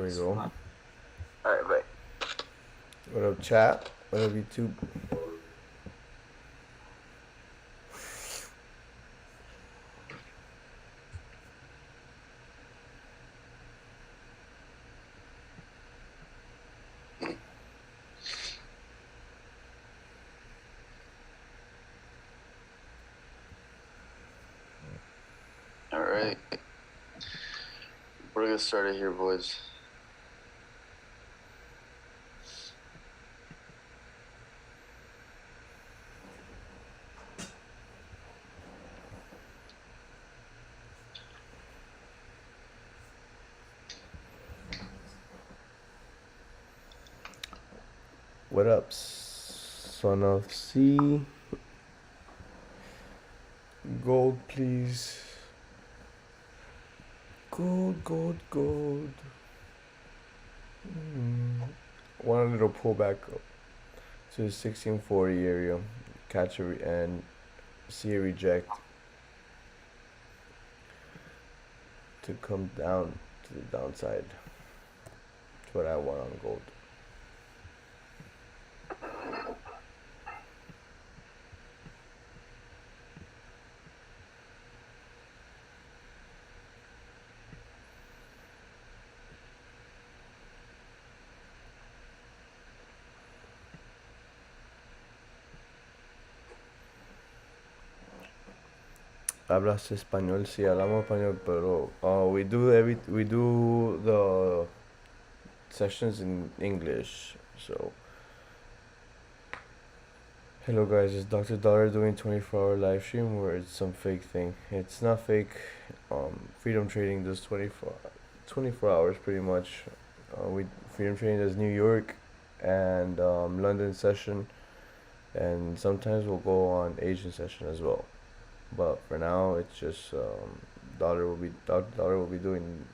we go. Alright, bye. What up, chat? What up, YouTube? Alright. We're gonna start it here, boys. What up, son of C? Gold, please. Gold, gold, gold. One little pullback up to the 1640 area. Catch and see a reject to come down to the downside. That's what I want on gold. Hablas español? Sí, hablamos español, pero we do the sessions in English. So, hello guys, it's Dr. Dollar doing 24-hour live stream where it's some fake thing. It's not fake. Freedom Trading does 24 hours pretty much. Freedom Trading does New York and London session, and sometimes we'll go on Asian session as well. But for now, it's just Dr. Dollar will be doing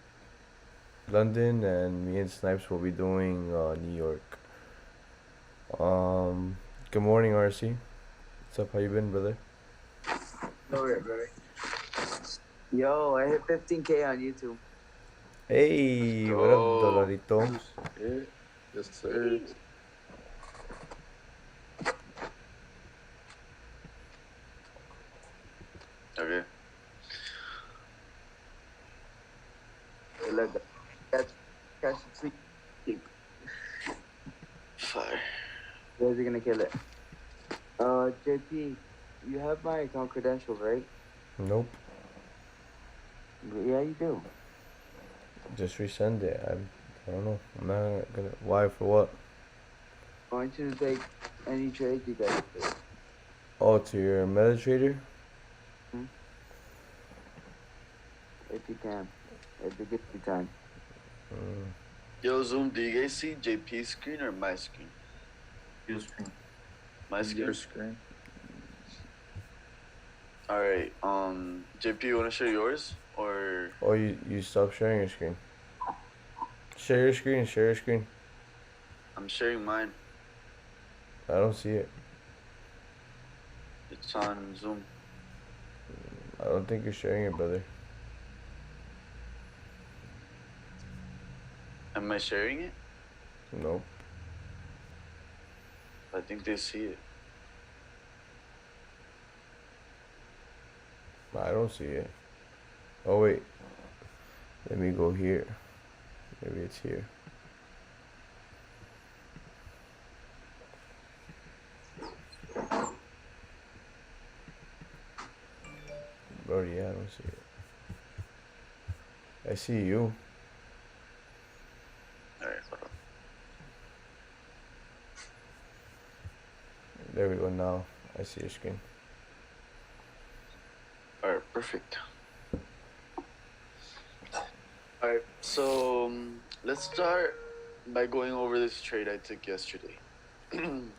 London, and me and Snipes will be doing New York. Good morning, RC. What's up? How you been, brother? Alright, brother. Yo, I hit 15K on YouTube. Hey, what up, Dolarito? Yes, sir. Okay. Hey, look, catch the sleep. Fire. You guys are gonna kill it. JP, you have my account credentials, right? Nope. Yeah, you do. Just resend it. I don't know. I'm not gonna. Why? For what? I want you to take any trade you guys do. Oh, to your MetaTrader? If you can. If you get the time. Yo, Zoom, do you guys see JP's screen or my screen? Your screen. My screen? Your screen. Alright, JP, you wanna share yours? Or Oh, you stop sharing your screen. Share your screen. Share your screen. I'm sharing mine. I don't see it. It's on Zoom. I don't think you're sharing it, brother. Am I sharing it? Nope. I think they see it. I don't see it. Oh wait. Let me go here. Maybe it's here. Bro, yeah, I don't see it. I see you. Alright, hold on. There we go. Now I see your screen. Alright, perfect. Alright, so let's start by going over this trade I took yesterday. And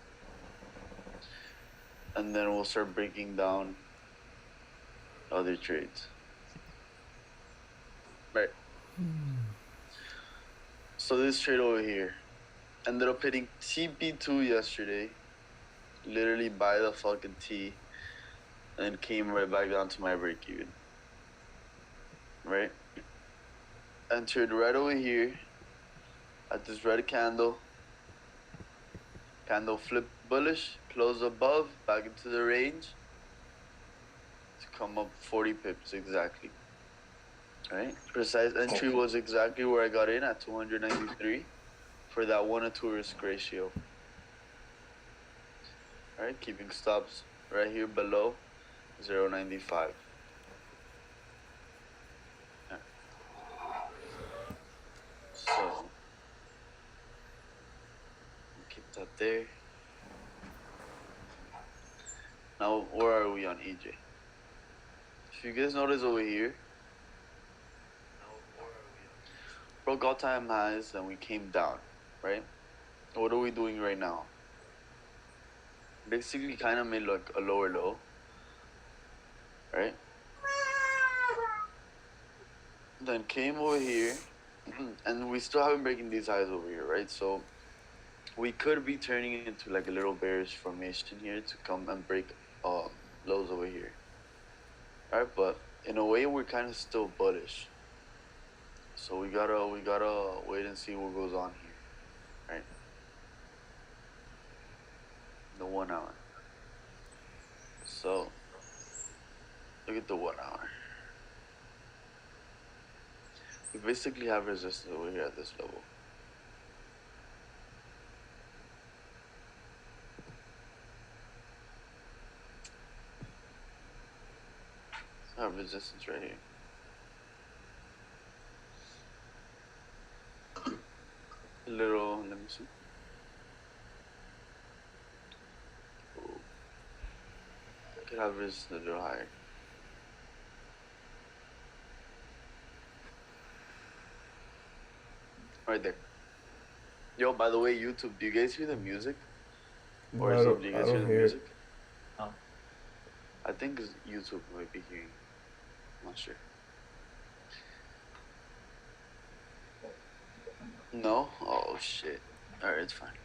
then we'll start breaking down other trades. Right. So this trade over here ended up hitting TP2 yesterday, literally by the fucking T, and came right back down to my break even. Right? Entered right over here, at this red candle. Candle flip bullish, close above, back into the range to come up 40 pips exactly. Right? Precise entry was exactly where I got in at 293 for that 1-to-2 risk ratio. Alright, keeping stops right here below 0.95. Right. So keep that there. Now where are we on EJ? If you guys notice over here, broke all time highs and we came down, right? What are we doing right now? Basically kind of made like a lower low, right? Then came over here and we still haven't breaking these highs over here, right? So we could be turning it into like a little bearish formation here to come and break lows over here. Alright, but in a way we're kind of still bullish. So we gotta wait and see what goes on here. Right? The 1 hour. So look at the 1 hour. We basically have resistance over here at this level. I have resistance right here. A little, let me see. Ooh. I could have resistance a little higher. Right there. Yo, by the way, YouTube, do you guys hear the music? Or No, do you guys I hear don't the hear music? it. No. I think YouTube might be hearing. I'm not sure. No? Oh shit. Alright, it's fine.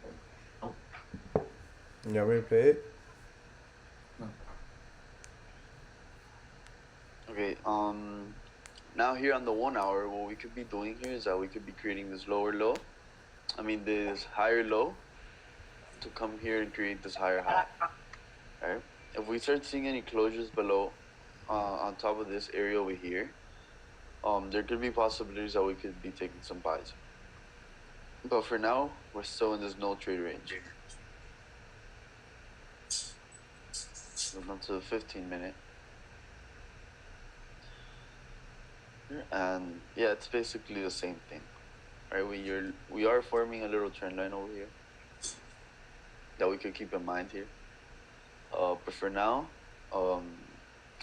You want me to play it? Okay, now here on the 1 hour, what we could be doing here is that we could be creating this lower low. This higher low to come here and create this higher high. Alright? If we start seeing any closures below, on top of this area over here, there could be possibilities that we could be taking some buys. But for now, we're still in this no trade range. Moving on to the 15-minute. And yeah, it's basically the same thing. Right? We are forming a little trend line over here that we could keep in mind here. But for now, I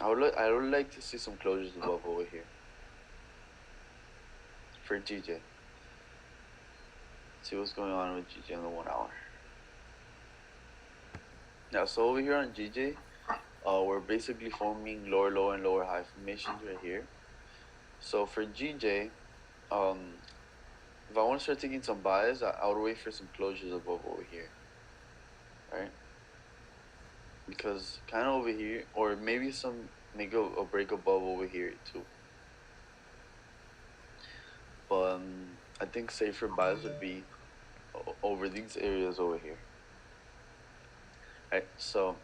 would like to see some closures above over here for GJ. See what's going on with GJ in the 1 hour. Yeah, so over here on GJ, we're basically forming lower low and lower high formations right here. So for GJ, if I want to start taking some buys, I would wait for some closures above over here, right? Because kind of over here, or maybe make a break above over here too. But I think safer buys would be over these areas over here. Right, so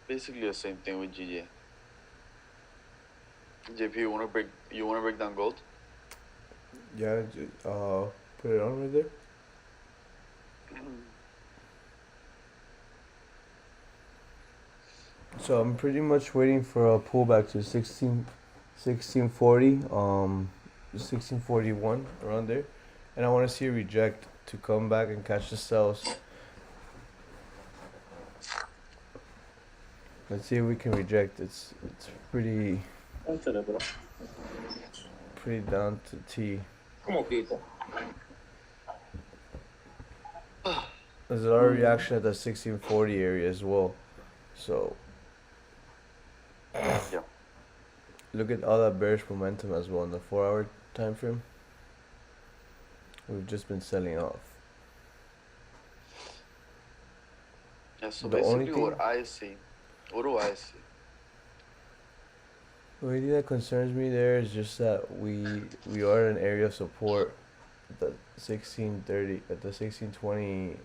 basically the same thing with GJ. JP, you wanna break down gold? Yeah, put it on right there. So I'm pretty much waiting for a pullback to 1640, 1641 around there, and I want to see a reject to come back and catch the sells. Let's see if we can reject. It's pretty down to T. There's a lot of reaction at the 1640 area as well. So Yeah. look at all that bearish momentum as well in the 4-hour time frame. We've just been selling off. Yeah, so The only basically thing- what do I see? The only thing that concerns me there is just that we are in an area of support the 1630 at the 1620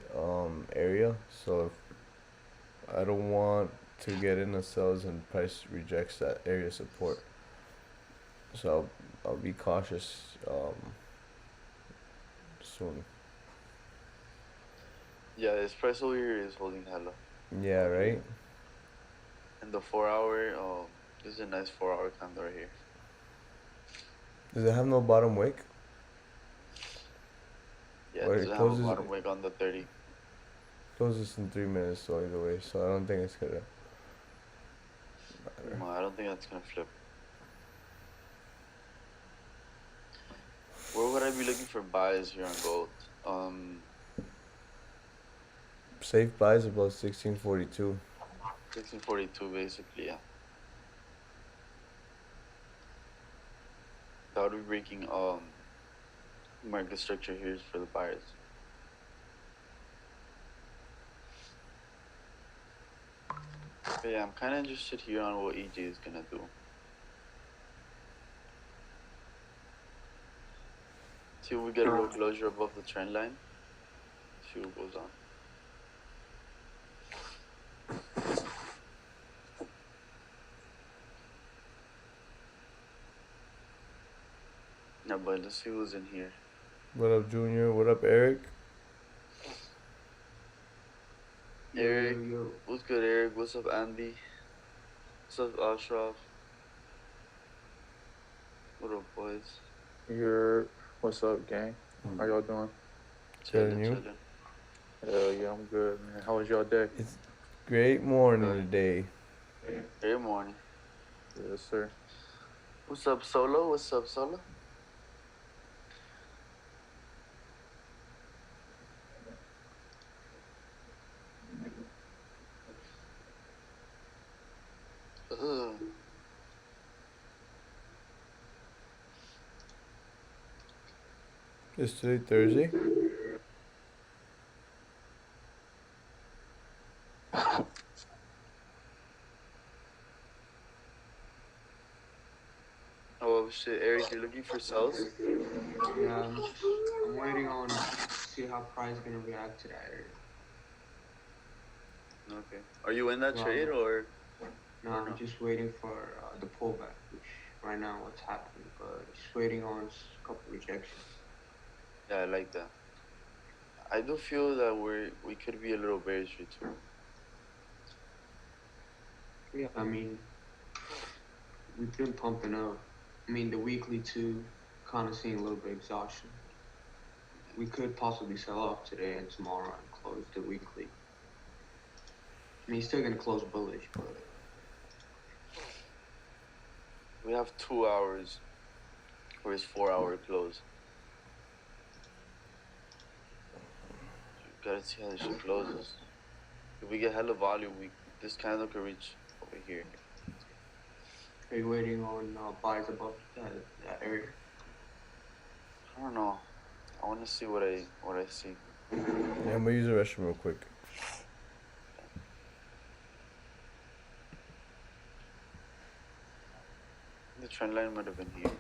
area. So if I don't want to get in the cells and price rejects that area support. So I'll be cautious soon. Yeah, this price over here is holding hella. Yeah, right. And the 4 hour, this is a nice 4 hour candle right here. Does it have no bottom wick? Yeah, Or it it doesn't have a bottom wick on the 30. closes in 3 minutes, so either way. So I don't think it's gonna matter. No, I don't think that's gonna flip. Where would I be looking for buys here on gold? Safe buys about 1642. 1642 basically, yeah. That would be breaking market structure here for the buyers. But yeah, I'm kind of interested here on what EJ is gonna do. See if we get a little closure above the trend line. See what goes on. Yeah, but let's see who's in here. What up, Junior? What up, Eric? Eric, what's good, Eric? What's up, Andy? What's up, Ashraf? What up, boys? What's up, gang? How y'all doing? Good, Chillin'. Hell yeah, I'm good, man. How was y'all day? It's great morning Good. today. Great morning. Yes, sir. What's up, Solo? What's up, Solo? Ugh. Is today Thursday? Oh shit, Eric, you're looking for sells? Yeah, I'm waiting on see how price is gonna react to that area. Okay. Are you in that Well, trade or? No, I'm just waiting for the pullback, which right now what's happening, but just waiting on a couple rejections. Yeah, I like that. I do feel that we could be a little bearish here too. Yeah, I mean, we've been pumping up. I mean, the weekly too, kind of seeing a little bit of exhaustion. We could possibly sell off today and tomorrow and close the weekly. I mean, still gonna close bullish, but We have 2 hours for his 4 hour close. Gotta see how this shit closes. If we get hella volume, this candle could reach over here. are you waiting on buys above that area? I don't know. I want to see what I see. Yeah, I'm gonna use the restroom real quick. The trend line might have been here.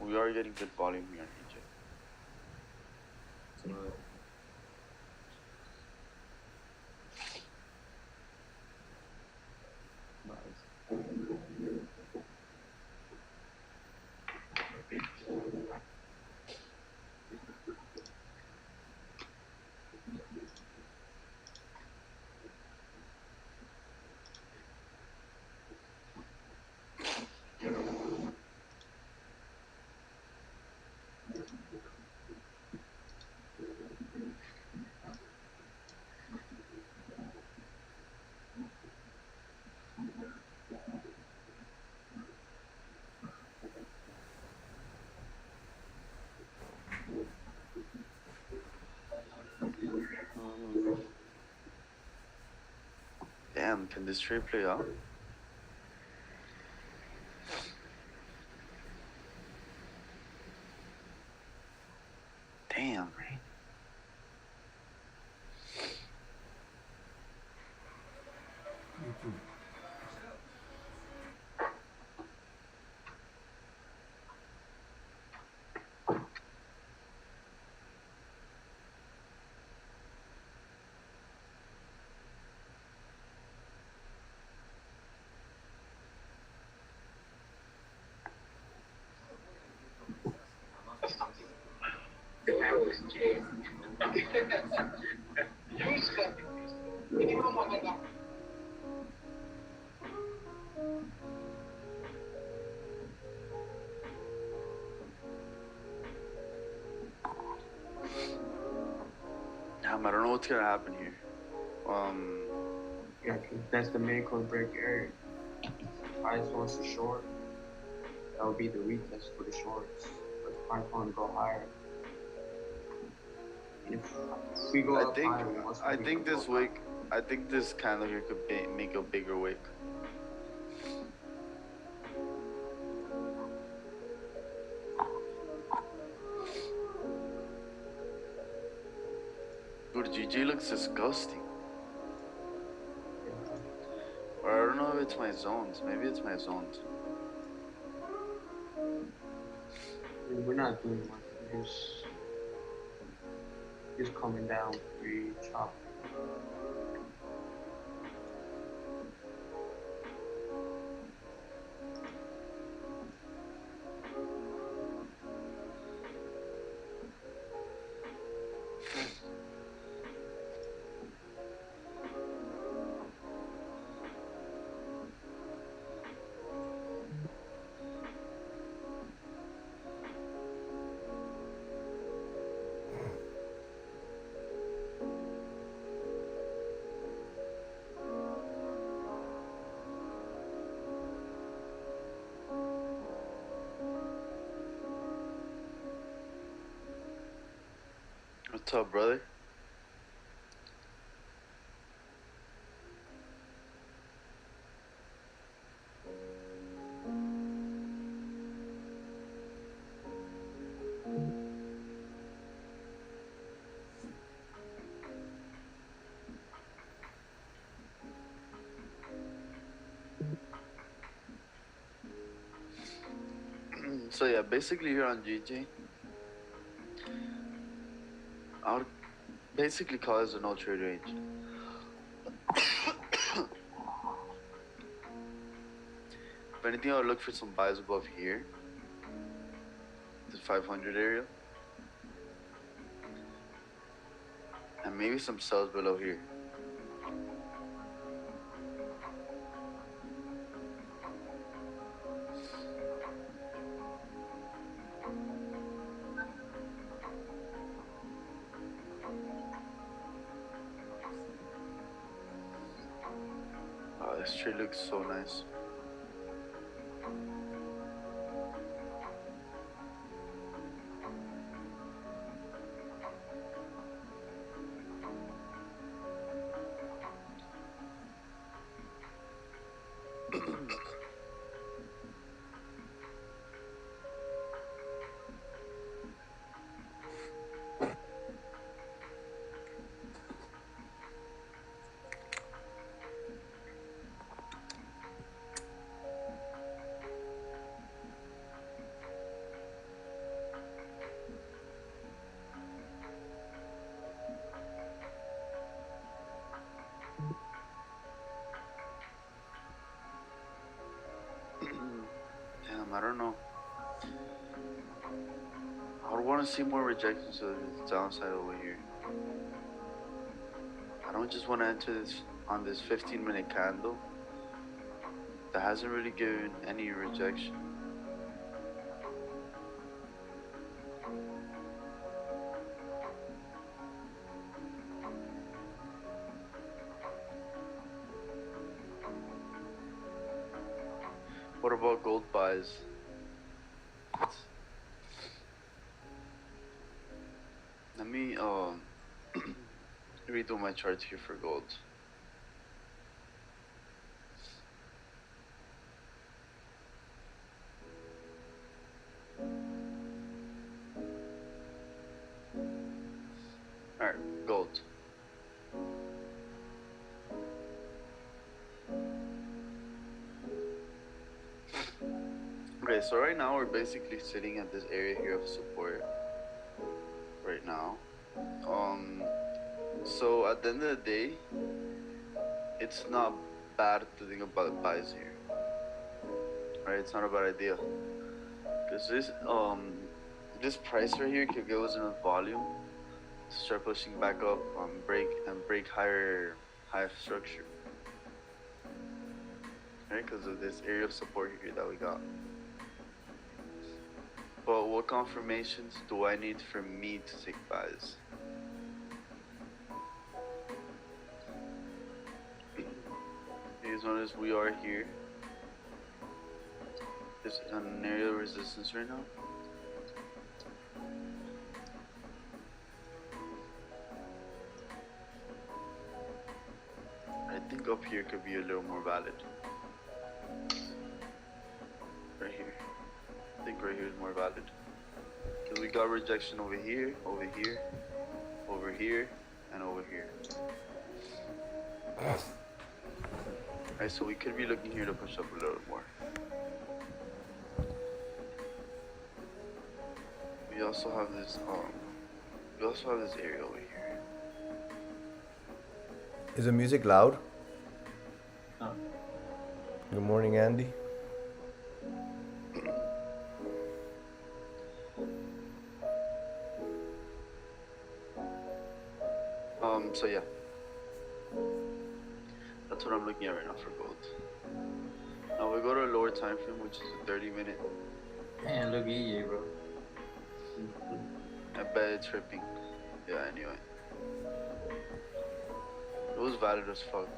We are getting good volume here on EJ. Damn, can this trade play out? Damn. I don't know what's gonna happen here. Yeah, 'cause that's the make or break area. Price wants to short. That would be the retest for the shorts. But price want to go higher. And if we go up higher, we must I think this wick, I think this candle here could make a bigger wick. Dude, GG looks disgusting. Or I don't know if it's my zones. Maybe it's my zones. We're not doing much. We're just coming down pretty choppy. What's up, brother? So yeah, basically here on GG, I would basically call this a no trade range. If anything, I would look for some buys above here, the 500 area, and maybe some sells below here. Wow, this trade looks so nice. Damn, I don't know. I would want to see more rejections to the downside over here. I don't just want to enter this on this 15-minute candle that hasn't really given any rejection. What about gold buys? Let me redo my chart here for gold. Alright, gold. Okay, so right now we're basically sitting at this area here of support right now. So at the end of the day, it's not bad to think about buys here. Right, it's not a bad idea. Because this this price right here could give us enough volume to start pushing back up on break higher structure. Right, because of this area of support here that we got. But what confirmations do I need for me to take buys? You guys notice we are here. There's an area of resistance right now. I think up here could be a little more valid. Right here. I think right here is more valid. Because we got rejection over here, over here, over here, and over here. Alright, so we could be looking here to push up a little more. We also have this area over here. Is the music loud? No. Good morning, Andy. So yeah. That's what I'm looking at right now for gold. Now we go to a lower time frame, which is a 30-minute. Man, look at you, bro. I bet it's tripping. Yeah, anyway. It was valid as fuck.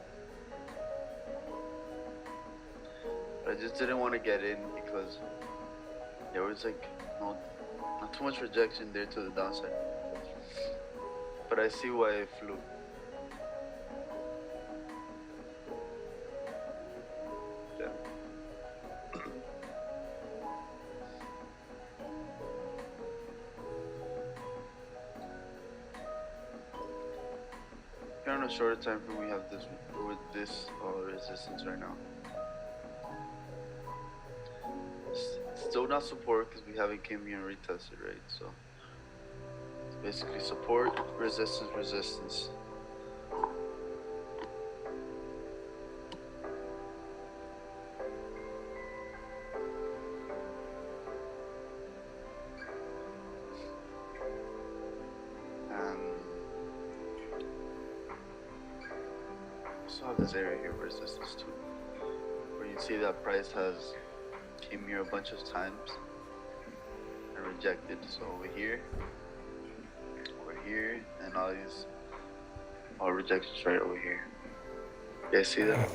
But I just didn't want to get in because there was like not too much rejection there to the downside. But I see why it flew. Yeah. Here on a shorter time frame, we have this with this resistance right now. Still not support because we haven't came here and retested, right? So it's basically support, resistance, resistance. Also have this area here of resistance too, where you see that price has came here a bunch of times and rejected. So over here, and all rejections right over here. You guys see that?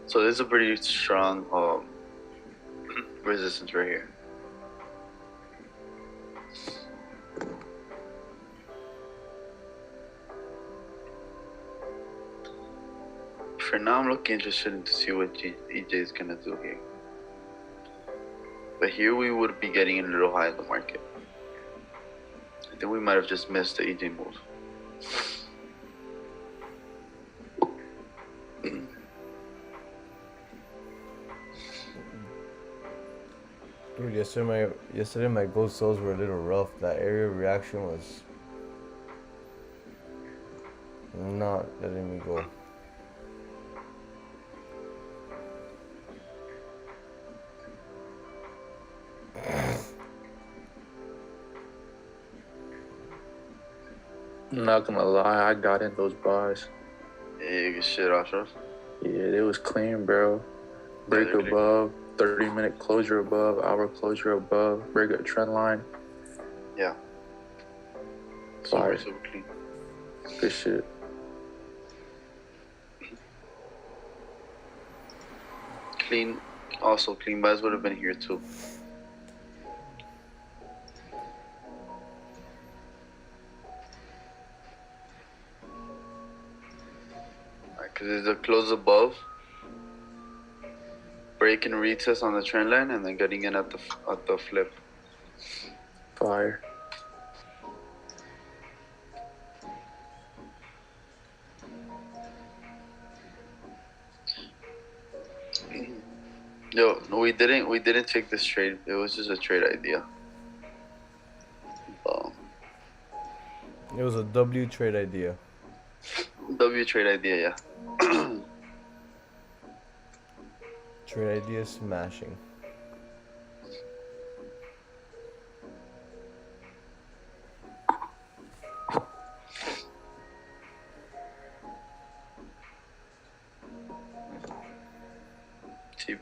So this is a pretty strong resistance right here. For now, I'm looking interested in to see what EJ is gonna do here. But here we would be getting a little high in the market. I think we might have just missed the EJ move. Dude, yesterday my gold sales were a little rough. That area of reaction was not letting me go. I'm not gonna lie, I got in those buys. Yeah, good shit, Ashraf. Yeah, it was clean, bro. Break they're clean. above, 30-minute closure above, hour closure above, break a trend line. Yeah. Fire. Super clean. Good shit. Clean. Also, clean buys would have been here too. Because there's a close above, break and retest on the trend line, and then getting in at the flip. Fire. Yo, no, we didn't take this trade. It was just a trade idea. It was a W trade idea. W trade idea, yeah. Trade idea smashing.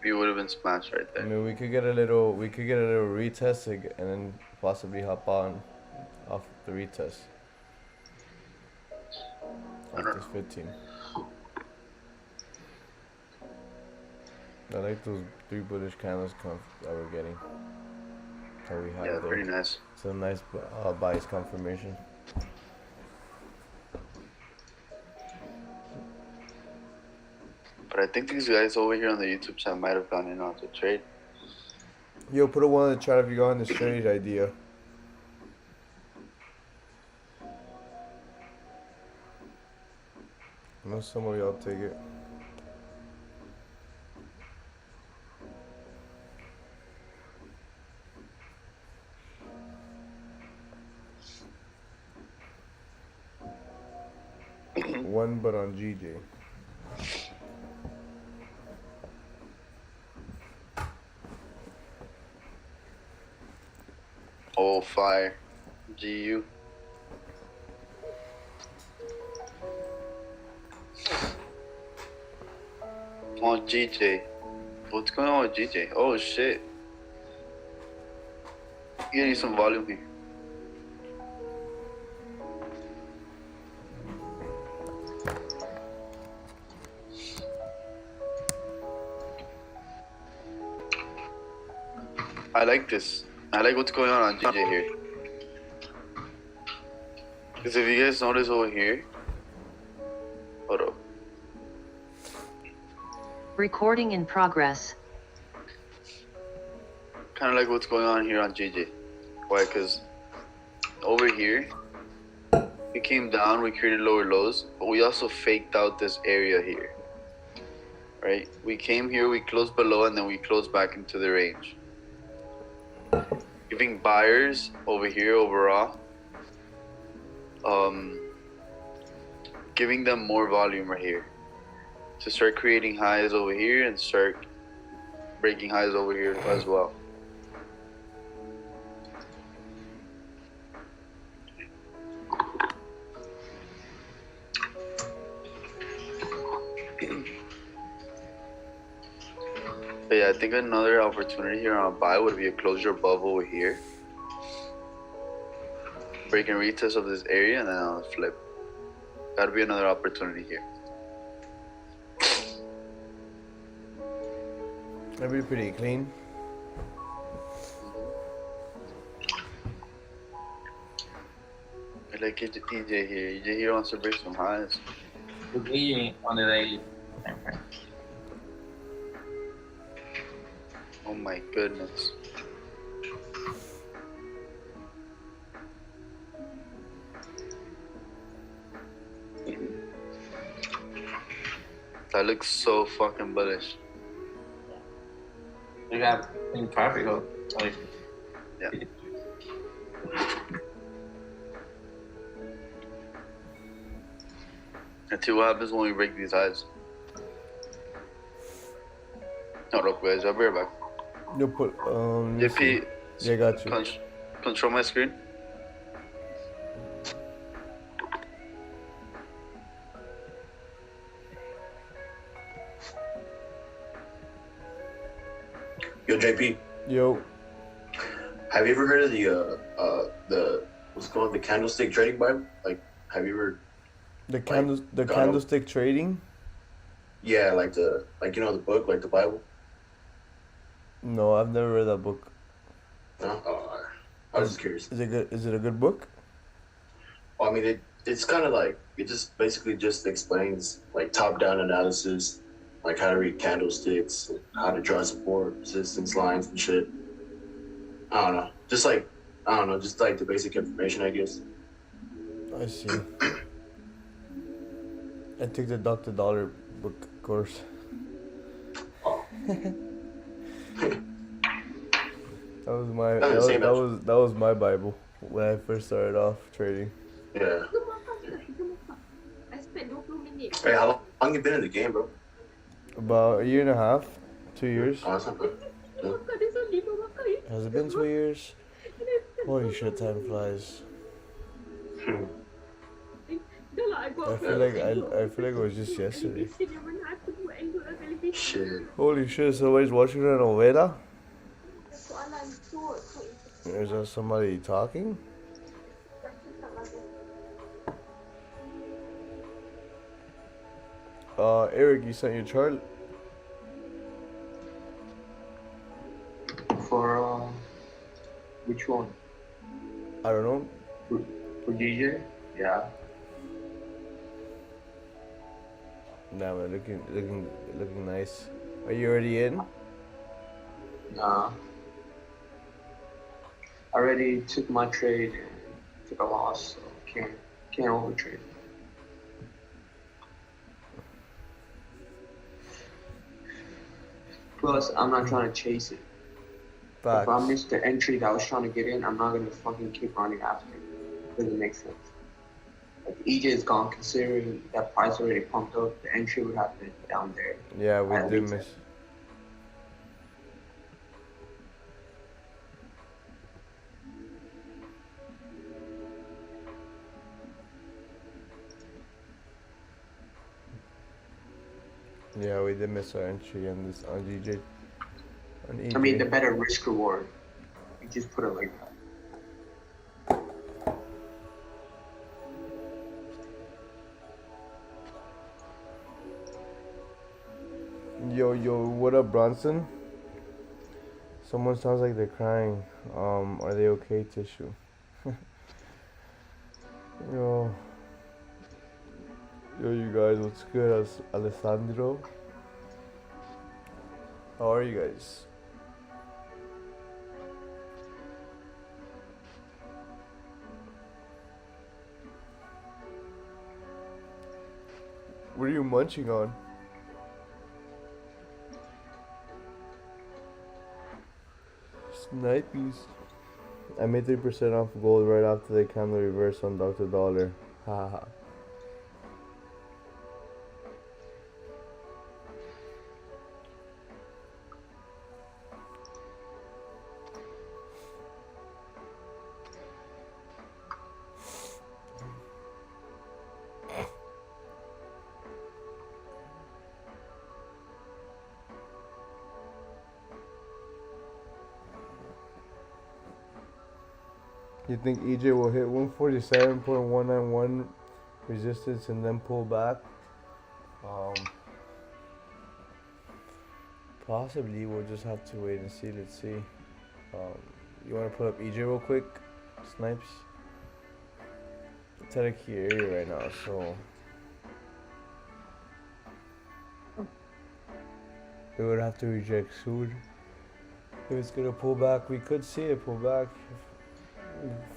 You would have been smashed right I there. mean, we could get a little retest and then possibly hop on off the retest I off don't this know. 15. I like those 3 bullish candles that we're getting, that we Yeah, have there. pretty nice. It's a nice bias confirmation. But I think these guys over here on the YouTube channel might have gone in on to trade. Yo, put a 1 in the chat if you got on this trade idea. I know some of y'all take it. One, but on GJ. Oh, fire. GU. Oh, GJ. What's going on with GJ? Oh, shit. You need some volume here. I like this. I like what's going on GJ here. Because if you guys notice over here, hold up. Recording in progress. Kind of like what's going on here on GJ. Why? Because over here, we came down, we created lower lows, but we also faked out this area here. Right? We came here, we closed below, and then we closed back into the range. Giving buyers over here overall, giving them more volume right here to start creating highs over here and start breaking highs over here as well. But yeah, I think another opportunity here on a buy would be a closure above over here. Break and retest of this area and then on the flip. Gotta be another opportunity here. That'd be pretty clean. I like EJ here. EJ here wants to break some highs. Could be on the daily. Oh my goodness. That looks so fucking bullish. You have in traffic or like Yeah. Let's see what happens when we break these highs. Hold up, guys. I'll be right back. You put let me see. JP, Yeah, got you. control my screen. Yo, JP, Yo, have you ever heard of the what's called the candlestick trading Bible? Like, have you ever? the gone candlestick trading? Yeah, like the the book, like the Bible. No, I've never read that book. No, oh, I was just curious. Is it good? Is it a good book? Well, I mean, it's kind of like it just basically just explains like top-down analysis, like how to read candlesticks, how to draw support, resistance lines, and shit. I don't know, just like the basic information, I guess. I see. I took the Dr. Dollar book course. Oh. That was my That's the same that was my Bible when I first started off trading. Yeah. Hey, how long you been in the game, bro? About a year and a half, 2 years. Oh, that's not good. Has it been 2 years? Holy shit, time flies. I feel like it was just yesterday. Shit. Holy shit! Somebody's watching a novela. Is that somebody talking? Eric, you sent your chart. For which one? I don't know. For DJ? Yeah. Nah, man, looking nice. Are you already in? Nah. I already took my trade and took a loss, so can't overtrade. Plus, I'm not trying to chase it. Facts. If I missed the entry that I was trying to get in, I'm not gonna fucking keep running after it. Doesn't make sense. Like EJ is gone, considering that price already pumped up, the entry would have been down there. Yeah, we at did least. miss. Yeah, we did miss our entry on this on DJ. On EJ. I mean, the better risk reward. You just put it like that. Yo, what up, Bronson? Someone sounds like they're crying. Are they okay, Tissue? Yo, you guys, what's good? Alessandro? How are you guys? What are you munching on? Snipies. I made 3% off gold right after they candle reverse on Dr. Dollar. Haha. You think EJ will hit 147.191 resistance and then pull back? Possibly. We'll just have to wait and see. Let's see. You want to put up EJ real quick, Snipes? It's at a key area right now, so we would have to reject soon. If it's gonna pull back, we could see it pull back.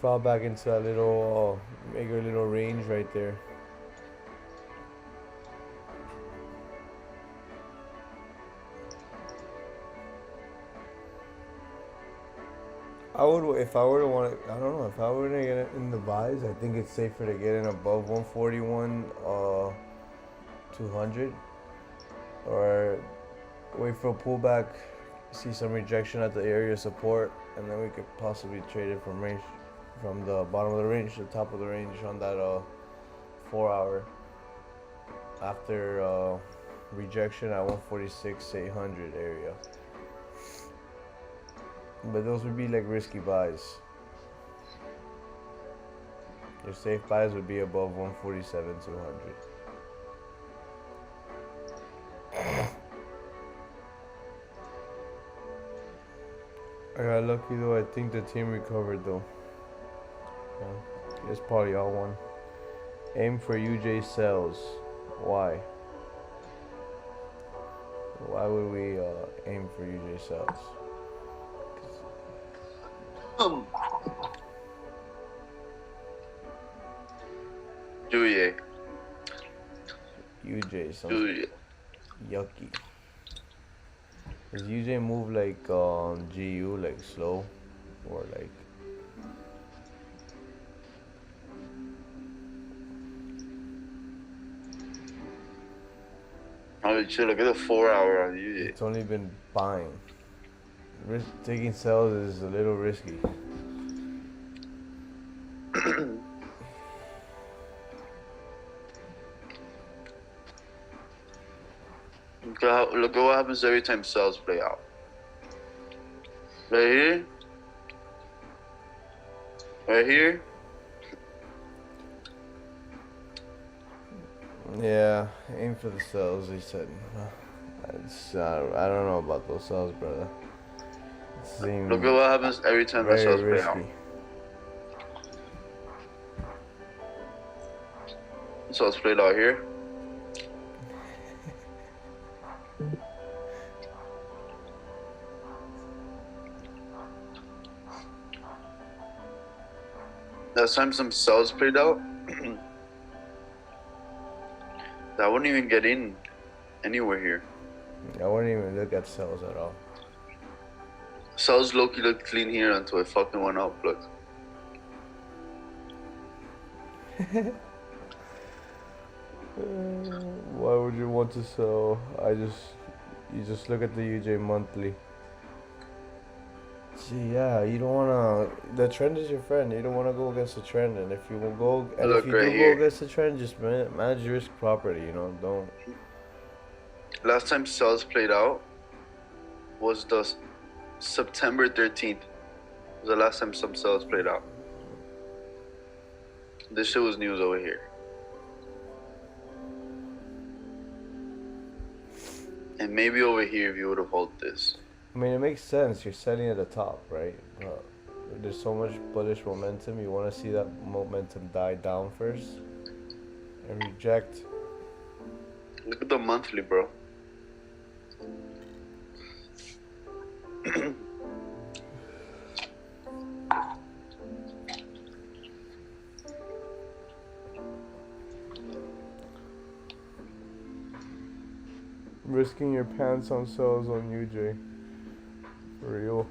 Fall back into that little, make a little range right there. If I were to want to, I don't know, if I were to get it in the buys, I think it's safer to get in above 141, 200, or wait for a pullback, see some rejection at the area of support, and then we could possibly trade it from range, from the bottom of the range to the top of the range on that 4 hour after rejection at 146,800 area. But those would be like risky buys. Your safe buys would be above 147,200. I got lucky though. I think the team recovered though. Yeah, it's probably all one. Aim for UJ sells. Why? Why would we aim for UJ sells? Julie. UJ sounds Julie. yucky. Does UJ move like GU, like slow, or like? Oh shit! Look at the 4 hour on you. It's only been buying. Taking sells is a little risky. Look at what happens every time sales play out. Right here. Right here. Yeah, aim for the cells, he said. I don't know about those cells, brother. Seem Look at what happens every time the very sales play out. risky. Sales played out here. Last time some cells played out, I wouldn't even get in anywhere here. I wouldn't even look at cells at all. Cells low-key looked clean here until it fucking went up. Look. Why would you want to sell? You just look at the UJ monthly. See, yeah, you don't wanna. The trend is your friend. You don't wanna go against the trend, and if you will go, and Look if you right do here. go against the trend, just manage your risk properly. You know, don't. Last time cells played out was the September 13th. Was the last time some cells played out. This shit was news over here. And maybe over here if you would have held this. I mean, it makes sense. You're setting at the top, right? But there's so much bullish momentum. You want to see that momentum die down first and reject. Look at the monthly, bro. Risking your pants on cells on UJ. For real.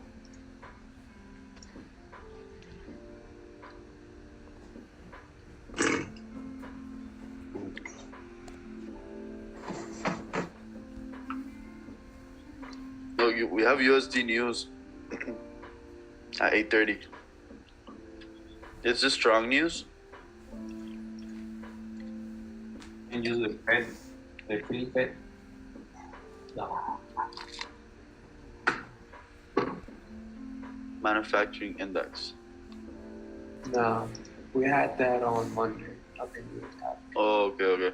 Look, we have USD news at 8:30. Is this strong news? And use the Fed, the free Fed. No. Manufacturing index. Nah, we had that on Monday. Nothing new has happened. Oh, okay.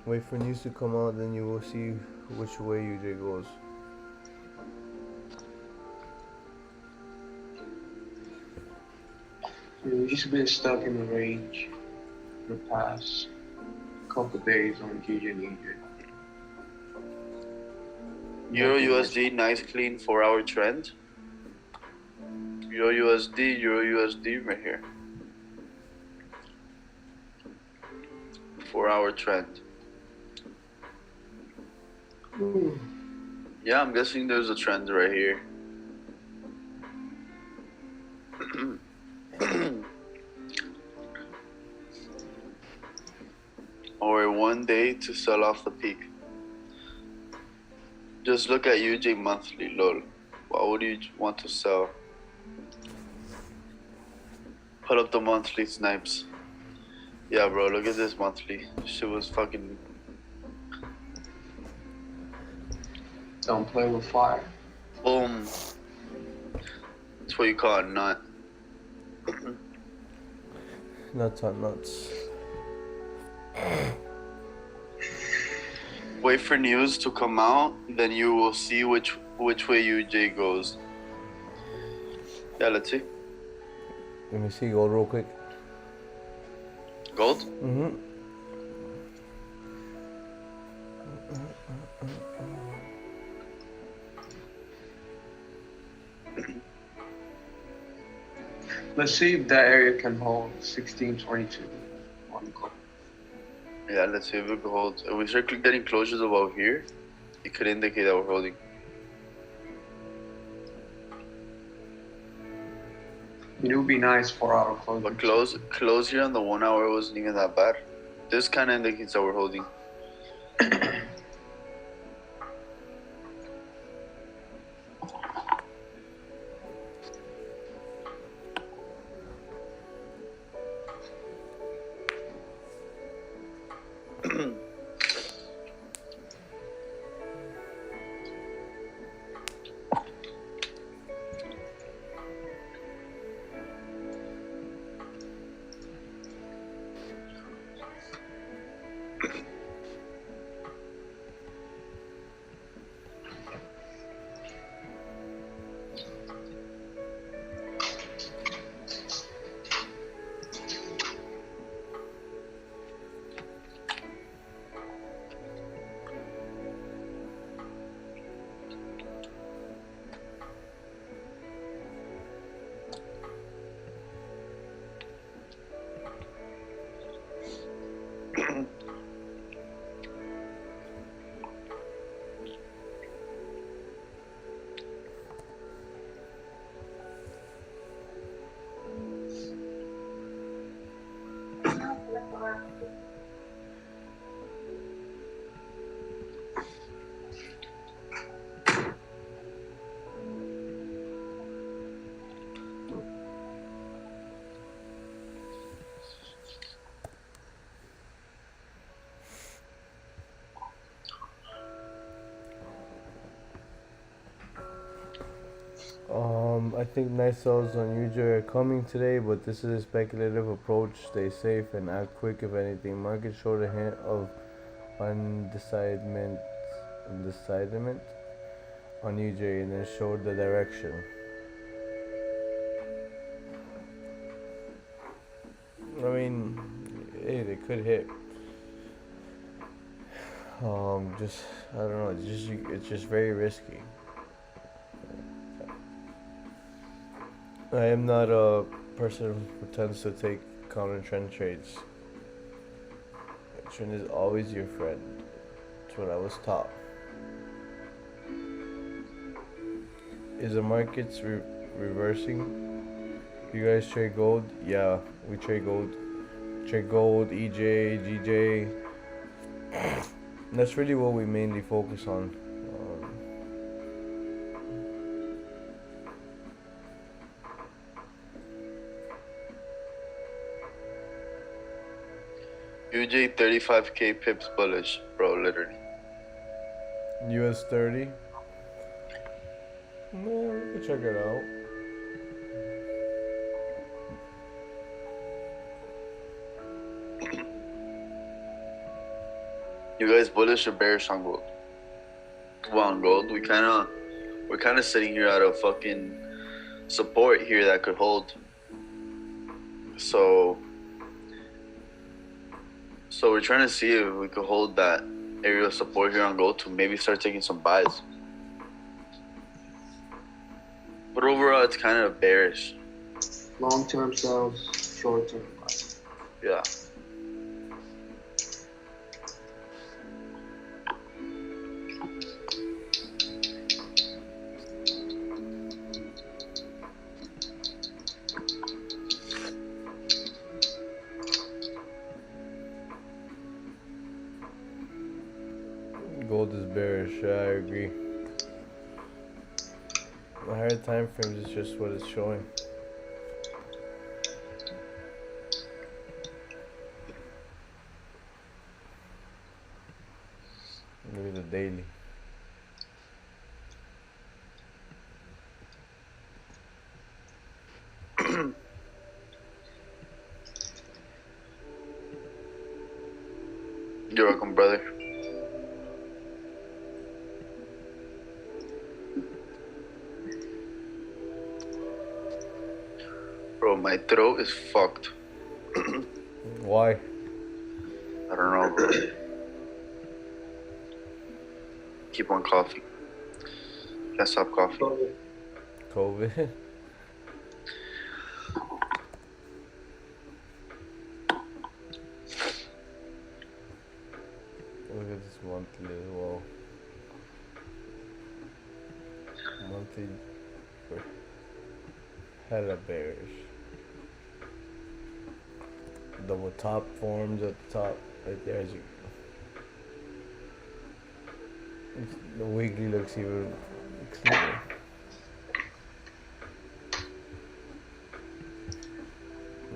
Wait for news to come out, then you will see which way UJ goes. We've just been stuck in the range for the past couple days on GJ and EJ. Euro USD, nice clean 4-hour trend. Euro USD right here. 4-hour trend. Yeah, I'm guessing there's a trend right here. Or one day to sell off the peak. Just look at UJ monthly, lol. Why would you want to sell? Put up the monthly, Snipes. Yeah, bro, look at this monthly. Shit was fucking... Don't play with fire. Boom. That's what you call a nut. Nuts on nuts. Wait for news to come out, then you will see which way UJ goes. Yeah, let's see. Let me see gold real quick. Gold? Mm-hmm. Let's see if that area can hold 1622 on the gold. Yeah, let's see if we can hold. If we start getting closures above here, it could indicate that we're holding. It would be nice 4-hour close. But close here on the 1 hour wasn't even that bad. This kind of indicates that we're holding. I think nice sells on UJ are coming today, but this is a speculative approach. Stay safe and act quick if anything. Market showed a hint of undecidement on UJ and then showed the direction. I mean, hey, they could hit. Just I don't know. It's just very risky. I am not a person who tends to take counter trend trades. Trend is always your friend. That's what I was taught. Is the markets reversing? You guys trade gold? Yeah, we trade gold. Trade gold, EJ, GJ. That's really what we mainly focus on. UJ 35k pips bullish, bro, literally. US 30. No, we can check it out. You guys bullish or bearish on gold? Well, on gold, we're kind of sitting here at a fucking support here that could hold. So we're trying to see if we could hold that area of support here on gold to maybe start taking some buys. But overall, it's kind of bearish. Long-term sells, short-term buys. Yeah. Gold is bearish, I agree. The higher time frames is just what it's showing. Look at the daily. You're welcome, brother. Bro, my throat is fucked. Why? I don't know, bro. Keep on coughing. Can't stop coughing. COVID. Look at this monthly as well. Monthly, we're hella bearish. Double top forms at the top, right there. As you, the weekly looks even clearer.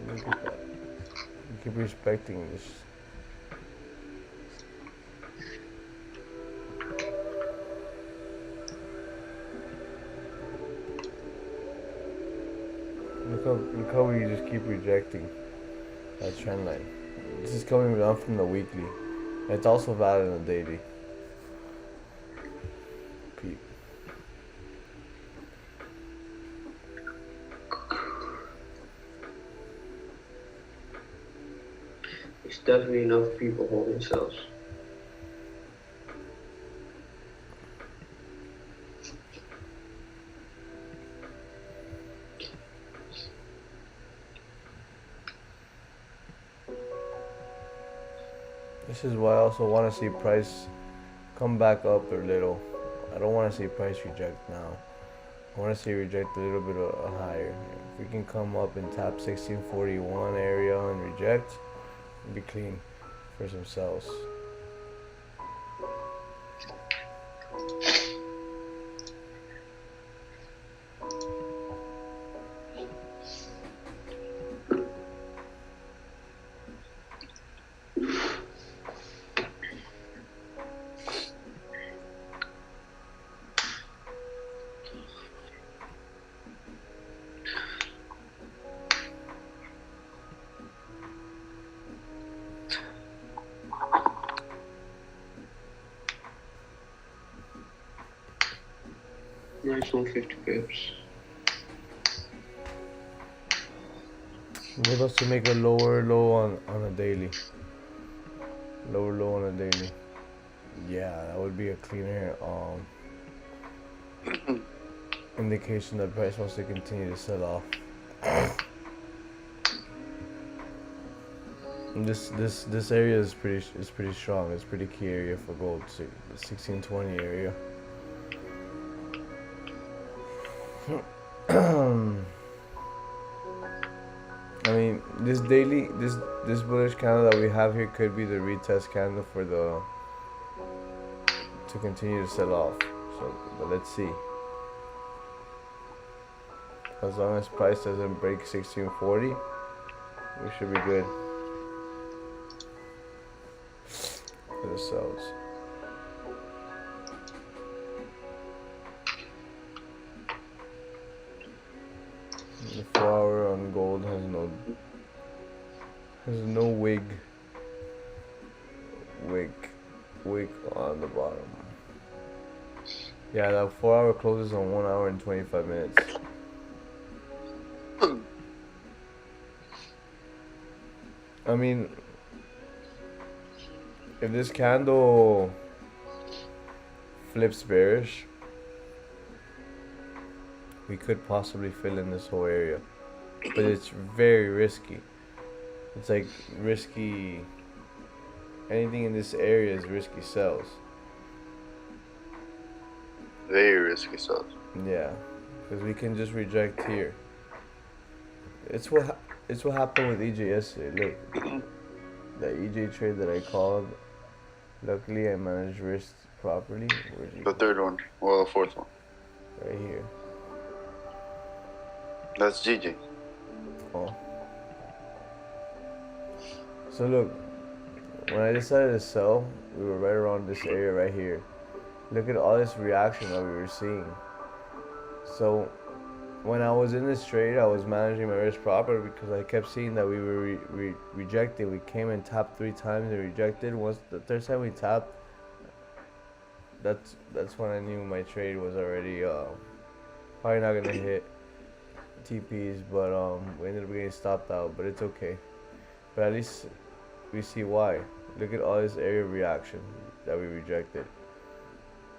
Look at that. You keep respecting this. Look how we just keep rejecting that trend line. This is coming down from the weekly. It's also valid on the daily. Peep. There's definitely enough people holding sells. This is why I also want to see price come back up a little. I don't want to see price reject now. I want to see reject a little bit higher. If we can come up and tap 1641 area and reject, it'll be clean for some sells. Nice 150 pips. What else to make a lower low on a daily? Lower low on a daily. Yeah, that would be a cleaner indication that price wants to continue to sell off. And this area is pretty strong. It's pretty key area for gold. The 1620 area. I mean, this daily this bullish candle that we have here could be the retest candle for the to continue to sell off. So, but let's see. As long as price doesn't break 1640, we should be good for the sells. The 4-hour on gold has no wig on the bottom. Yeah, that 4-hour closes on 1 hour and 25 minutes. I mean, if this candle flips bearish, we could possibly fill in this whole area, but it's very risky. It's like risky. Anything in this area is risky sells. Very risky sells. Yeah, because we can just reject here. It's what happened with EJ yesterday. Look, that EJ trade that I called. Luckily, I managed risk properly. Where's he? The third one, well, the fourth one. Right here. That's GG. Oh. So look, when I decided to sell, we were right around this area right here. Look at all this reaction that we were seeing. So when I was in this trade, I was managing my risk properly because I kept seeing that we were rejected. We came and tapped 3 times and rejected. Once the third time we tapped, that's when I knew my trade was already probably not gonna hit TPs, but we ended up getting stopped out. But it's okay. But at least we see why. Look at all this area reaction that we rejected.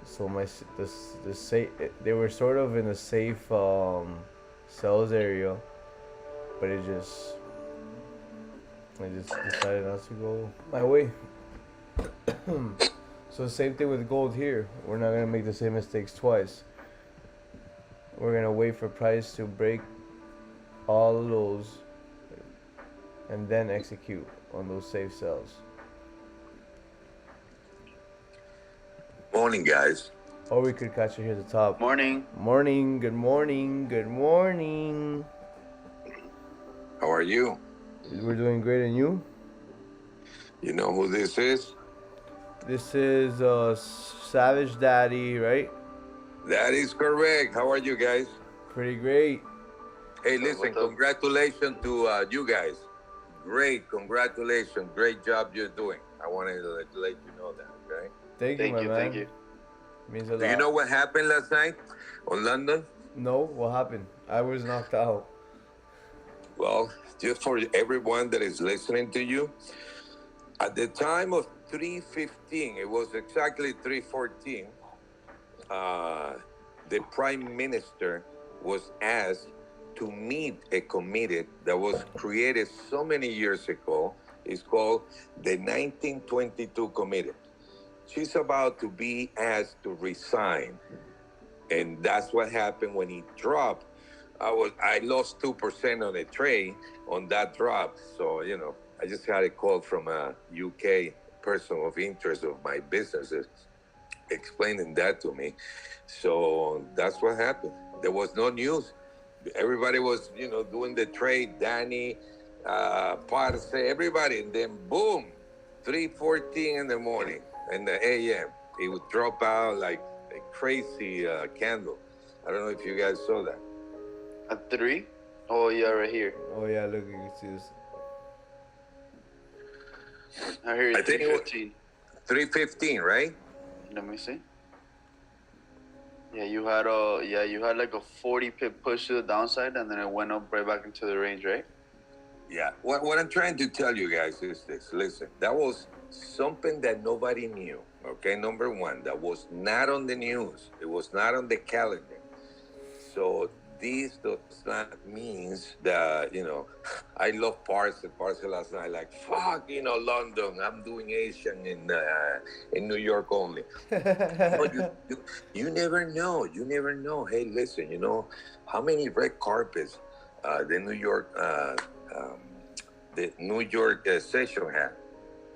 So they were sort of in a safe sales area, but I just decided not to go my way. So same thing with gold here. We're not gonna make the same mistakes twice. We're gonna wait for price to break all of those and then execute on those safe sells. Morning, guys. Or we could catch it here at the top. Morning. Morning. Good morning. Good morning. How are you? We're doing great, and you? You know who this is? This is Savage Daddy, right? That is correct. How are you guys? Pretty great. Hey, listen, congratulations to you guys. Great, congratulations. Great job you're doing. I wanted to let you know that, okay? Thank you, my man. Thank you. Means a lot. Do you know what happened last night on London? No, what happened? I was knocked out. Well, just for everyone that is listening to you, at the time of 3:15, it was exactly 3:14, the Prime Minister was asked to meet a committee that was created so many years ago. It's called the 1922 Committee. She's about to be asked to resign. And that's what happened when he dropped. I lost 2% on the trade on that drop. So, I just had a call from a UK person of interest of my businesses explaining that to me. So that's what happened. There was no news. Everybody was, doing the trade. Danny, Parce, everybody. And then boom, 3:14 in the morning, in the AM. It would drop out like a crazy candle. I don't know if you guys saw that. At 3? Oh, yeah, right here. Oh, yeah, look, you can see this. I hear I think it was 3:15. 3:15, right? Let me see. Yeah, you had like a 40 pip push to the downside, and then it went up right back into the range, right? Yeah. What I'm trying to tell you guys is this. Listen, that was something that nobody knew. Okay, number one, that was not on the news. It was not on the calendar. So this does not means that I love Parcel. Parcel last night, like fuck, London. I'm doing Asian in New York only. No, you never know. You never know. Hey, listen, how many red carpets the New York um, session had,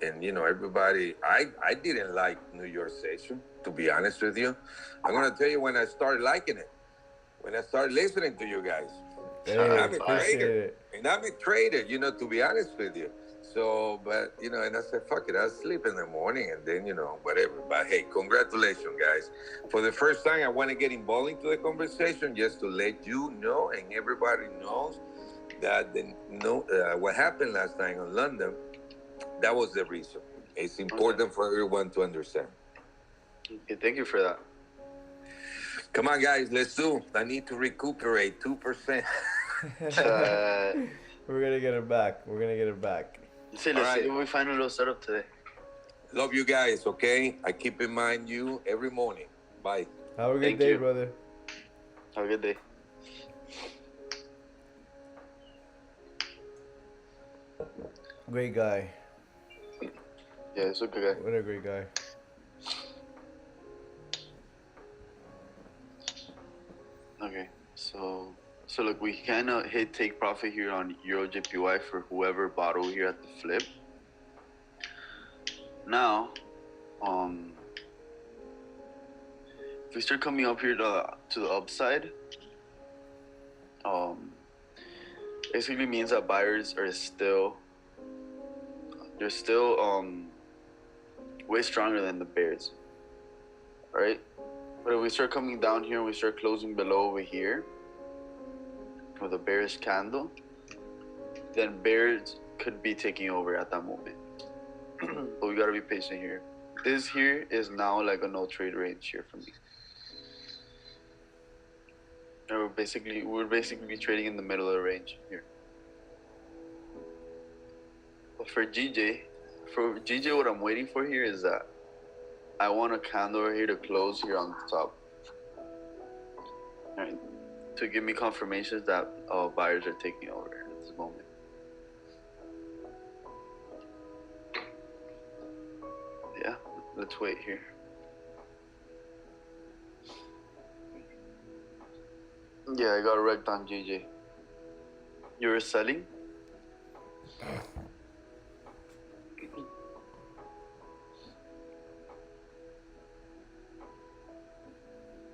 and everybody. I didn't like New York session, to be honest with you. I'm gonna tell you when I started liking it, when I started listening to you guys. And Hey, I'm a appreciate trader. it. And I'm a trader, to be honest with you. So, but, and I said, fuck it, I'll sleep in the morning and then, whatever. But hey, congratulations, guys. For the first time, I want to get involved into the conversation just to let you know and everybody knows that what happened last night in London, that was the reason. It's important for everyone to understand. Okay, thank you for that. Come on, guys, let's do. I need to recuperate 2%. We're gonna get it back. We're gonna get it back. Let's see if we find a little setup today. Love you guys, okay? I keep in mind you every morning. Bye. Have a good Thank day, you. brother. Have a good day. Great guy. Yeah, he's a good guy. What a great guy. Okay, so look, we kind of hit take profit here on Euro JPY for whoever bought over here at the flip. Now, if we start coming up here to the upside, basically means that buyers are still way stronger than the bears, right? But if we start coming down here and we start closing below over here with a bearish candle, then bears could be taking over at that moment. But we gotta be patient here. This here is now like a no trade range here for me. And we're basically trading in the middle of the range here. But for GJ, what I'm waiting for here is that I want a candle over here to close here on the top. All right, to give me confirmations that buyers are taking over at this moment. Yeah, let's wait here. Yeah, I got wrecked on GJ. You were selling?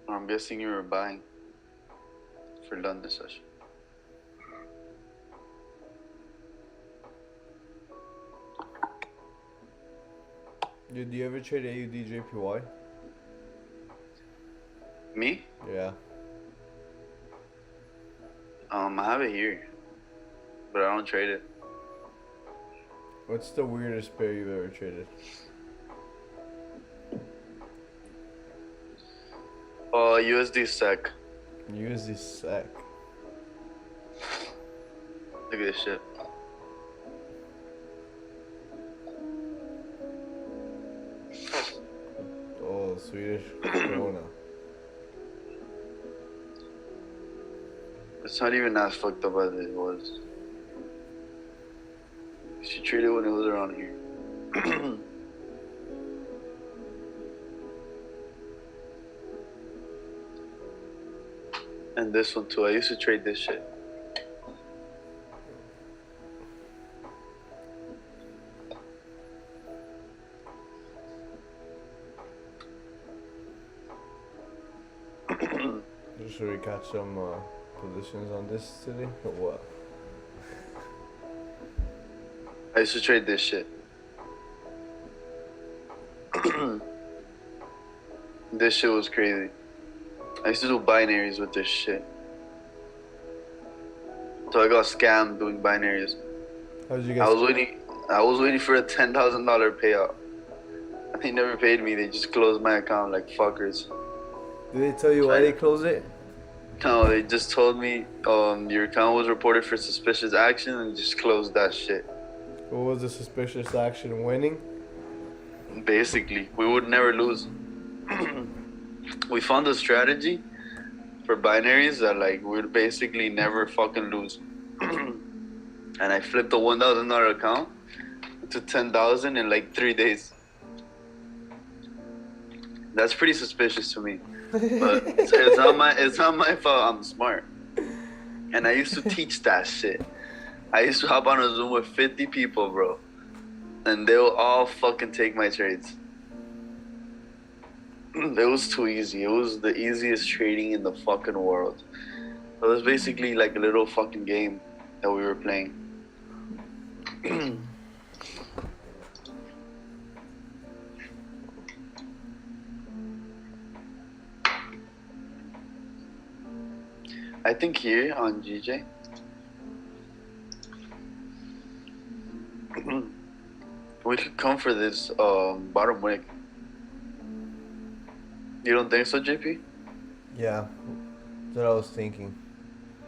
I'm guessing you were buying for London session. Dude, do you ever trade AUD JPY? Me? Yeah. I have it here, but I don't trade it. What's the weirdest pair you've ever traded? USD SEC. USD SEC. Look at this shit. Oh, Swedish krona. It's not even as fucked up as it was. She traded when it was around here. And this one too. I used to trade this shit. Should we catch some positions on this today or what? I used to trade this shit. This shit was crazy. I used to do binaries with this shit. So I got scammed doing binaries. How'd you get? I was waiting for a $10,000 payout. They never paid me. They just closed my account like fuckers. Did they tell you why they closed it? No, they just told me your account was reported for suspicious action and just closed that shit. What was the suspicious action? Winning? Basically, we would never lose. We found a strategy for binaries that like we'd basically never fucking lose. And I flipped a $1,000 account to 10,000 in like 3 days. That's pretty suspicious to me. But it's not my fault. I'm smart. And I used to teach that shit. I used to hop on a Zoom with 50 people, bro. And they will all fucking take my trades. It was too easy. It was the easiest trading in the fucking world. It was basically like a little fucking game that we were playing. I think here on GJ, we could come for this bottom wick. You don't think so, JP? Yeah, that's what I was thinking.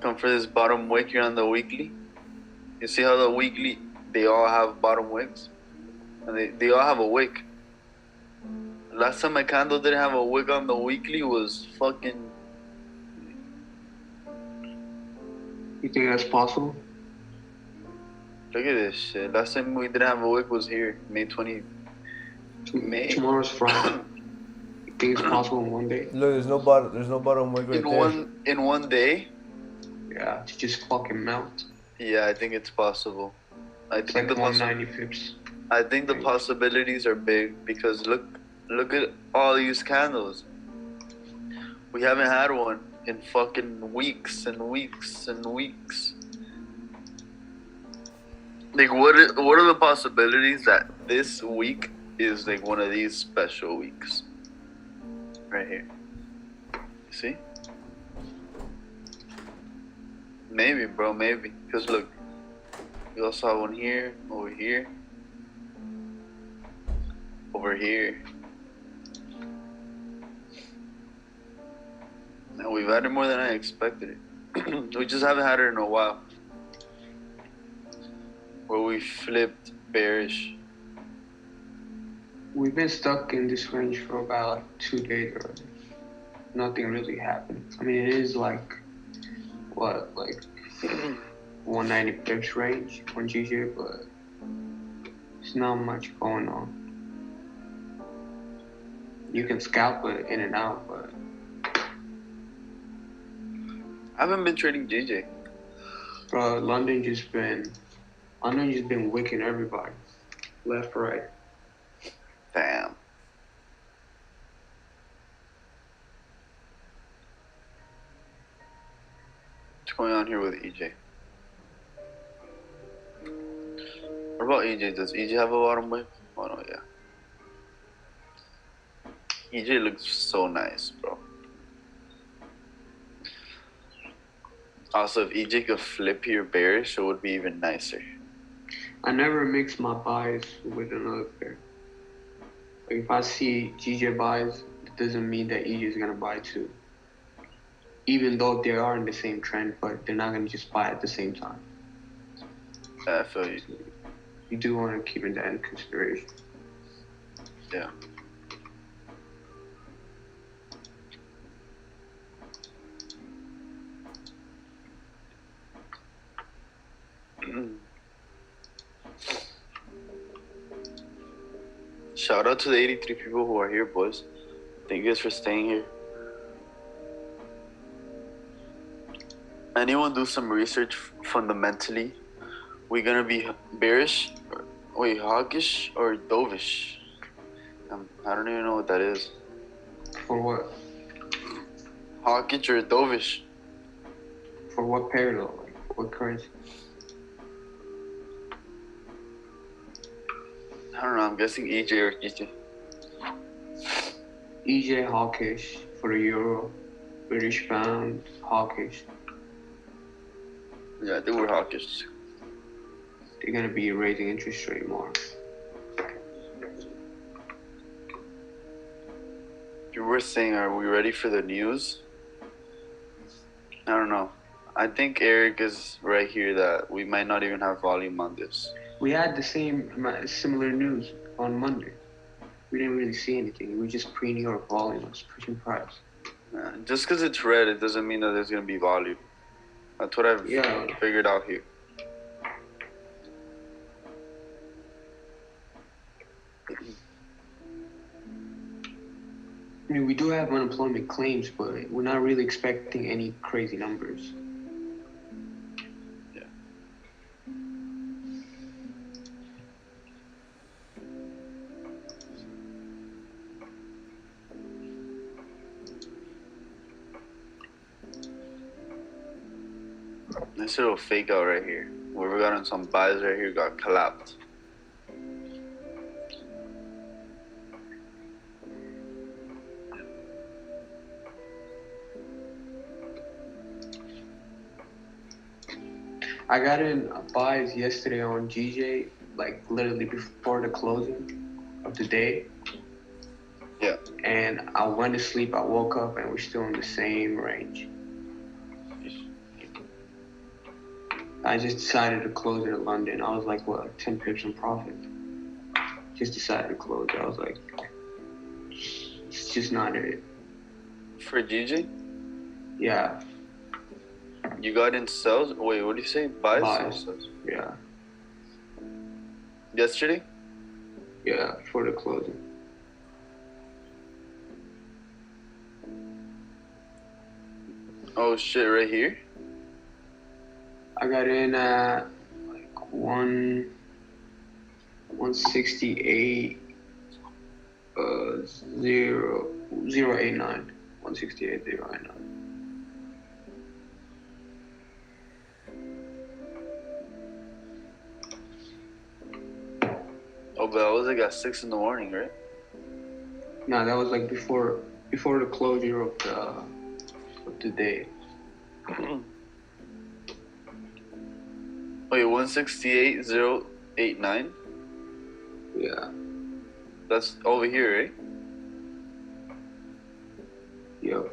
Come for this bottom wick here on the weekly. You see how the weekly, they all have bottom wicks? And they all have a wick. Last time my candle didn't have a wick on the weekly was fucking... You think that's possible? Look at this shit. Last time we didn't have a wick was here, May 20... May? Tomorrow's Friday. You think it's possible in one day? Look, there's no bottom wick right there. In one day? Yeah, to just fucking melt. Yeah, I think it's possible. It's like 190 pips. I think the possibilities are big because look at all these candles. We haven't had one in fucking weeks and weeks and weeks. Like what are the possibilities that this week is like one of these special weeks? Right here. See? Maybe, bro, maybe. Because look, you also have one here, over here, over here. And we've had it more than I expected it. We just haven't had it in a while. Where we flipped bearish. We've been stuck in this range for about like 2 days already. Nothing really happened. I mean, it is like, what, like 190 pips range on GJ, but it's not much going on. You can scalp it in and out, but I haven't been trading GJ. bro, London just been wicking everybody, left, right. Damn. What's going on here with EJ? What about EJ? Does EJ have a bottom wick? Oh no, yeah. EJ looks so nice, bro. Also, if EJ could flip here bearish, it would be even nicer. I never mix my buys with another pair. Like if I see GJ buys, it doesn't mean that EJ is gonna buy too. Even though they are in the same trend, but they're not gonna just buy at the same time. I feel you. You do want to keep that in consideration. Yeah. Shout out to the 83 people who are here, boys. Thank you guys for staying here. Anyone do some research fundamentally? We gonna be bearish, hawkish, or dovish? I don't even know what that is. For what? Hawkish or dovish? For what pair though? Like what currency? I don't know. I'm guessing EJ or GJ. EJ hawkish for the euro, British pound hawkish. Yeah, I think we're hawkish. They're gonna be raising interest rate more. You were saying, are we ready for the news? I don't know. I think Eric is right here that we might not even have volume on this. We had the similar news on Monday. We didn't really see anything. We just pre-New York volume was pushing price. Just because it's red, it doesn't mean that there's going to be volume. That's what I've figured out here. I mean, we do have unemployment claims, but we're not really expecting any crazy numbers. Yeah. This little fake out right here. Whoever got on some buys right here got collapsed. I got in buys yesterday on GJ, like literally before the closing of the day. Yeah. And I went to sleep, I woke up, and we're still in the same range. I just decided to close it at London. I was like, what, 10 pips in profit? Just decided to close it. I was like, it's just not it. For GJ? Yeah. You got in sells? Wait, what do you say? Buys? Buys. Yeah. Yesterday? Yeah, before the closing. Oh shit, right here? I got in at like 168 089. 168.089. Oh, but that was like at 6 in the morning, right? No, that was like before the closure of the day. Wait, 168.089? Yeah. That's over here, right? Yep.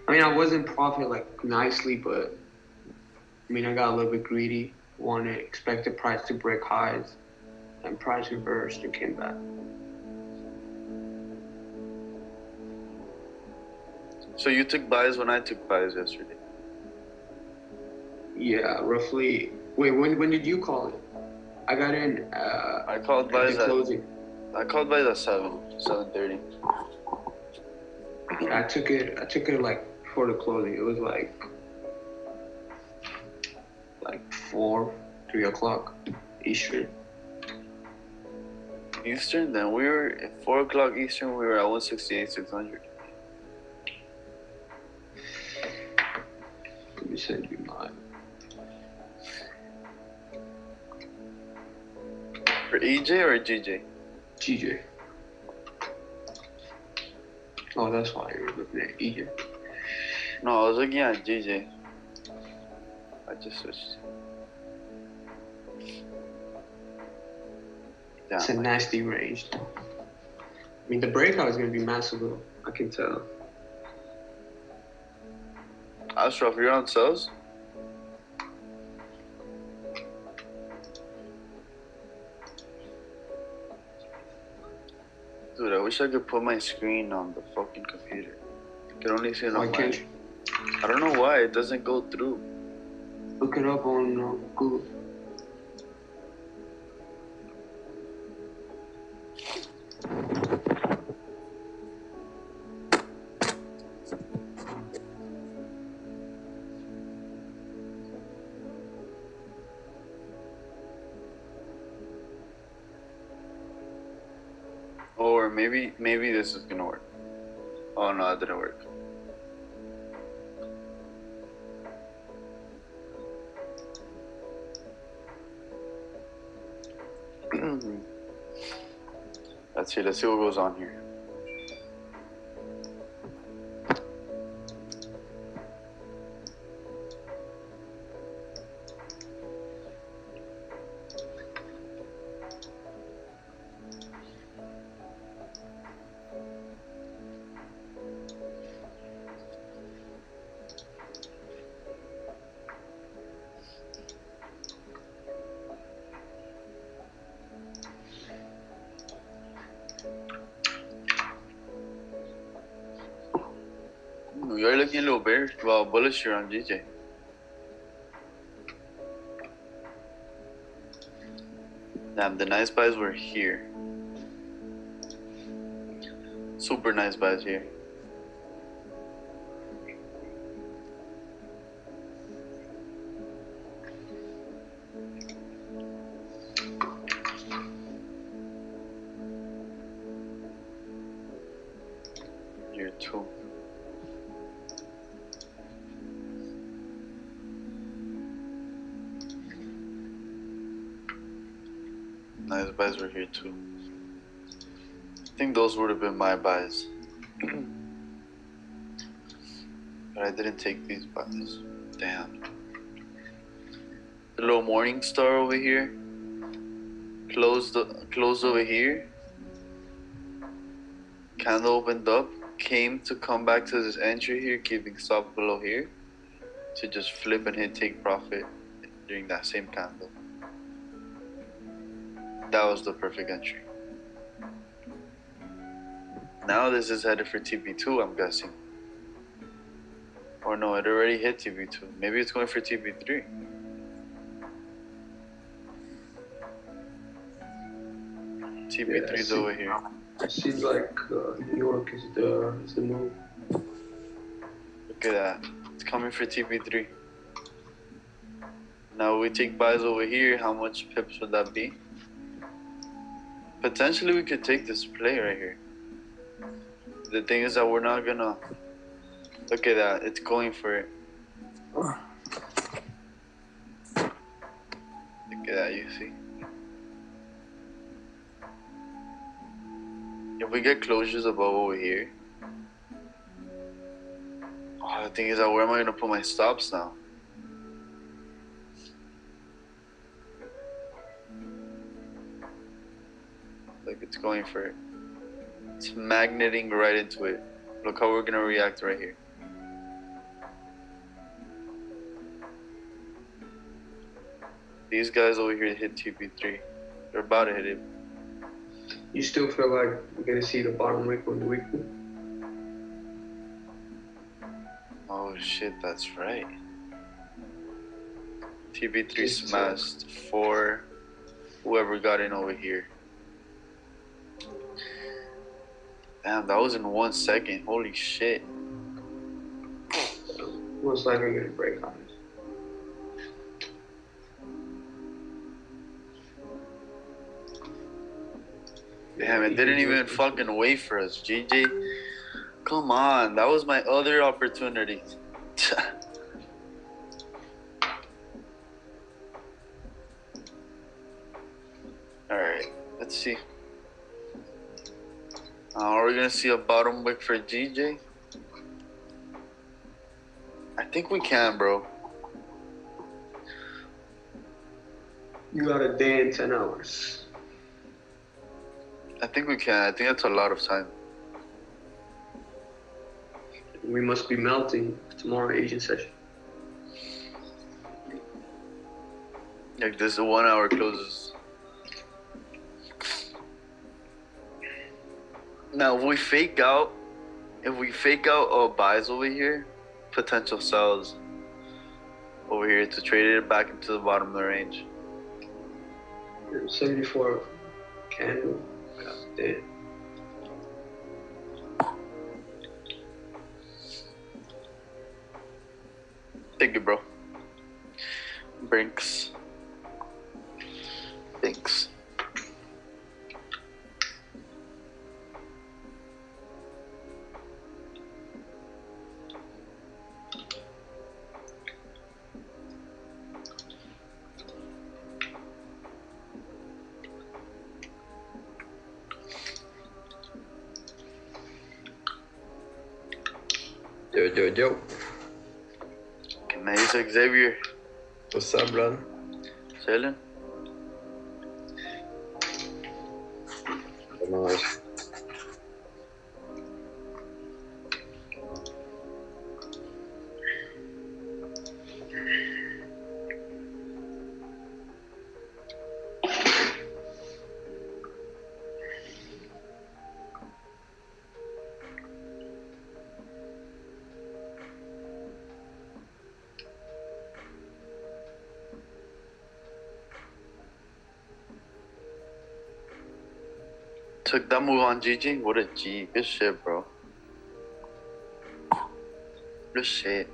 I mean, I was in profit like nicely, but I mean, I got a little bit greedy. Expected price to break highs, and price reversed and came back. So you took buys when I took buys yesterday? Yeah, roughly. Wait, when did you call it? I got in. I called buys at closing. I called buys at 7:30. I took it like before the closing. It was like 3 o'clock Eastern. Eastern? Then we were at 4 o'clock Eastern. We were at 168.600. Let me send you mine. For EJ or GJ? GJ. Oh, that's why you're looking at EJ. No, I was looking at GJ. I just switched. Damn, It's a nasty range. I mean, the breakout is going to be massive, though. I can tell. Ashraf, you're on sales? Dude, I wish I could put my screen on the fucking computer. I can only see it on can't you? I don't know why, it doesn't go through. Look it up on Google. Or maybe this is gonna work. Oh no, that didn't work. Let's see what goes on here. We are looking a little bearish, well, bullish here on GJ. Damn, the nice buys were here. Super nice buys here. Here too. Nice buys were here too. I think those would have been my buys. But I didn't take these buys. Damn. The little morning star over here. Closed over here. Candle opened up. Came to come back to this entry here, keeping stop below here. To just flip and hit take profit during that same candle. That was the perfect entry. Now this is headed for TP2, I'm guessing. Or no, it already hit TP2. Maybe it's going for TP3. TP3 is over here. It seems like New York is the move. Look at that. It's coming for TP3. Now we take buys over here. How much pips would that be? Potentially we could take this play right here. The thing is that we're not gonna. Look at that. It's going for it. Look at that, you see. If we get closures above over here. Oh, the thing is that where am I gonna put my stops now? Like it's going for it. It's magneting right into it. Look how we're gonna react right here. These guys over here hit TP3. They're about to hit it. You still feel like we're gonna see the bottom wick on the weekly? Oh shit, that's right. TP3 smashed for whoever got in over here. Damn, that was in 1 second. Holy shit. Most likely gonna break on it. Damn, it didn't even fucking wait for us, GG. Come on, that was my other opportunity. Alright, let's see. Are we gonna see a bottom wick for GJ? I think we can, bro. You got a day and 10 hours. I think we can. I think that's a lot of time. We must be melting tomorrow Asian session. Like this 1 hour closes. Now if we fake out buys over here, potential sells over here to trade it back into the bottom of the range. 74 candle. God damn. Thank you, bro. Brinks. Thanks. Yo. ¿Qué me dice Xavier? What's up, brother? Chilling? Nice. Took that move on GG. What a G. Good shit, bro. Good shit.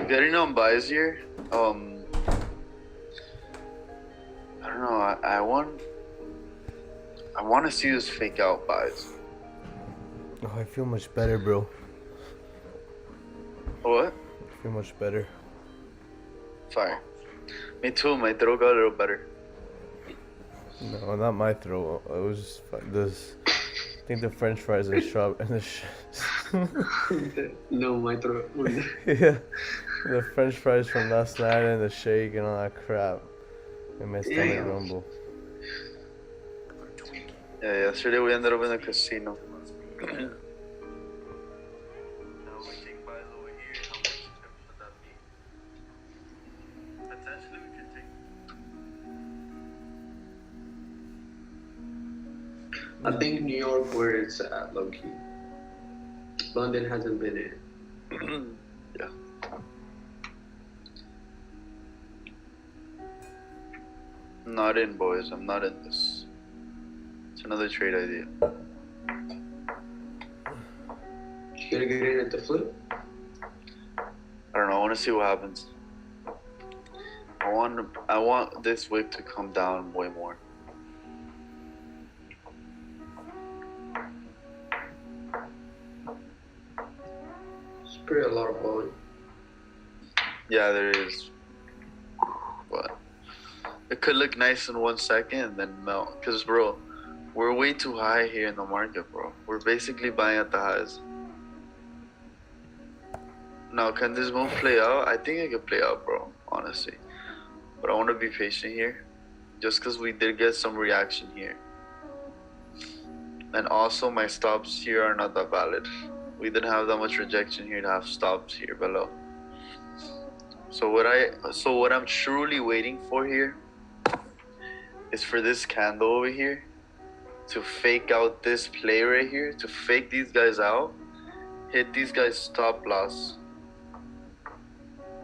Getting on buys here. I don't know. I want to see this fake out buys. Oh, I feel much better, bro. What? I feel much better. Fire. Me too. My throat got a little better. No, not my throat. It was this. I think the French fries and sharp and No, my throat. yeah, the French fries from last night and the shake and all that crap. And my stomach rumble. Yeah, yesterday we ended up in a casino. I think New York where it's at, low key. London hasn't been in. Yeah. Not in, boys. I'm not in this. It's another trade idea. You gonna get in at the flip? I don't know. I want to see what happens. I want this wick to come down way more. It's pretty a lot of volume. Yeah, there is. But it could look nice in 1 second and then melt. Cause bro, we're way too high here in the market, bro. We're basically buying at the highs. Now, can this move play out? I think it could play out, bro. Honestly, but I want to be patient here, just cause we did get some reaction here. And also, my stops here are not that valid. We didn't have that much rejection here to have stops here below. So what I'm truly waiting for here is for this candle over here to fake out this play right here, to fake these guys out, hit these guys stop loss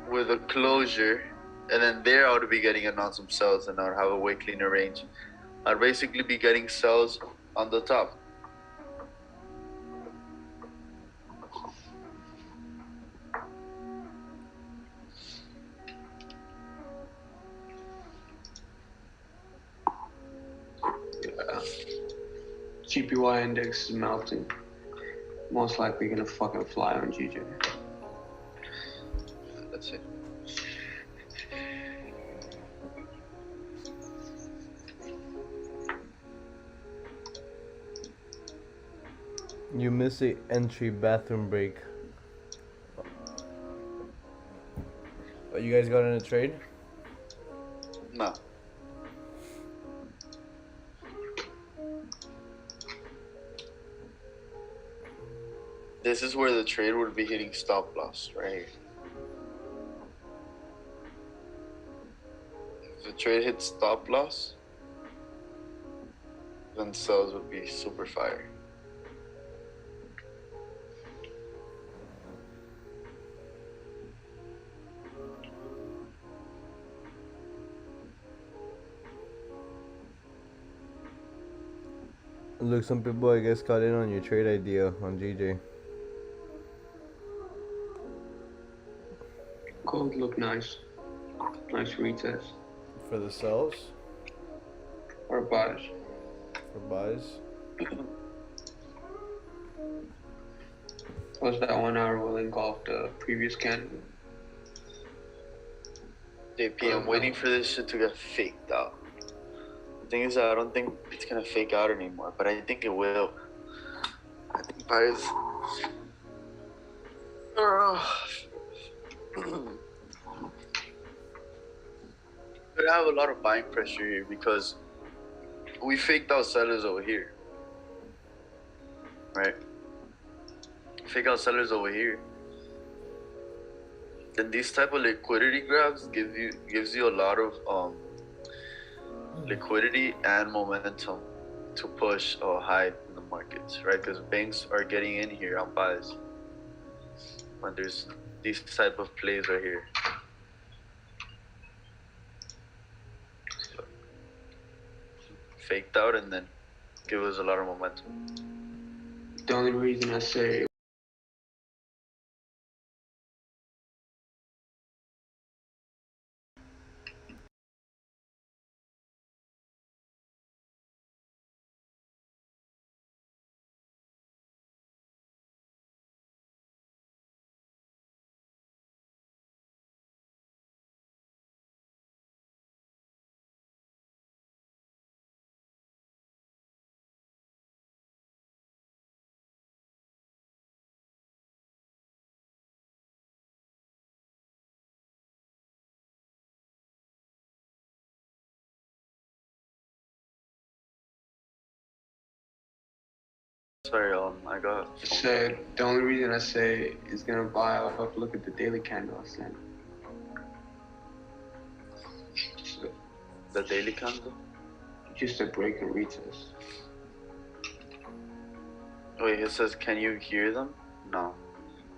with a closure, and then there I would be getting in on some sells and I would have a way cleaner range. I'd basically be getting sells on the top. GPY index is melting. Most likely gonna fucking fly on GJ. That's it. You miss the entry bathroom break. Oh, you guys got in a trade? No. This is where the trade would be hitting stop loss, right here. If the trade hits stop loss, then sells would be super fire. Look, some people I guess got in on your trade idea on GJ. Gold look nice. Nice retest. For the sells? Or buys. For buys? Plus that 1 hour will engulf the previous candle. JP, I'm waiting for this shit to get faked out. The thing is, I don't think it's gonna fake out anymore, but I think it will. I think buyers. Could have a lot of buying pressure here because we faked out sellers over here, right? Fake out sellers over here. then these type of liquidity grabs gives you a lot of liquidity and momentum to push or hide in the markets, right? Because banks are getting in here on buys when there's these type of plays right here. Faked out and then give us a lot of momentum. The only reason I say Sorry, I got. said the only reason I say is gonna buy off. Look at the daily candle I sent. The daily candle? Just a break and retest. Wait, it says, can you hear them? No.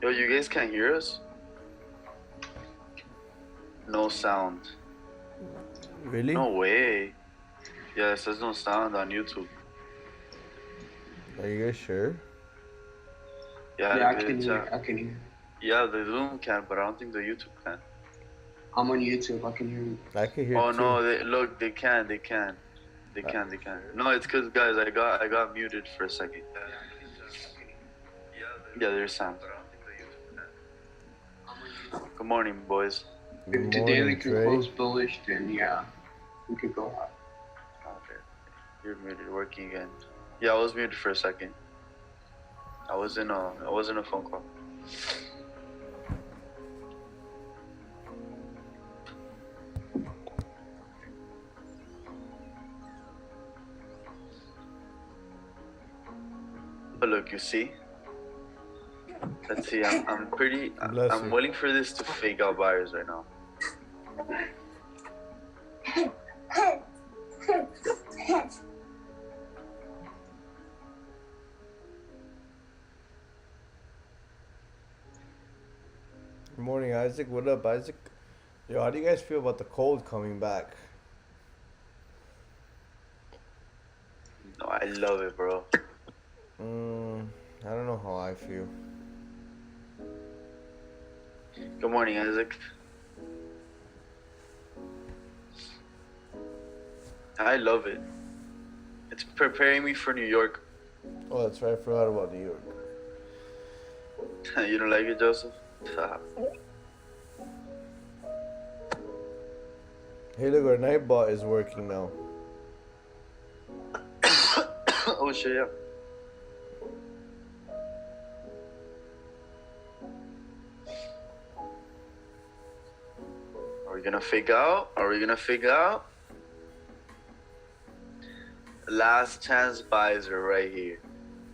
Yo, you guys can't hear us? No sound. Really? No way. Yeah, it says no sound on YouTube. Are you guys sure? Yeah, I can hear. Yeah, the Zoom can, but I don't think the YouTube can. I'm on YouTube. I can hear you. I can hear Oh too. no, they can. No, it's cause guys, I got muted for a second. Yeah, there's sound. Good morning, boys. If the daily can close bullish, then yeah, we could go high. Okay, you're muted, working again. Yeah, I was muted for a second. I was in a phone call. But look, you see. Let's see. I'm waiting for this to fake out buyers right now. Good morning, Isaac. What up, Isaac? Yo, how do you guys feel about the cold coming back? No, I love it, bro. I don't know how I feel. Good morning, Isaac. I love it. It's preparing me for New York. Oh, that's right. I forgot about New York. You don't like it, Joseph? Hey, look, our Nightbot is working now. Oh shit, yeah. Are we gonna figure out? Last chance buys are right here.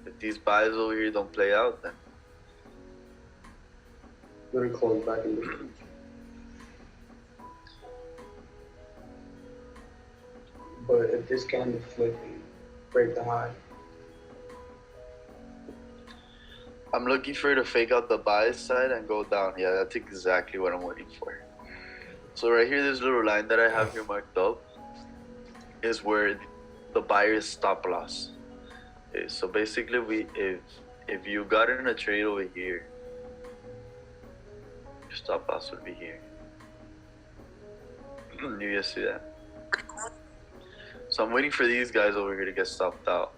If these buys over here don't play out, then Very close back in the range. But if this candle flipping, break the high. I'm looking for it to fake out the buy side and go down. Yeah, that's exactly what I'm waiting for. So right here, this little line that I have here marked up is where the buyer's stop loss is. So basically, if you got in a trade over here, your stop loss would be here. You guys see that? So I'm waiting for these guys over here to get stopped out.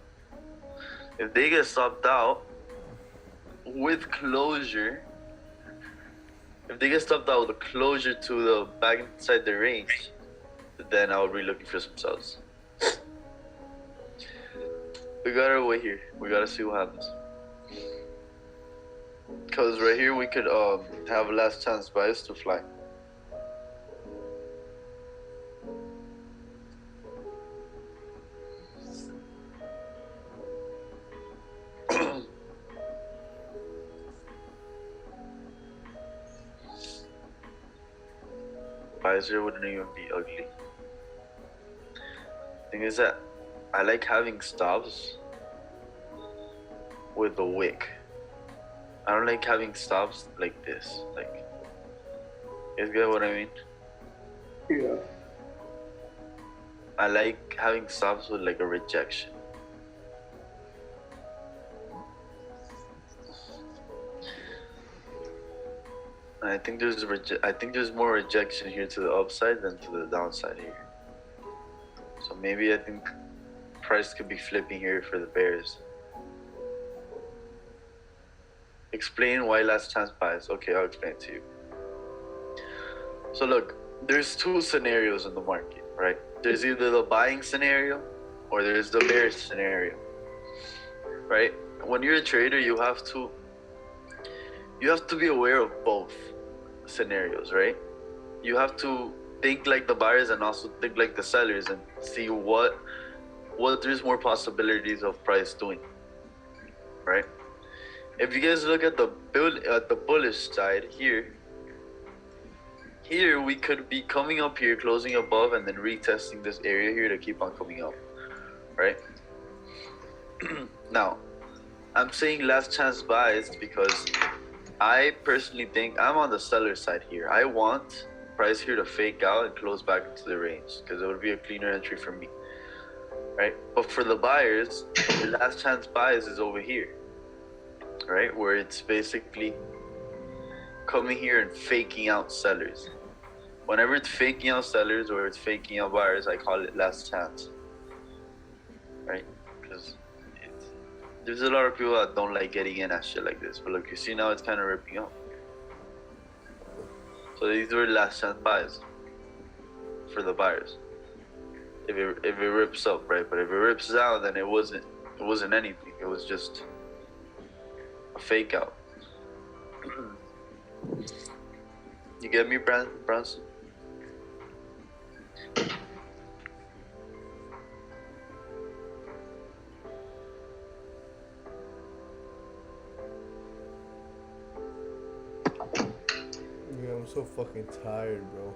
If they get stopped out with closure, if they get stopped out with a closure to the back inside the range, then I'll be looking for some sells. We gotta wait here. We gotta see what happens. Cause right here we could have last chance buys to fly. visor wouldn't even be ugly. Thing is that I like having stops with a wick. I don't like having stops like this. Like, you guys get what I mean? Yeah. I like having stops with like a rejection. And I think there's more rejection here to the upside than to the downside here. So maybe I think price could be flipping here for the bears. Explain why last chance buys. Okay, I'll explain it to you. So look, there's two scenarios in the market, right? There's either the buying scenario or there's the bearish scenario, right? When you're a trader, you have to be aware of both scenarios, right? You have to think like the buyers and also think like the sellers and see what there's more possibilities of price doing, right? If you guys look at the bullish side here we could be coming up here, closing above, and then retesting this area here to keep on coming up, right? Now, I'm saying last chance buys because I personally think I'm on the seller side here. I want price here to fake out and close back into the range because it would be a cleaner entry for me, right? But for the buyers, the last chance buys is over here, right? Where it's basically coming here and faking out sellers. Whenever it's faking out sellers or it's faking out buyers, I call it last chance, right? Because there's a lot of people that don't like getting in at shit like this. But look, you see now it's kind of ripping up. So these were last chance buys for the buyers. If it rips up, right? But if it rips down, then it wasn't anything. It was just a fake out. You get me, Bronson? Yeah, I'm so fucking tired, bro.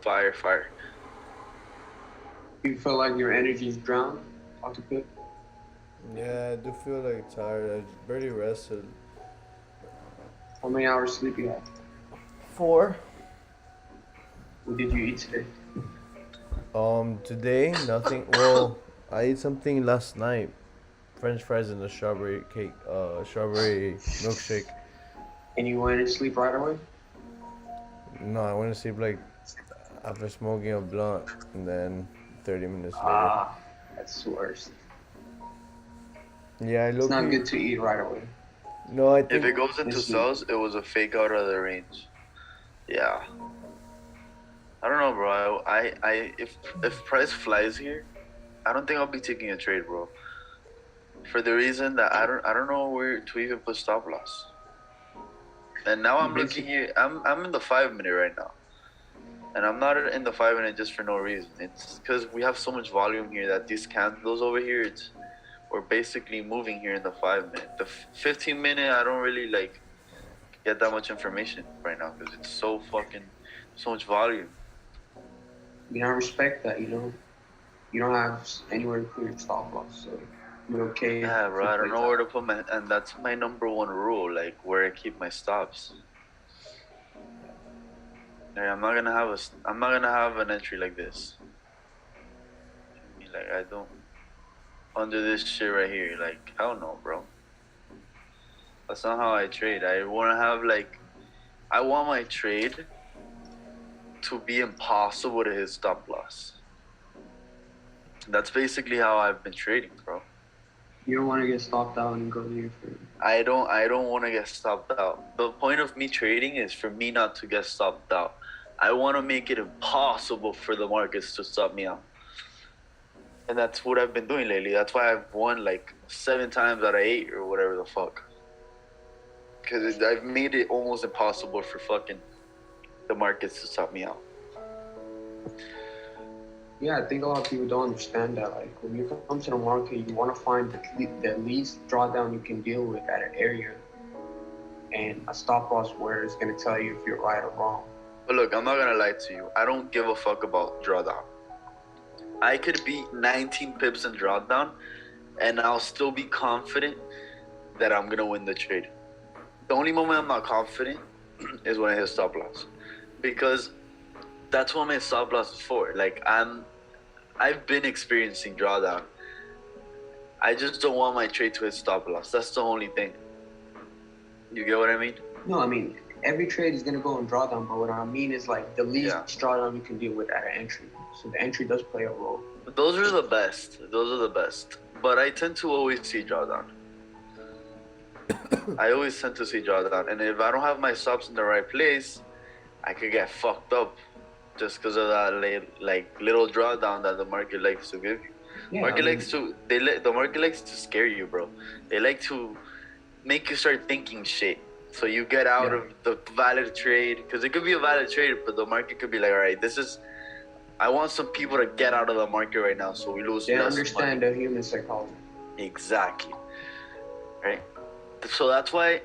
Fire. You feel like your energy's drowned, Dr. Pip? Yeah, I do feel like tired. I barely rested. How many hours sleep you had? 4. What did you eat today? Today nothing. Well, I ate something last night. French fries and a strawberry cake. Strawberry milkshake. And you went to sleep right away? No, I went to sleep like after smoking a blunt, and then 30 minutes later. Ah, that's worse. Yeah, It's not good to eat right away. No, I think if it goes into cells, it was a fake out of the range. Yeah. I don't know, bro. If price flies here, I don't think I'll be taking a trade, bro. For the reason that I don't know where to even put stop loss. And now I'm looking here. I'm in the 5-minute right now, and I'm not in the 5-minute just for no reason. It's because we have so much volume here that these candles over here, we're basically moving here in the 5-minute. The 15-minute, I don't really like get that much information right now because it's so much volume. I respect that, you don't have anywhere to put your stop loss, so you're okay. Yeah, bro, I don't know where to put and that's my number one rule, like where I keep my stops. Like, I'm not gonna have an entry like this. Like, I don't under this shit right here. Like, hell no, bro. That's not how I trade. I want my trade to be impossible to hit stop loss. That's basically how I've been trading, bro. You don't want to get stopped out and go near for it. I don't want to get stopped out. The point of me trading is for me not to get stopped out. I want to make it impossible for the markets to stop me out. And that's what I've been doing lately. That's why I've won like 7 times out of 8 or whatever the fuck. Because I've made it almost impossible for fucking the markets to stop me out. Yeah, I think a lot of people don't understand that. Like when you come to the market, you want to find the least drawdown you can deal with at an area, and a stop loss where it's gonna tell you if you're right or wrong. But look, I'm not gonna lie to you. I don't give a fuck about drawdown. I could be 19 pips in drawdown, and I'll still be confident that I'm gonna win the trade. The only moment I'm not confident is when I hit stop loss, because that's what my stop loss is for. Like I've been experiencing drawdown. I just don't want my trade to hit stop loss. That's the only thing. You get what I mean? No, I mean every trade is gonna go in drawdown, but what I mean is like the least drawdown you can deal with at an entry. So the entry does play a role. Those are the best. Those are the best. But I tend to always see drawdown. I always tend to see drawdown, and if I don't have my stops in the right place, I could get fucked up just because of that little drawdown that the market likes to give you. Yeah, The market likes to scare you, bro. They like to make you start thinking shit. So you get out of the valid trade, because it could be a valid trade, but the market could be like, all right, I want some people to get out of the market right now, so we lose They less understand money. the human psychology. Exactly. Right? So that's why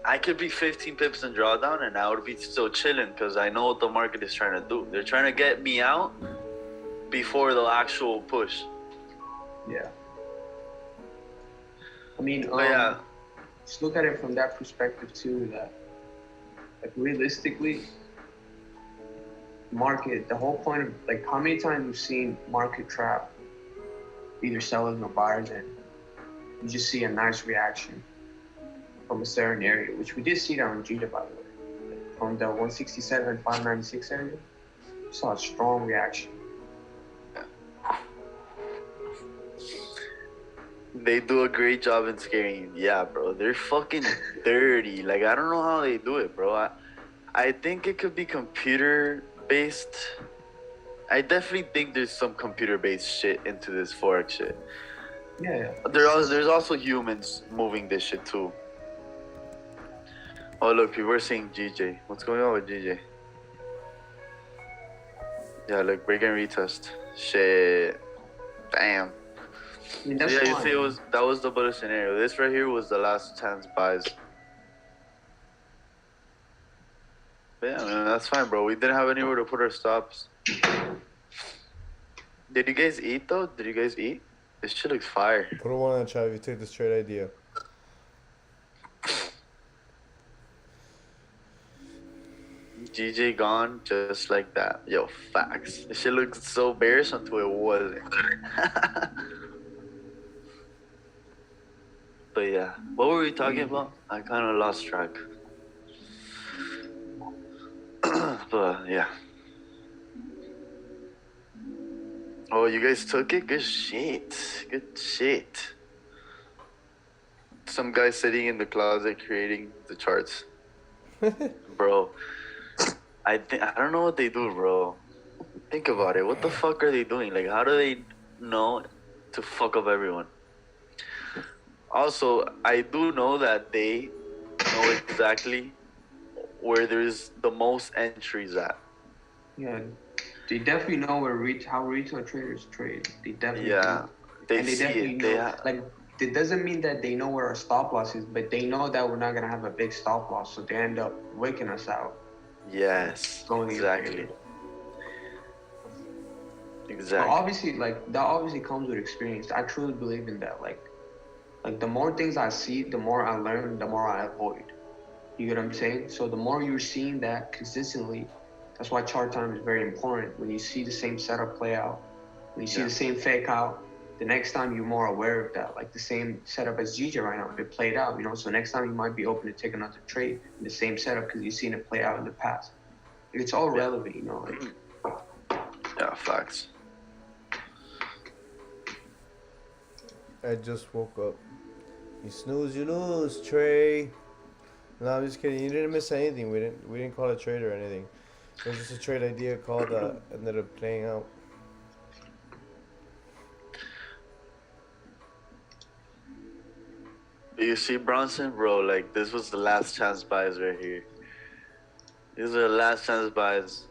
I could be 15 pips in drawdown and I would be still chilling, because I know what the market is trying to do. They're trying to get me out before the actual push. Yeah. I mean, yeah. Just look at it from that perspective too, that like realistically, market, the whole point of like how many times you've seen market trap either sellers or buyers, and you just see a nice reaction from a certain area, which we did see that on Jita, by the way. Like from the 167, 596 area, we saw a strong reaction. They do a great job in scaring you. Yeah, bro. They're fucking dirty. Like, I don't know how they do it, bro. I think it could be computer-based. I definitely think there's some computer-based shit into this Forex shit. Yeah. There's also humans moving this shit, too. Oh, look, people are saying GJ. What's going on with GJ? Yeah, look, break and retest. Shit. Damn. I mean, so yeah, you see, that was the bullish scenario. This right here was the last chance buys. But yeah, man, that's fine, bro. We didn't have anywhere to put our stops. Did you guys eat, though? Did you guys eat? This shit looks fire. Put a 1 in the chat if you take this trade idea. GJ gone just like that. Yo, facts. This shit looks so bearish until it wasn't. But yeah, what were we talking about? I kind of lost track. But yeah. Oh, you guys took it? Good shit. Good shit. Some guy sitting in the closet creating the charts. Bro, I don't know what they do, bro. Think about it. What the fuck are they doing? Like, how do they know to fuck up everyone? Also, I do know that they know exactly where there's the most entries at. Yeah, they definitely know how retail traders trade. They definitely do. They see it. Like, it doesn't mean that they know where our stop loss is, but they know that we're not gonna have a big stop loss, so they end up waking us out. Yes, exactly. But obviously, like that obviously comes with experience. I truly believe in that. Like the more things I see, the more I learn, the more I avoid. You get what I'm saying? So the more you're seeing that consistently, that's why chart time is very important. When you see the same setup play out, when you see the same fake out, the next time you're more aware of that. Like the same setup as GJ right now, it played out, you know? So next time you might be open to take another trade in the same setup because you've seen it play out in the past. It's all relevant, you know? Like, yeah, facts. I just woke up. You snooze, you lose, Trey. No, I'm just kidding. You didn't miss anything. We didn't call a trade or anything. It was just a trade idea call that ended up playing out. You see, Bronson, bro, like, this was the last chance buys right here. These are the last chance buys.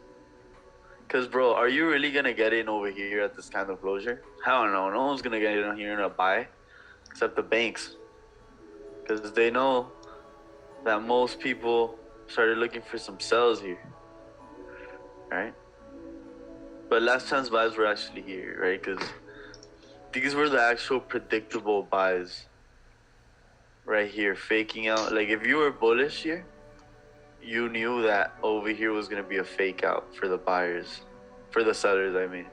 Cause bro, are you really gonna get in over here at this kind of closure? Hell no, no one's gonna get in here in a buy, except the banks, cause they know that most people started looking for some sells here, right? But last chance buys were actually here, right? Cause these were the actual predictable buys, right here, faking out. Like if you were bullish here, you knew that over here was gonna be a fake out for the buyers, for the sellers, I mean.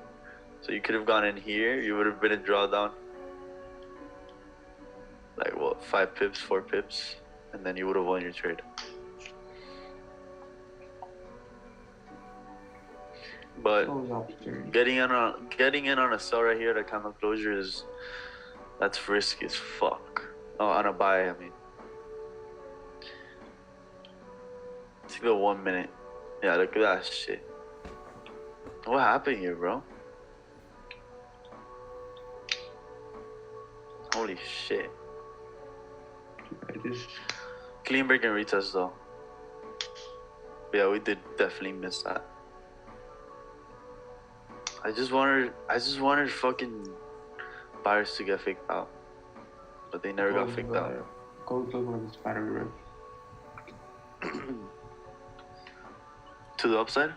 So you could have gone in here, you would have been in drawdown, like what, 5 pips, 4 pips, and then you would have won your trade. But getting in on a sell right here at a candle closure that's risky as fuck. Oh, on a buy, I mean. See the 1 minute. Yeah, look at that shit. What happened here, bro? Holy shit. Clean break and retest though. Yeah, we did definitely miss that. I just wanted fucking buyers to get faked out. But they never got faked out. Gold look like it's battery red. To the upside?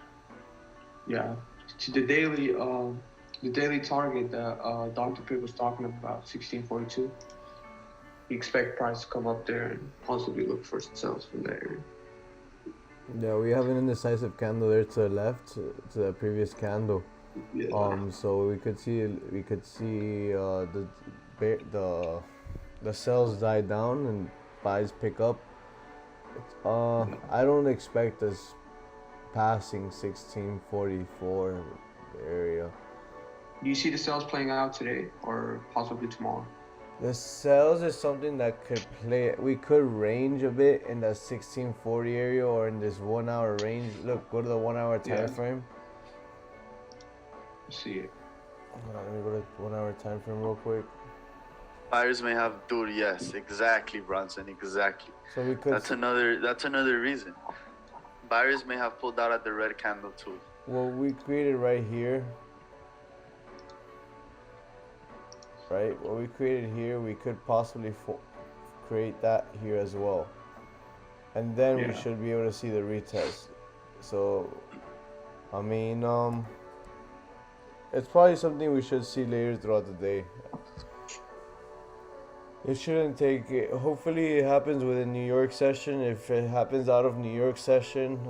Yeah. To the daily target that Dr. Pig was talking about, 1642. You expect price to come up there and possibly look for sells from that area. Yeah, we have an indecisive candle there to the left, to the previous candle. Yeah. So we could see the sells die down and buys pick up. I don't expect us passing 1644 area. Do you see the sales playing out today or possibly tomorrow? The sells is something that could play. We could range a bit in that 1640 area or in this 1 hour range. Look, go to the 1 hour time frame. See it. Let me go to 1 hour time frame real quick. Buyers may have, dude. Yes, exactly, Bronson. Exactly. So we could. That's another reason. Buyers may have pulled out at the red candle too. Well, we created right here. Right, what we created here, we could possibly create that here as well, and then we should be able to see the retest. So, I mean, it's probably something we should see later throughout the day. It shouldn't take. Hopefully, it happens within New York session. If it happens out of New York session,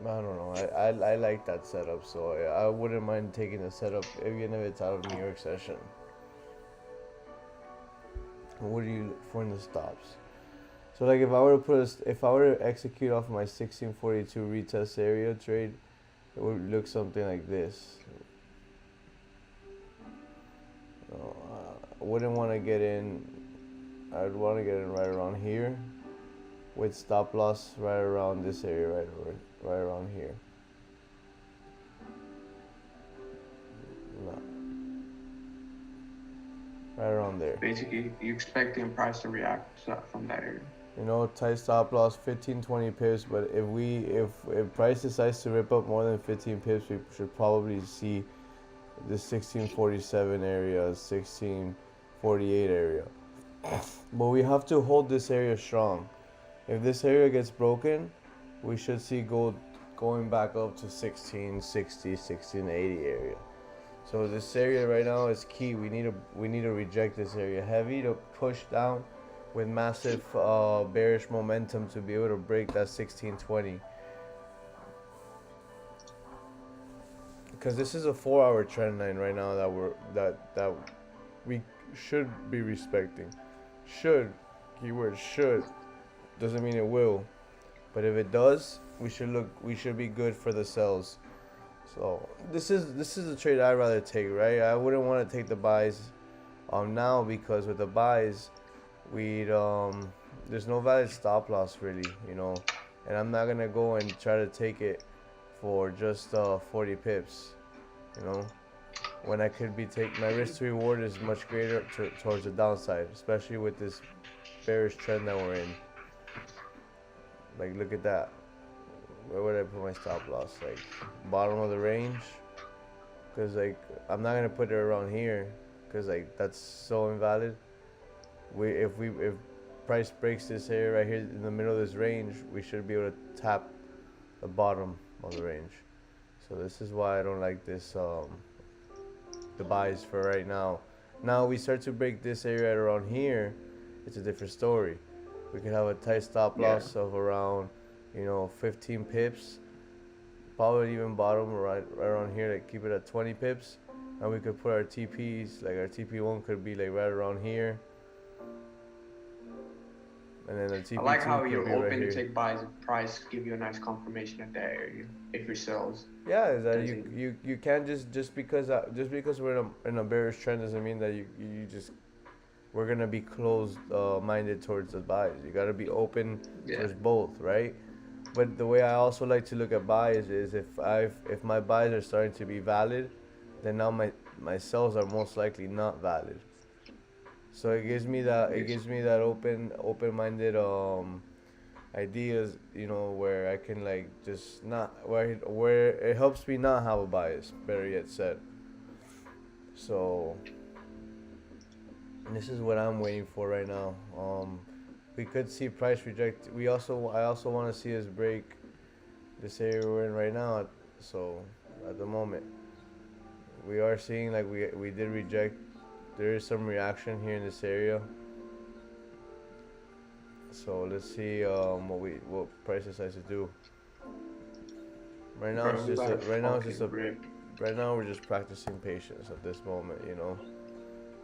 I don't know. I like that setup, so I wouldn't mind taking the setup even if it's out of New York session. What do you look for in the stops? So like if I were to execute off my 1642 retest area trade, it would look something like this. I wouldn't want to get in. I'd want to get in right around here, with stop loss right around this area, right around here. No. Right around there. Basically, you expecting price to react from that area. You know, tight stop loss, 15-20 pips. But if price decides to rip up more than 15 pips, we should probably see the 1647 area, 1648 area. But we have to hold this area strong. If this area gets broken, we should see gold going back up to 1660, 1680 area. So this area right now is key. We need to reject this area heavy to push down with massive bearish momentum to be able to break that 1620. Because this is a 4-hour trend line right now that we should be respecting. Should, keyword should, doesn't mean it will, but if it does, we should be good for the sells. So this is a trade I'd rather take, right? I wouldn't want to take the buys now, because with the buys there's no valid stop loss really, you know, and I'm not gonna go and try to take it for just 40 pips, you know, when I could be my risk to reward is much greater towards the downside, especially with this bearish trend that we're in. Like, look at that. where would I put my stop loss? Like bottom of the range, because like I'm not gonna put it around here, because like that's so invalid. If price breaks this area right here in the middle of this range, we should be able to tap the bottom of the range. So this is why I don't like this the buys for right now. Now we start to break this area at around here, it's a different story. We could have a tight stop loss of around 15 pips, probably even bottom right around here, like keep it at 20 pips, and we could put our TPs, like our TP1 could be like right around here, and then the TP2 I like how could you're be right open to here. take buys if price give you a nice confirmation at that area. If your sells, Yeah, is that doesn't- you can't just because we're in a bearish trend doesn't mean that you just we're gonna be closed minded towards the buys. You gotta be open towards both, right? But the way I also like to look at buys is if my buys are starting to be valid, then now my sells are most likely not valid. So it gives me that open minded ideas, where I can like just not where it helps me not have a bias. Better yet said. So this is what I'm waiting for right now. We could see price reject. I also want to see us break this area we're in right now. So at the moment, we are seeing like we did reject. There is some reaction here in this area. So let's see what price decides to do. Right now it's just right now we're just practicing patience at this moment.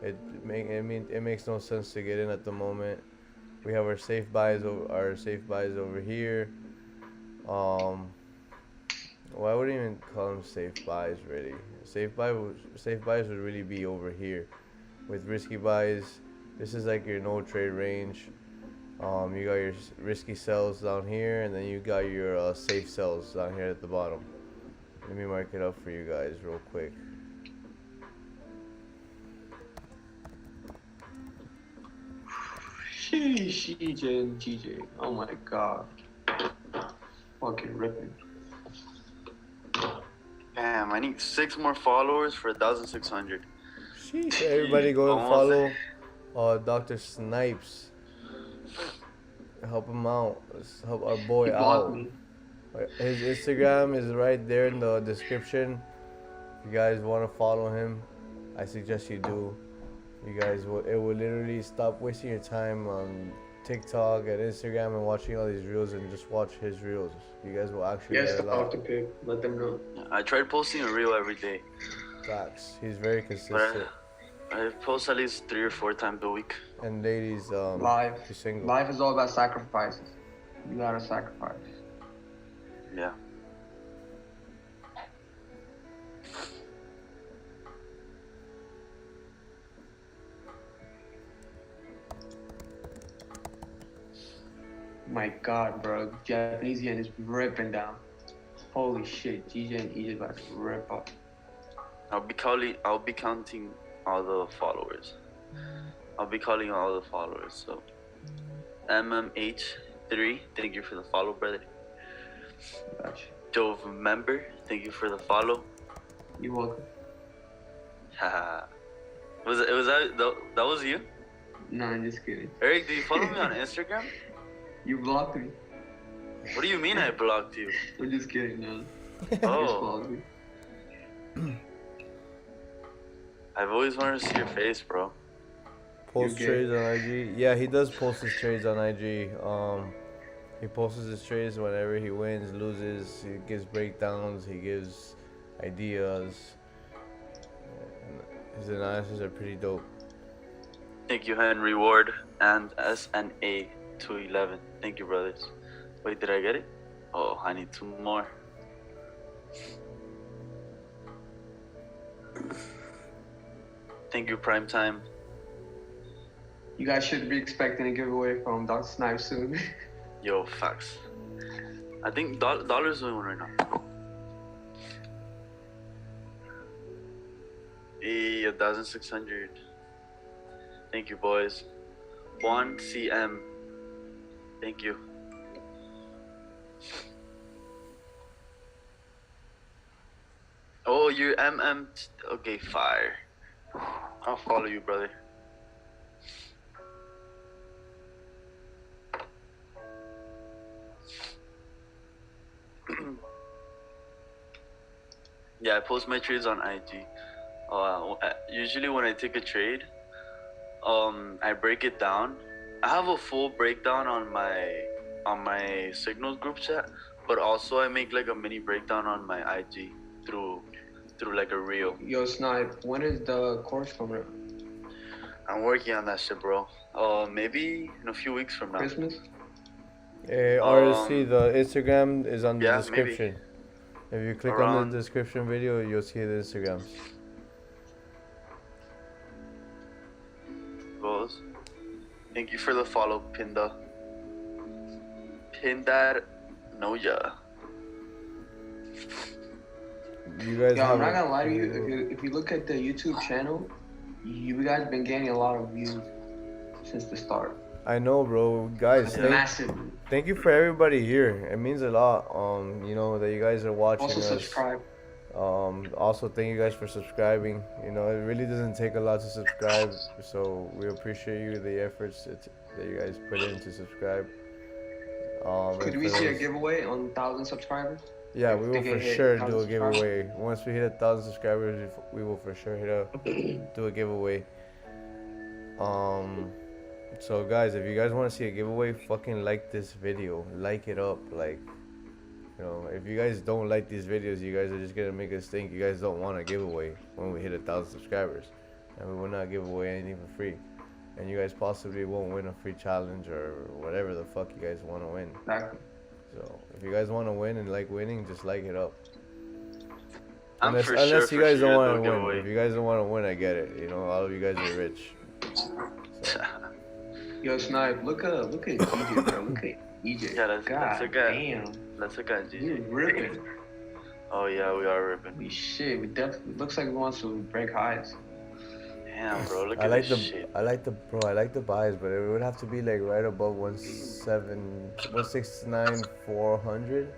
It makes no sense to get in at the moment. We have our safe buys over here. Well, I wouldn't even call them safe buys really. Safe buys would really be over here. With risky buys, this is like your no trade range. You got your risky sells down here, and then you got your safe sells down here at the bottom. Let me mark it up for you guys real quick. Sheesh, EJ and GJ. Oh my god. Fucking ripping. Damn, I need 6 more followers for 1,600. Sheesh, everybody go and follow Dr. Snipes. Help him out. Let's help our boy He blocked out. me. His Instagram is right there in the description. If you guys want to follow him, I suggest you do. It will literally stop wasting your time on TikTok and Instagram and watching all these reels and just watch his reels. You guys will actually Yes, learn a lot. Dr. Pip. Let them know. I tried posting a reel every day. Facts. He's very consistent. I post at least 3 or 4 times a week. And ladies, Life. he's single. Life is all about sacrifices. You gotta sacrifice. Yeah. My god, bro. Japanese yen is ripping down. Holy shit. GJ and EJ about to rip up. I'll be counting all the followers. I'll be calling all the followers. So MMH3, thank you for the follow, brother. Gotcha. Dove member, thank you for the follow. You're welcome. Haha. That was you? No, I'm just kidding. Eric, do you follow me on Instagram? You blocked me. What do you mean I blocked you? I'm just kidding, no. Oh. I've always wanted to see your face, bro. Post trades on IG. Yeah, he does post his trades on IG. He posts his trades whenever he wins, loses. He gives breakdowns. He gives ideas. His analysis are pretty dope. Thank you, Henry Ward and SNA 211. Thank you, brothers. Wait, did I get it? Oh, I need 2 more. Thank you, Prime Time. You guys should be expecting a giveaway from Dr. Snipes soon. Yo, facts. I think Dollar's doing one right now. Hey, 1,600. Thank you, boys. 1 CM. Thank you. you're MM. Okay, fire. I'll follow you, brother. Yeah, I post my trades on IG. Usually when I take a trade, I break it down. I have a full breakdown on my Signals group chat, but also I make like a mini breakdown on my IG through like a reel. Yo, Snipe, when is the course coming up? I'm working on that shit, bro. Maybe in a few weeks from now. Christmas? RSC, the Instagram is on the yeah, description. If you click on the description video, you'll see the Instagrams. Goes. Thank you for the follow, Pinda. Pindar Noya. You guys Yo, have I'm not gonna lie to you. If you look at the YouTube channel, you guys been gaining a lot of views since the start. I know, bro. Guys, Massively. Thank you for everybody here. It means a lot. You know that you guys are watching Also us. subscribe. Also thank you guys for subscribing. You know, it really doesn't take a lot to subscribe, so we appreciate you the efforts that you guys put in to subscribe. Could we see a giveaway on 1,000 subscribers? Yeah, we will for sure do a giveaway. Once we hit 1,000 subscribers, we will for sure do a giveaway. So guys, if you guys want to see a giveaway, fucking like this video, like it up. Like, you know, if you guys don't like these videos, you guys are just gonna make us think you guys don't want a giveaway when we hit 1,000 subscribers, and we will not give away anything for free, and you guys possibly won't win a free challenge or whatever the fuck you guys want to win. Exactly. So if you guys want to win and like winning, just like it up. Unless you guys don't want to win. If you guys don't want to win, I get it. You know, all of you guys are rich. So. Yo, Snipe, look at EJ, bro. Look at EJ. Yeah, let's look at. Damn. Let's look at GG. We're ripping. Oh yeah, we are ripping. Holy shit, we definitely looks like we want to break highs. Damn, bro, look at this shit. I like the buys, but it would have to be like right above 169 400.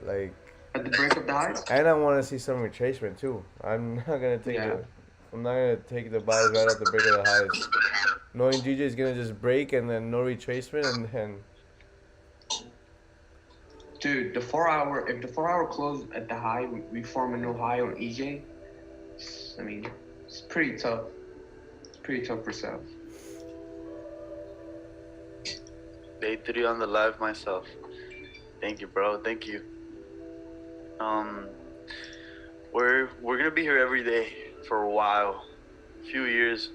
Like at the break of the highs. And I want to see some retracement too. I'm not gonna take the buys right at the break of the highs. Knowing GJ is gonna just break and then no retracement and then. Dude, if the 4 hour close at the high, we form a new high on EJ. I mean, it's pretty tough. It's pretty tough for sales. Day 3 on the live myself. Thank you, bro. Thank you. We're gonna be here every day for a while, a few years.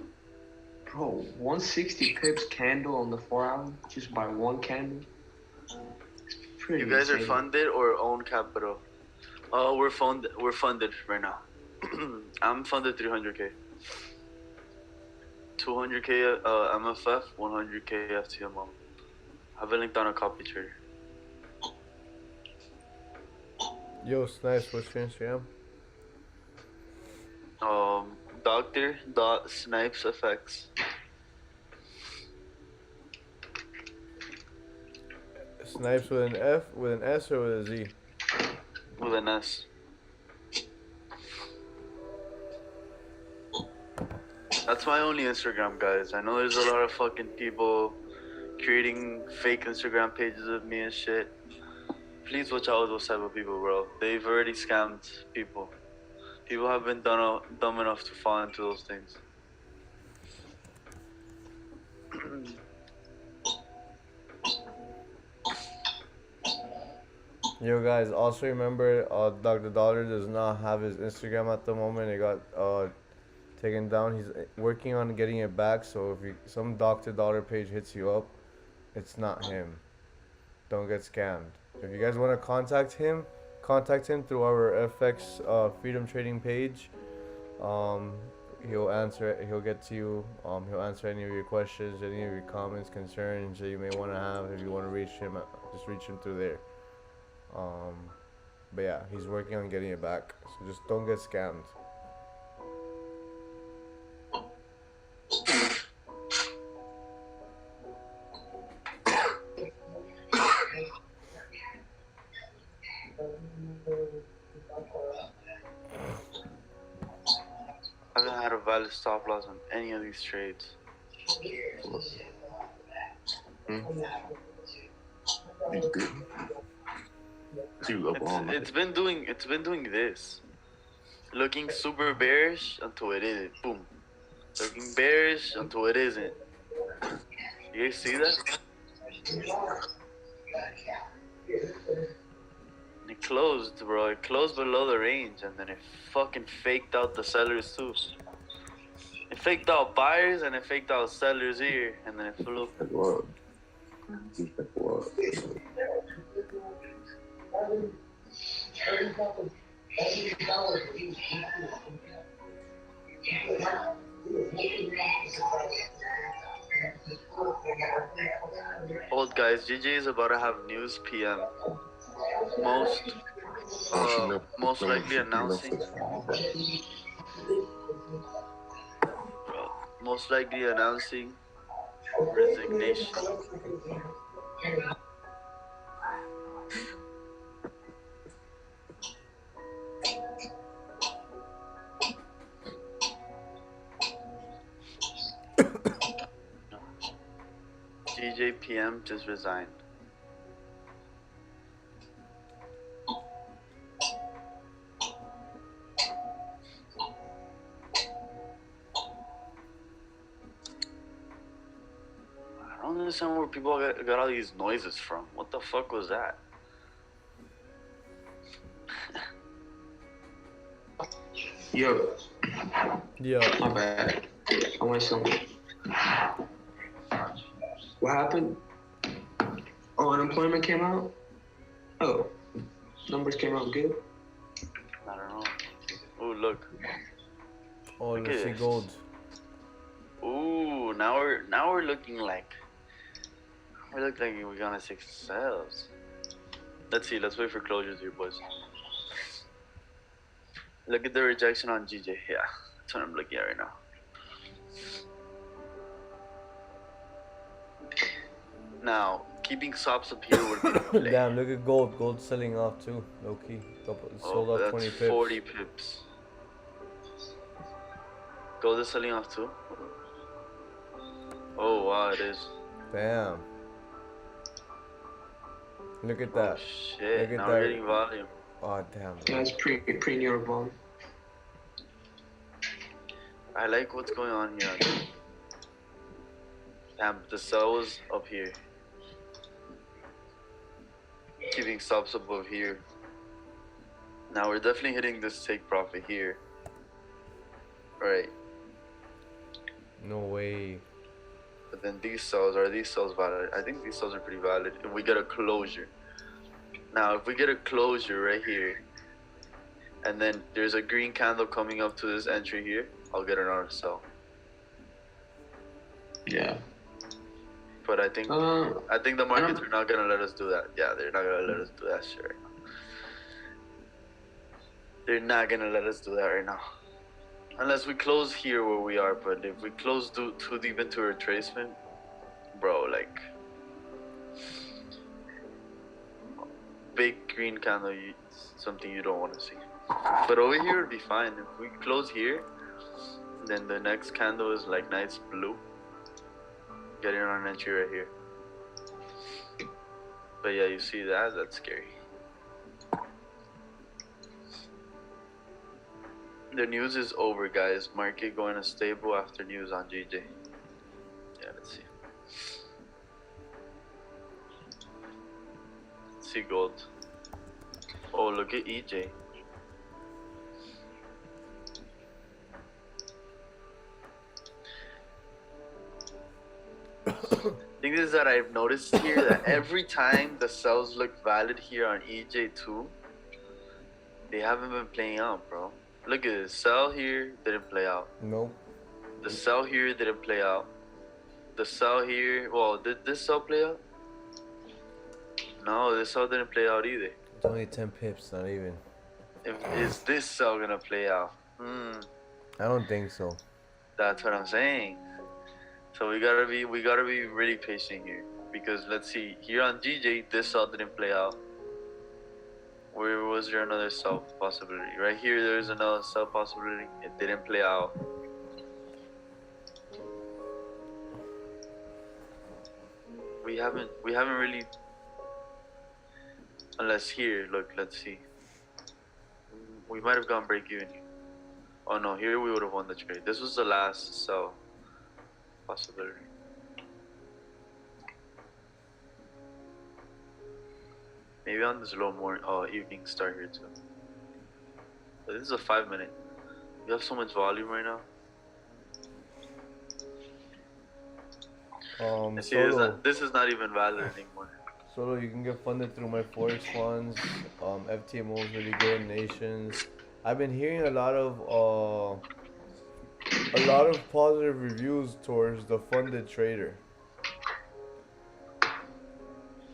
Bro, 160 pips candle on the 4 hour just by one candle. You guys are funded or own capital? Oh, we're funded right now. I'm funded 300k. 200k MFF, 100k FTMO. I have a link on a copy trader. Yo, Snipes, what's your Instagram? Dr.SnipesFX. Snipes with an F, with an S, or with a Z? With an S. That's my only Instagram, guys. I know there's a lot of fucking people creating fake Instagram pages of me and shit. Please watch out with those type of people, bro. They've already scammed people. People have been dumb enough to fall into those things. Yo, guys, also remember, Dr. Dollar does not have his Instagram at the moment. It got taken down. He's working on getting it back. So if some Dr. Dollar page hits you up, it's not him. Don't get scammed. If you guys want to contact him through our FX Freedom Trading page. He'll answer. He'll get to you. He'll answer any of your questions, any of your comments, concerns that you may want to have. If you want to reach him, just reach him through there. But yeah, he's working on getting it back. So just don't get scammed. I haven't had a valid stop loss on any of these trades. It's been doing this. Looking super bearish until it isn't. Boom. Looking bearish until it isn't. You guys see that? It closed, bro. It closed below the range, and then it fucking faked out the sellers too. It faked out buyers and it faked out sellers here, and then it flew. Hold, guys. GG is about to have news PM. Most likely announcing. Most likely announcing resignation. GJPM just resigned. I don't understand where people got all these noises from. What the fuck was that? Yo. Yeah. My bad. I went somewhere. What happened? Oh, unemployment came out? Oh. Numbers came out good? I don't know. Ooh, look. Oh, Look let's at see this. gold. Ooh, now we're looking like we're gonna see sales. Let's see. Let's wait for closures here, boys. Look at the rejection on GJ. Yeah, that's what I'm looking at right now. Now, keeping stops up here would be the play. Damn, look at gold. Gold's selling off too, low key. Sold off that's 20 pips. 40 pips. Gold is selling off too. Oh wow, it is. Damn. Look at Oh that. shit! Look at Now that. we're getting volume. Oh damn. Bro. That's pre-near bomb. I like what's going on here. Damn, the sell was up here. Keeping stops above here. Now we're definitely hitting this take profit here. Right. No way. But then these cells valid? I think these cells are pretty valid if we get a closure. Now, if we get a closure right here, and then there's a green candle coming up to this entry here, I'll get another sell. Yeah. But I think the markets are not gonna let us do that. Yeah, they're not gonna let us do that shit right now. They're not gonna let us do that right now. Unless we close here where we are, but if we close too deep into a retracement, bro, like big green candle, something you don't want to see. But over here would be fine. If we close here, then the next candle is like nice blue. Getting on an entry right here. But yeah, you see that? That's scary. The news is over, guys. Market going to stable after news on GJ. Yeah, let's see. Let's see gold. Oh, look at EJ. Thing is that I've noticed here that every time the sells look valid here on EJ2, they haven't been playing out, bro. Look at this. Sell here didn't play out. Nope. The sell here didn't play out. The sell here, well, did this sell play out? No, this sell didn't play out either. It's only 10 pips, not even. Is this sell gonna play out? I don't think so. That's what I'm saying. So we gotta be really patient here, because let's see here on GJ, this sell didn't play out. Where was there another sell possibility? Right here, there's another sell possibility. It didn't play out. We haven't really, unless here. Look, let's see. We might have gone break even here. Oh no, here we would have won the trade. This was the last sell possibility. Maybe on this low evening start here too. But this is a 5 minute. We have so much volume right now. See, this is not even valid anymore. Solo, you can get funded through my Forex funds. FTMO is really good. Nations. I've been hearing a lot of positive reviews towards the funded trader.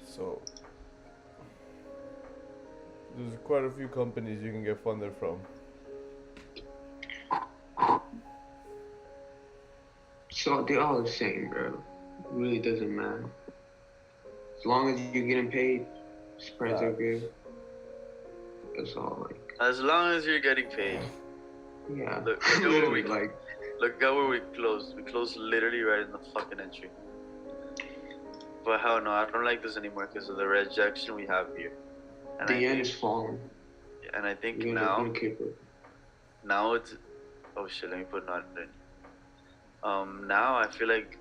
So there's quite a few companies you can get funded from. So they're all the same, bro. It really doesn't matter. As long as you're getting paid, spreads are good. That's all. Like, as long as you're getting paid. Yeah. Look at where we look at where we closed. We closed literally right in the fucking entry. But hell no, I don't like this anymore because of the rejection we have here. And the yen is falling. And I think now it's oh shit, let me put not in. Now I feel like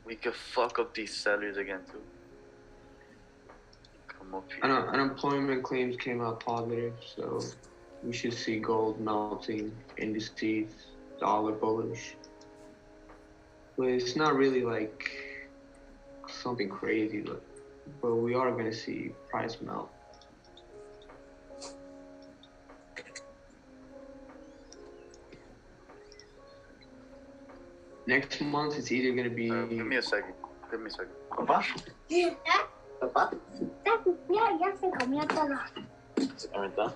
we could fuck up these sellers again too. Come up here. Unemployment claims came out positive, so we should see gold melting, indices, dollar bullish. But it's not really like something crazy, but we are gonna see price melt. Next month, it's either gonna be. Give me a second. Papá. Papá. Ya se comió todo. Se comió todo.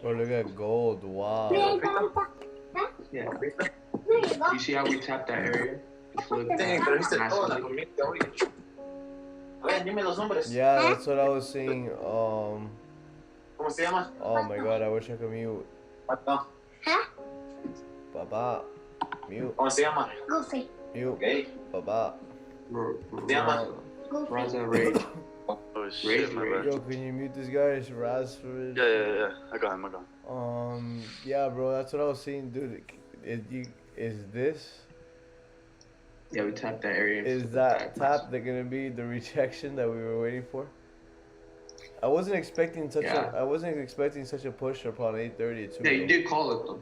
Oh, look at gold. Wow. Yeah. You see how we tapped that area? Yeah, that's what I was seeing. ¿Cómo se llama? Oh my god, I wish I could mute. Papá. Papá. Mute. ¿Cómo se llama? Goofy. Mute. Okay. Papá. Se llama? Raza Rage. Oh shit, my bad. Yo, can you mute this guy? It's Rasford. Yeah. I got him. Yeah, bro, that's what I was seeing, dude. Is this? Yeah, we tapped that area. Is that tap gonna be the rejection that we were waiting for? I wasn't expecting such a push upon 8:30 too. Yeah, you did call it though.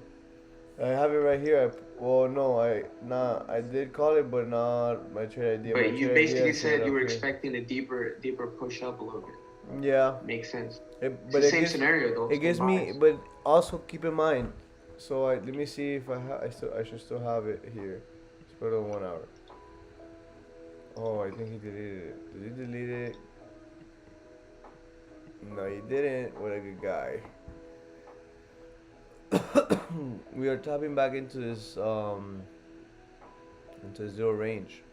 I have it right here. I did call it, but not my trade idea. But you basically said you were expecting a deeper push up a little bit. Yeah. Makes sense. But it's the same scenario though. It gives me, but also keep in mind. So let me see if I should still have it here. Let's put it on 1 hour. Oh, I think he deleted it. Did he delete it? No, he didn't. What a good guy. We are tapping back into this zero range,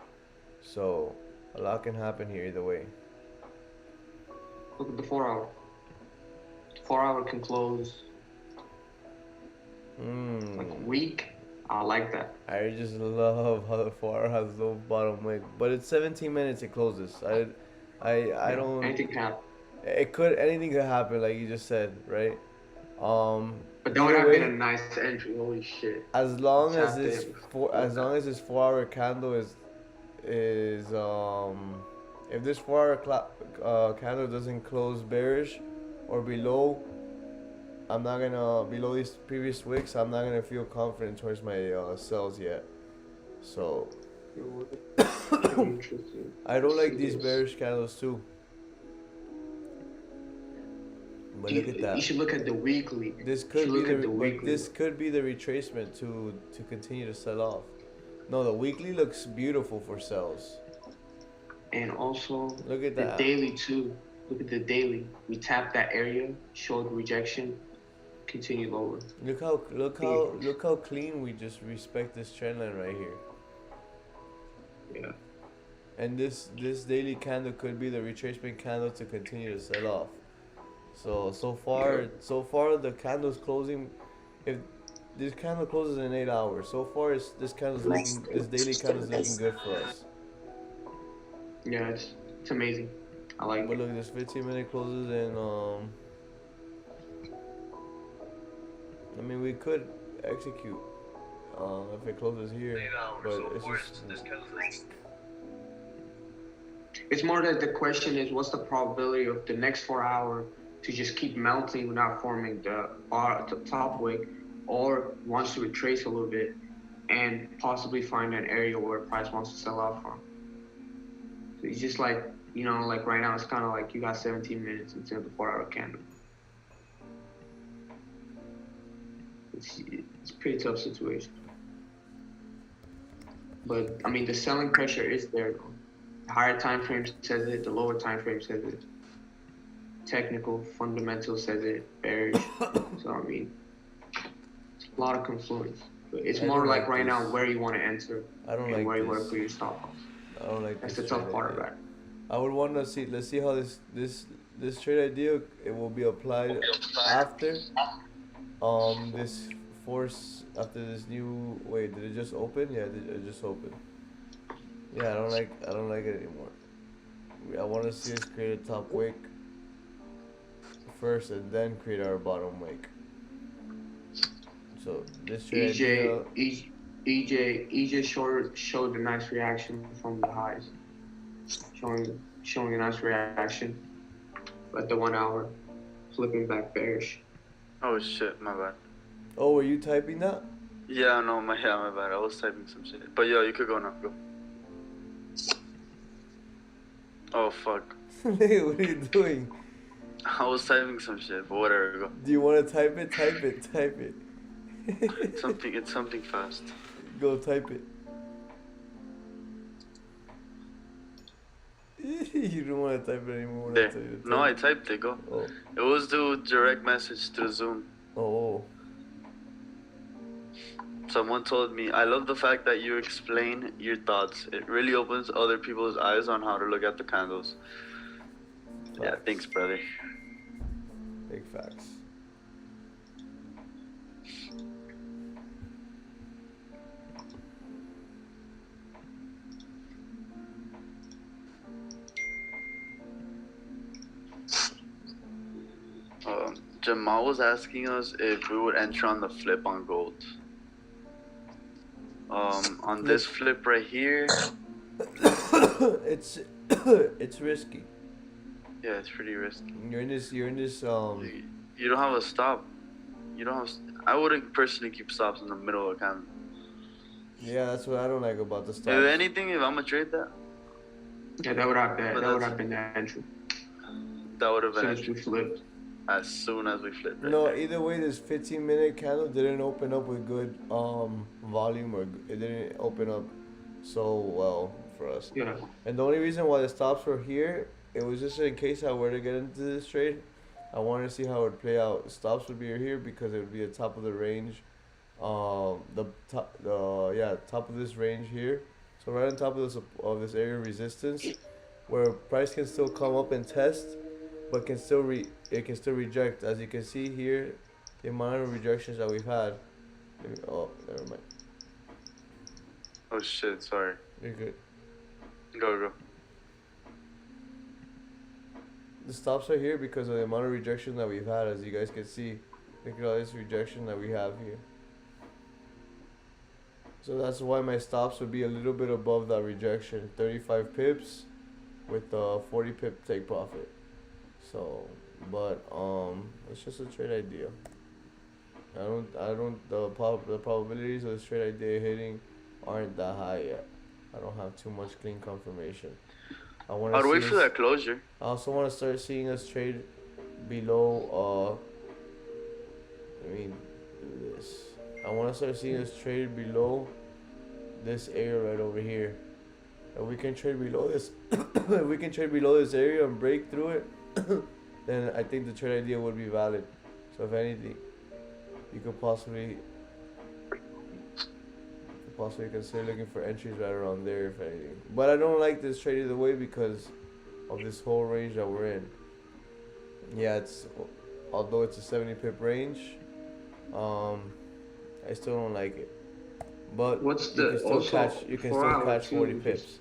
so a lot can happen here either way. Look at the 4 hour. 4 hour can close like weak. I like that. I just love how the 4 hour has low bottom wick, but it's 17 minutes it closes. I don't. Anything can happen. Anything could happen, like you just said, right? But that would have been a nice entry. Holy shit! As long as this 4 hour candle is if this 4 hour candle doesn't close bearish or below, below these previous wicks, I'm not gonna feel confident towards my sells yet. So I don't like these bearish candles too. But look at that. You should look at the weekly. This could be the retracement to continue to sell off. No, the weekly looks beautiful for sells. And also look at that. The daily too. Look at the daily. We tapped that area, showed rejection, continue lower. Look how clean we just respect this trend line right here. Yeah. And this daily candle could be the retracement candle to continue to sell off. So far the candle's closing. If this candle closes in 8 hours, so far this daily candle's looking good for us. Yeah, it's amazing. I like But it. look, this 15-minute closes in. I mean, we could execute if it closes here, but it's just. It's more that the question is, what's the probability of the next 4 hour to just keep melting without forming the top wick, or wants to retrace a little bit and possibly find an area where price wants to sell off from. So it's just like, like right now, it's kind of like you got 17 minutes until the 4 hour candle. It's a pretty tough situation. But I mean, the selling pressure is there though. The higher time frame says it, the lower time frame says it. Technical, fundamental says it, bearish. So I mean, it's a lot of confluence. But it's more like right now where you want to enter and where you want to put your stop loss. I don't like That's this. the tough part about it. I would want to see. Let's see how this trade idea it will be applied after this force after this new. Wait, did it just open? Yeah, it just opened. Yeah, I don't like it anymore. I want to see us create a top wick first and then create our bottom wick. So this trade idea. EJ showed a nice reaction from the highs, showing a nice reaction, but the 1 hour flipping back bearish. Oh shit, my bad. Oh, were you typing that? Yeah, no, my bad. I was typing some shit. But yeah, you could go now. Go. Oh fuck. Hey, what are you doing? I was typing some shit, but whatever. Go. Do you want to type it? Type it. Type it. It's something fast. Go type it. You don't want to type it anymore. There. No, I typed it. Go. Oh. It was the direct message through Zoom. Oh. Someone told me, I love the fact that you explain your thoughts. It really opens other people's eyes on how to look at the candles. Facts. Yeah, thanks, brother. Big facts. Jamal was asking us if we would enter on the flip on gold. On this flip right here. It's risky. Yeah, it's pretty risky. You're in this You don't have a stop. You don't have. I wouldn't personally keep stops in the middle of a candle. Yeah, that's what I don't like about the stops. If anything, if I'm gonna trade that. Yeah, that would have been the entry. That would have been as we flipped. As soon as we flipped. Right no, there. Either way, this 15-minute candle didn't open up with good volume, or it didn't open up so well for us. Yeah. And the only reason why the stops were here, it was just in case I were to get into this trade. I wanted to see how it would play out. Stops would be here because it would be the top of the range, top of this range here. So right on top of this area of resistance, where price can still come up and test, but can still reject. As you can see here, the amount of rejections that we've had. Oh, never mind. Oh shit! Sorry. You're good. Go. The stops are here because of the amount of rejection that we've had. As you guys can see, look at all this rejection that we have here. So that's why my stops would be a little bit above that rejection. 35 pips with a 40 pip take profit. So, but it's just a trade idea. The probabilities of this trade idea hitting aren't that high yet. I don't have too much clean confirmation. I'd wait for that closure. I also want to start seeing us trade below. Do this. I want to start seeing us trade below this area right over here. If we can trade below this, if we can trade below this area and break through it, then I think the trade idea would be valid. So if anything, you could possibly consider looking for entries right around there, if anything. But I don't like this trade either way because of this whole range that we're in. Yeah, although it's a 70 pip range, um, I still don't like it. But What's you can the still also catch you can still 4 hour catch 40 too? Just pips,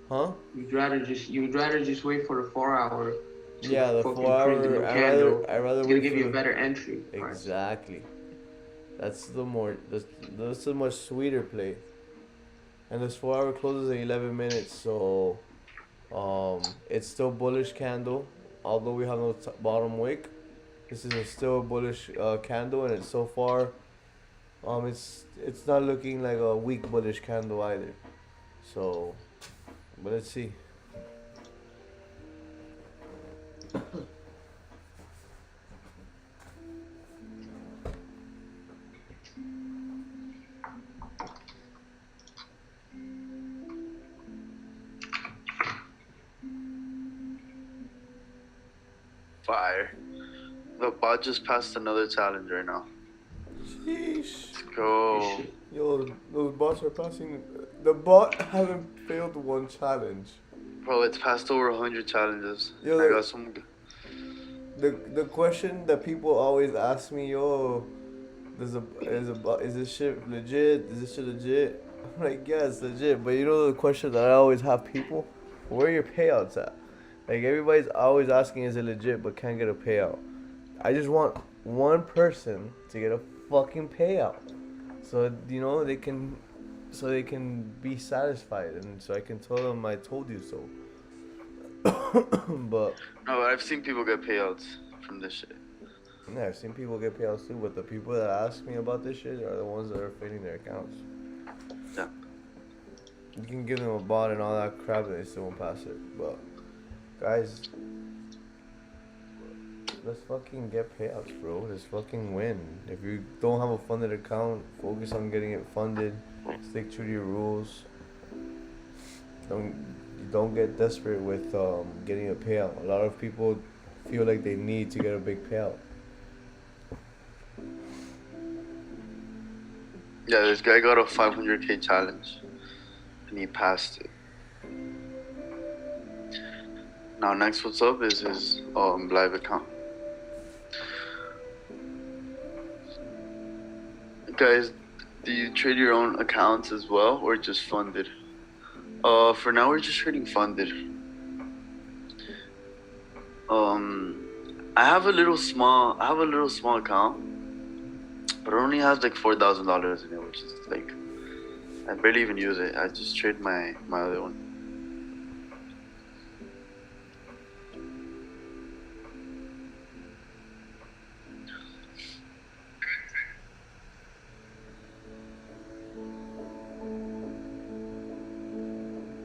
huh? you'd rather just wait for the 4 hour to Yeah, the four fucking print the hour. new candle. I rather It's gonna wait give for you a the better entry price. exactly. That's the much sweeter play. And this 4 hour closes in 11 minutes, so it's still bullish candle. Although we have no bottom wick, this is a still bullish candle, and it's so far it's not looking like a weak bullish candle either. So, but let's see. Fire. The bot just passed another challenge right now. Sheesh. Let's go. Yo, those bots are passing. The bot haven't failed one challenge. Bro, it's passed over 100 challenges. Yo, I got some. the question that people always ask me, yo, is this shit legit? Is this shit legit? I'm like, yeah, it's legit. But you know the question that I always have people, where are your payouts at? Like everybody's always asking, is it legit? But can't get a payout. I just want one person to get a fucking payout, so you know so they can be satisfied, and so I can tell them I told you so. But No, I've seen people get payouts from this shit. yeah, I've seen people get payouts too, but the people that ask me about this shit are the ones that are failing their accounts. Yeah. You can give them a bot and all that crap and they still won't pass it. But guys, let's fucking get payouts, bro. Let's fucking win. If you don't have a funded account, focus on getting it funded. Stick to your rules. Don't get desperate with getting a payout. A lot of people feel like they need to get a big payout. Yeah, this guy got a 500k challenge, and he passed it. Now, next what's up is his live account. Guys, do you trade your own accounts as well, or just funded? For now, we're just trading funded. I have a little small account, but it only has like $4,000 in it, which is like, I barely even use it. I just trade my other one.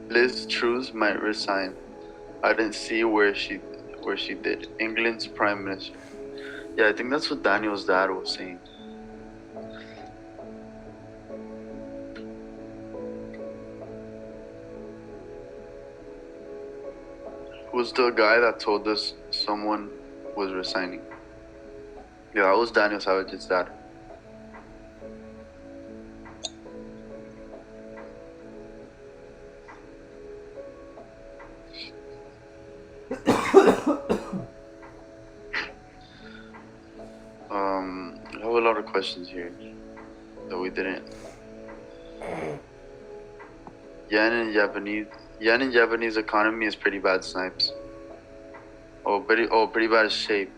Liz Truss might resign. I didn't see where she did. England's prime minister. Yeah, I think that's what Daniel's dad was saying. Who's the guy that told us someone was resigning? Yeah, that was Daniel Savage's dad. I have a lot of questions here that we didn't. Yen in Japanese economy is pretty bad, Snipes. Pretty bad shape.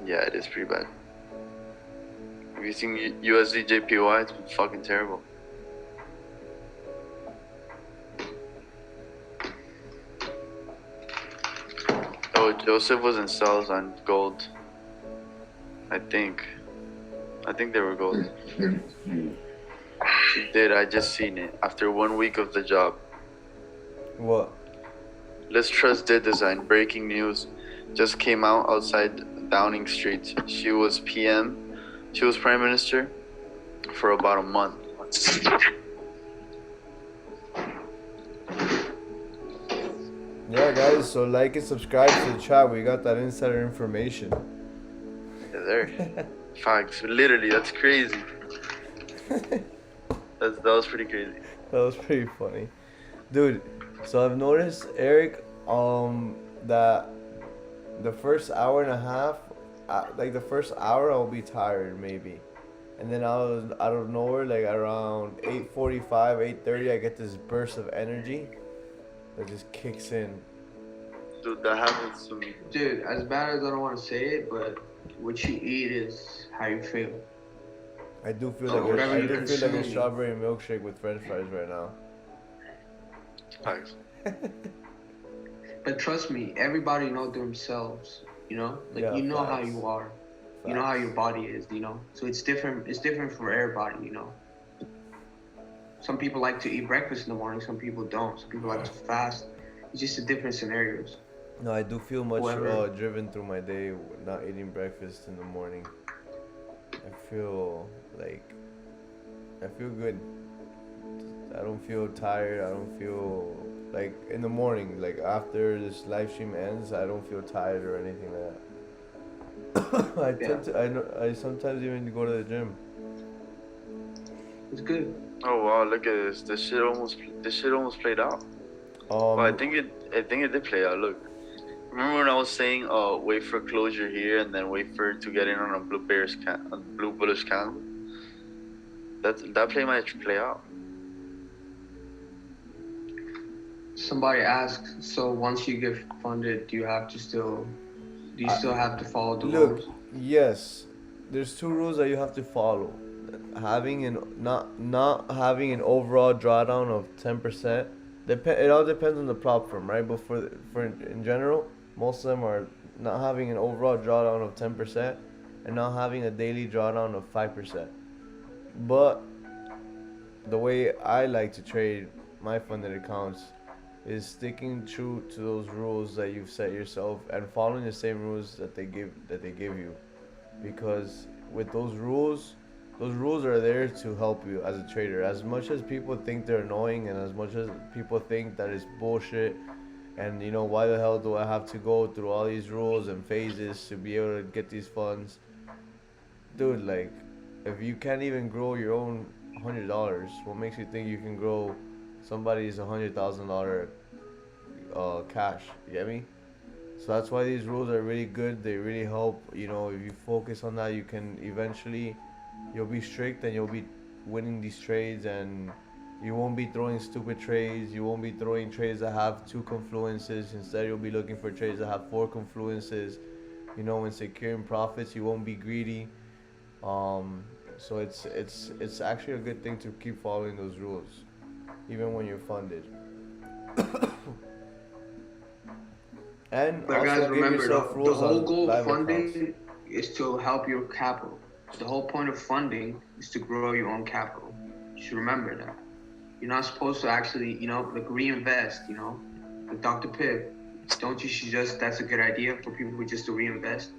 Yeah, it is pretty bad. Have you seen USD JPY? It's been fucking terrible. Oh, Joseph was in sales on gold. I think they were gold. She did. I just seen it after 1 week of the job. What? Liz Truss did design. Breaking news just came out outside Downing Street. She was PM. She was prime minister for about a month. Yeah, guys. So like and subscribe to the chat. We got that insider information. Yeah, there. Facts. Literally, that's crazy. That was pretty crazy. That was pretty funny, dude. So I've noticed, Eric, that the first hour and a half, like the first hour, I'll be tired maybe, and then out of nowhere, like around 8:45, 8:30, I get this burst of energy that just kicks in. Dude, that happens to me. Dude, as bad as I don't want to say it, but what you eat is how you feel. I do feel So like whatever I you do feel like a consume. strawberry milkshake with French fries right now. Facts. But trust me, everybody know themselves. You know, like Yeah, you know how facts. you are. You know how your body is. You know, so it's different. It's different for everybody. You know. Some people like to eat breakfast in the morning. Some people don't. Some people like to fast. It's just the different scenarios. No, I do feel much Whoever- driven through my day not eating breakfast in the morning. I feel like I feel good. I don't feel tired. I don't feel like in the morning, like after this live stream ends, I don't feel tired or anything like that. I tend to. I sometimes even go to the gym. It's good. Oh wow, look at this. This shit almost played out. Well, I think it did play out. Look, remember when I was saying, wait for closure here and then wait for it to get in on a blue bullish candle. That play might play out. Somebody asked, so once you get funded, do you still have to follow the rules? Yes, there's two rules that you have to follow. Having not having an overall drawdown of 10%. It all depends on the prop firm, right? But for in general, most of them are not having an overall drawdown of 10% and not having a daily drawdown of 5%. But the way I like to trade my funded accounts is sticking true to those rules that you've set yourself and following the same rules that they give you, because with those rules are there to help you as a trader. As much as people think they're annoying and as much as people think that it's bullshit and why the hell do I have to go through all these rules and phases to be able to get these funds, dude, like if you can't even grow your own $100, what makes you think you can grow somebody's $100,000 cash? You get me? So that's why these rules are really good. They really help. If you focus on that, you can eventually, you'll be strict and you'll be winning these trades, and you won't be throwing stupid trades. You won't be throwing trades that have 2 confluences. Instead, you'll be looking for trades that have 4 confluences. When securing profits, you won't be greedy. So it's actually a good thing to keep following those rules, even when you're funded. And But also guys, give remember, yourself the rules whole on goal live of funding accounts. is to help your capital. The whole point of funding is to grow your own capital. You should remember that. You're not supposed to actually, like reinvest, like Dr. Pip. Don't you suggest that's a good idea for people who just to reinvest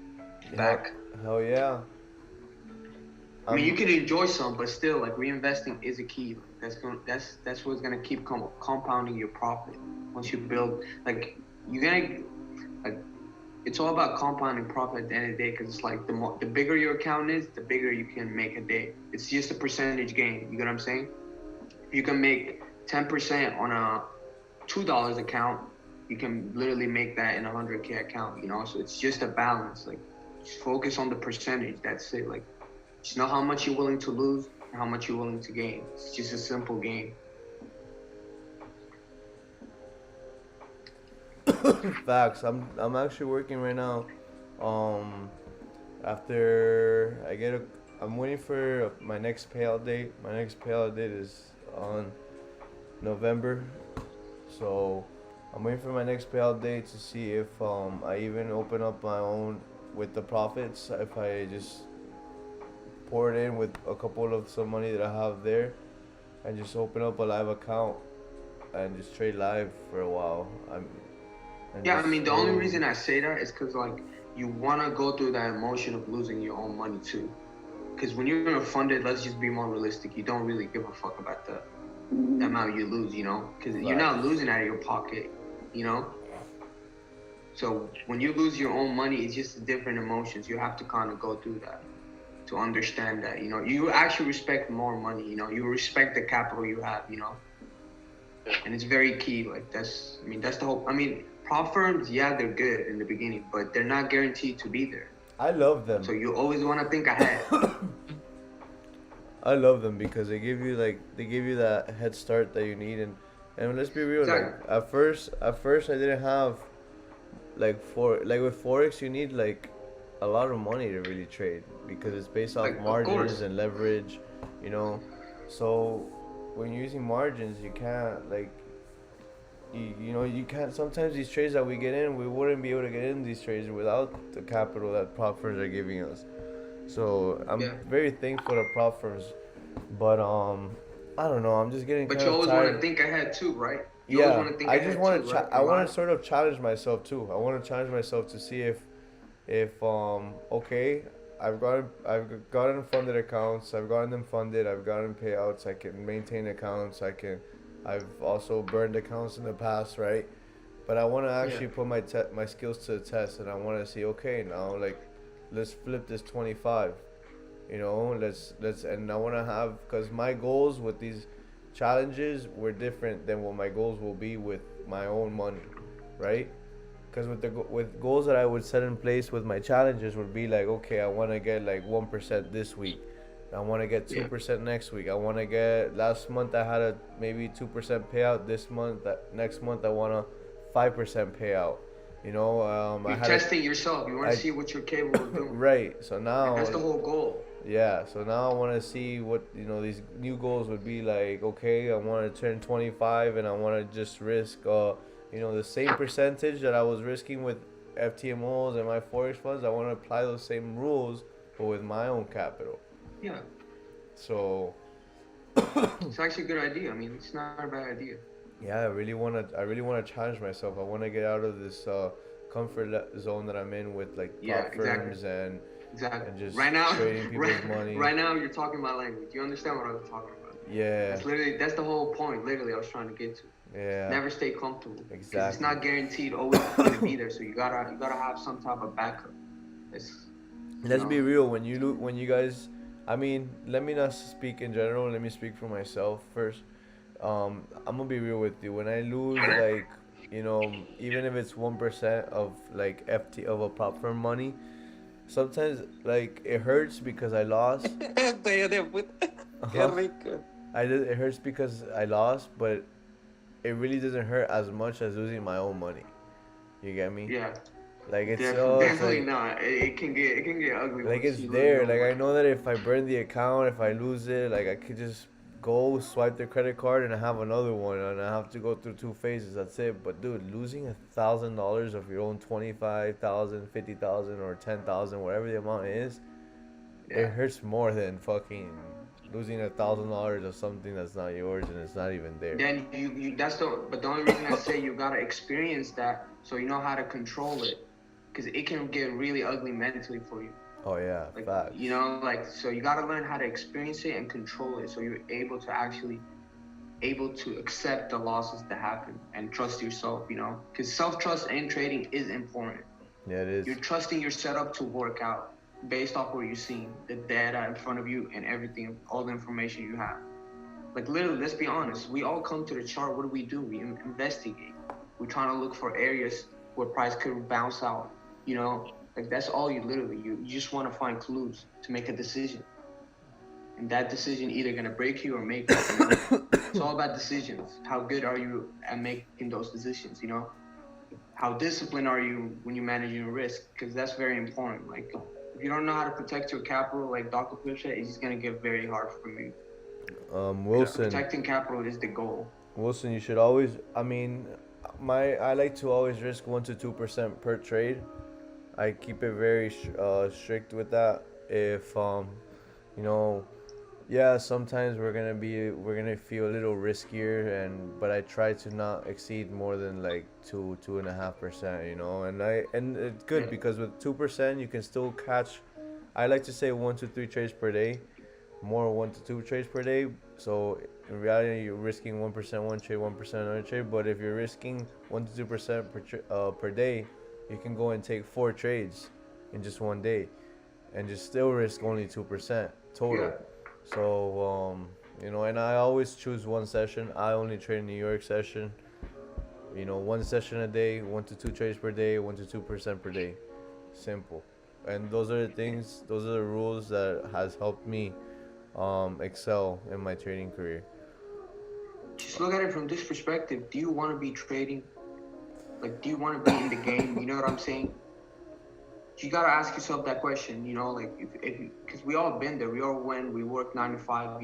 back? Hell yeah. I mean, you can enjoy some, but still, like reinvesting is a key. That's what's gonna keep compounding your profit. Once you build, like you're gonna, like, it's all about compounding profit at the end of the day. Because it's like the bigger your account is, the bigger you can make a day. It's just a percentage gain. You get what I'm saying? If you can make 10% on a $2 account, you can literally make that in a 100K account. So it's just a balance. Like, just focus on the percentage. That's it. Like, just know how much you're willing to lose and how much you're willing to gain. It's just a simple game. Facts. I'm actually working right now. After I'm waiting for my next payout date. My next payout date is on November, so I'm waiting for my next payout date to see if I even open up my own with the profits. If I just pour it in with a couple of some money that I have there, and just open up a live account and just trade live for a while. I mean, the only reason I say that is because, like, you want to go through that emotion of losing your own money, too. Because when you're funded, let's just be more realistic. You don't really give a fuck about the amount you lose, Because you're not losing out of your pocket, So when you lose your own money, it's just different emotions. You have to kind of go through that to understand that, You actually respect more money, You respect the capital you have, and it's very key. Like that's the whole. I mean, prop firms, yeah, they're good in the beginning, but they're not guaranteed to be there. I love them. So you always want to think ahead. I love them because they give you that head start that you need, and let's be real, like Exactly. at first I didn't have like with Forex you need like a lot of money to really trade because it's based off Like, of margins course. and leverage, you know. So when you're using margins, you can't like you know you can't sometimes these trades that we get in, we wouldn't be able to get in these trades without the capital that prop firms are giving us. So I'm Yeah. very thankful to prop firms, but I don't know. I'm just getting But kind you of always want to tired. think ahead too, right? You always Yeah, want to think I just ahead want too, to. right? I And want why? to sort of challenge myself too. I want to challenge myself to see if okay, I've gotten funded accounts. I've gotten them funded. I've gotten payouts. I can maintain accounts. I've also burned accounts in the past, right? But I want to Yeah. actually put my skills to the test, and I want to see. Okay, now like, let's flip this 25. You know, let's and I want to have because my goals with these challenges were different than what my goals will be with my own money, right? Because with goals that I would set in place with my challenges would be like, okay, I want to get like 1% this week. I want to get two Yeah. percent next week. I want to get last month I had a maybe 2% payout. This month, that next month I want a 5% payout. You know, I You're had a testing yourself. You want to I see what you're capable of doing. right. So Like that's now the whole goal. yeah, so now I want to see what these new goals would be like. Okay, I want to turn 25, and I want to just risk the same percentage that I was risking with FTMOs and my forex funds. I want to apply those same rules, but with my own capital. Yeah. So It's actually a good idea. I mean, it's not a bad idea. yeah, I really want to challenge myself. I want to get out of this zone that I'm in with like Yeah, prop exactly. firms and Exactly. just Right now, trading people's money. right now, you're talking my language. You understand what I'm talking about? Yeah, That's the whole point. Literally, I was trying to get to. yeah, Never stay comfortable because it's exactly. not guaranteed always going to be there. So you gotta have some type of backup. It's you Let's know be real. When you guys, I mean, let me not speak in general. Let me speak for myself first. I'm gonna be real with you. When I lose, like, even if it's 1% of like FT of a prop firm money, sometimes like it hurts because I lost. Uh Qué huh. rico. It hurts because I lost, but it really doesn't hurt as much as losing my own money. You get me? yeah, Like it's it's definitely like not. It can get ugly like once it's you lose your there. own Like I money. know that if I burn the account, if I lose it, like I could just go swipe the credit card and I have another one, and I have to go through two phases. That's it. But dude, losing $1,000 of your own 25,000, 50,000, or 10,000, whatever the amount is, it Yeah. hurts more than fucking losing $1,000 of something that's not yours and it's not even there. Then you that's the but the only reason I say you gotta experience that so you know how to control it, because it can get really ugly mentally for you. Oh yeah, Like facts. like so you gotta learn how to experience it and control it so you're able to accept the losses that happen and trust yourself. Because self-trust in trading is important. Yeah, it is. You're trusting your setup to work out based off what you're seeing, the data in front of you and everything, all the information you have. Like literally, let's be honest. We all come to the chart. What do? We investigate. We're trying to look for areas where price could bounce out. Like that's all you literally. You just want to find clues to make a decision, and that decision either gonna break you or make you. It's all about decisions. How good are you at making those decisions? How disciplined are you when you manage your risk? Because that's very important. Like if you don't know how to protect your capital, like Dr. Flip said, it's just gonna get very hard for you. Wilson, Protecting capital is the goal. Wilson, you should always. I mean, I like to always risk 1 to 2% per trade. I keep it very strict with that. If you know, yeah, sometimes we're gonna feel a little riskier, but I try to not exceed more than like 2.5%. And it's good Yeah. because with 2% you can still catch. I like to say 1 to 3 trades per day, more 1 to 2 trades per day. So in reality, you're risking 1% one trade, 1% another trade. But if you're risking 1 to 2% per day, you can go and take 4 trades in just one day, and just still risk only 2% Yeah. total. So And I always choose one session. I only trade New York session. One session a day, 1 to 2 trades per day, 1 to 2% per day. Simple. And those are the things, those are the rules that has helped me excel in my trading career. Just look at it from this perspective. Do you want to be trading? Like, do you want to be in the game? You know what I'm saying? You gotta ask yourself that question. Like if because we all been there. We all went. We work 9 to 5.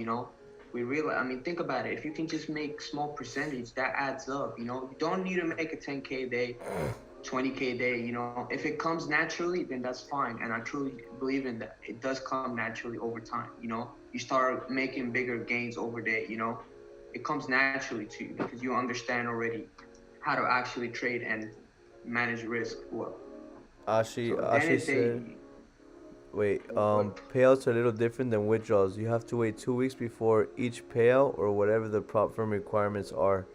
We really. I mean, think about it. If you can just make small percentage, that adds up. You don't need to make a 10K a day, 20K a day. If it comes naturally, then that's fine. And I truly believe in that. It does come naturally over time. You start making bigger gains over day. It comes naturally to you because you understand already how to actually trade and manage risk well. So at the end Ashi of the day, said, wait, what? payouts are a little different than withdrawals. You have to wait 2 weeks before each payout or whatever the prop firm requirements are.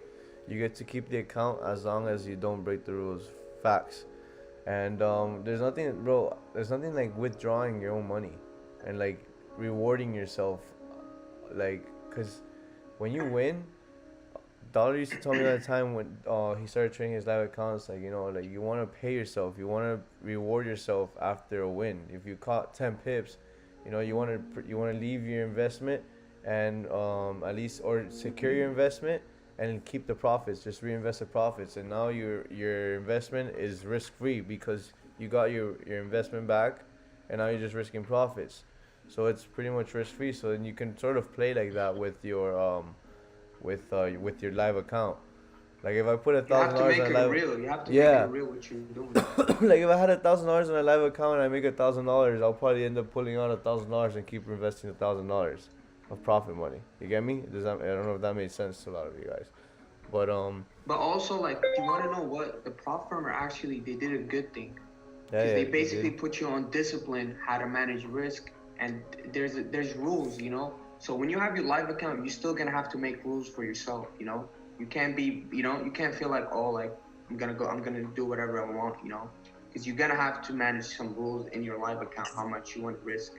You get to keep the account as long as you don't break the rules. Facts. And there's nothing like withdrawing your own money and like rewarding yourself. Like, because when you win, Dollar used to tell me all the time when he started trading his live accounts, like, like you want to pay yourself, you want to reward yourself after a win. If you caught 10 pips, you want to leave your investment and at least or secure your investment and keep the profits, just reinvest the profits, and now your investment is risk free because you got your investment back, and now you're just risking profits. So it's pretty much risk free. So then you can sort of play like that with your live account. Like if I put a You have thousand to dollars make on a it live, real. You have to make it yeah, real what you're doing. like if I had $1,000 on a live account and I make $1,000, I'll probably end up pulling out $1,000 and keep investing $1,000 of profit money. You get me? Does that? I don't know if that made sense to a lot of you guys, but But also, like, you want to know what the prop firm are actually? They did a good thing yeah, because yeah, they they basically did. put you on discipline, how to manage risk, and there's rules. So when you have your live account, you're still gonna have to make rules for yourself. You can't be, you can't feel like, oh, like I'm gonna do whatever I want. Because you're gonna have to manage some rules in your live account, how much you want to risk.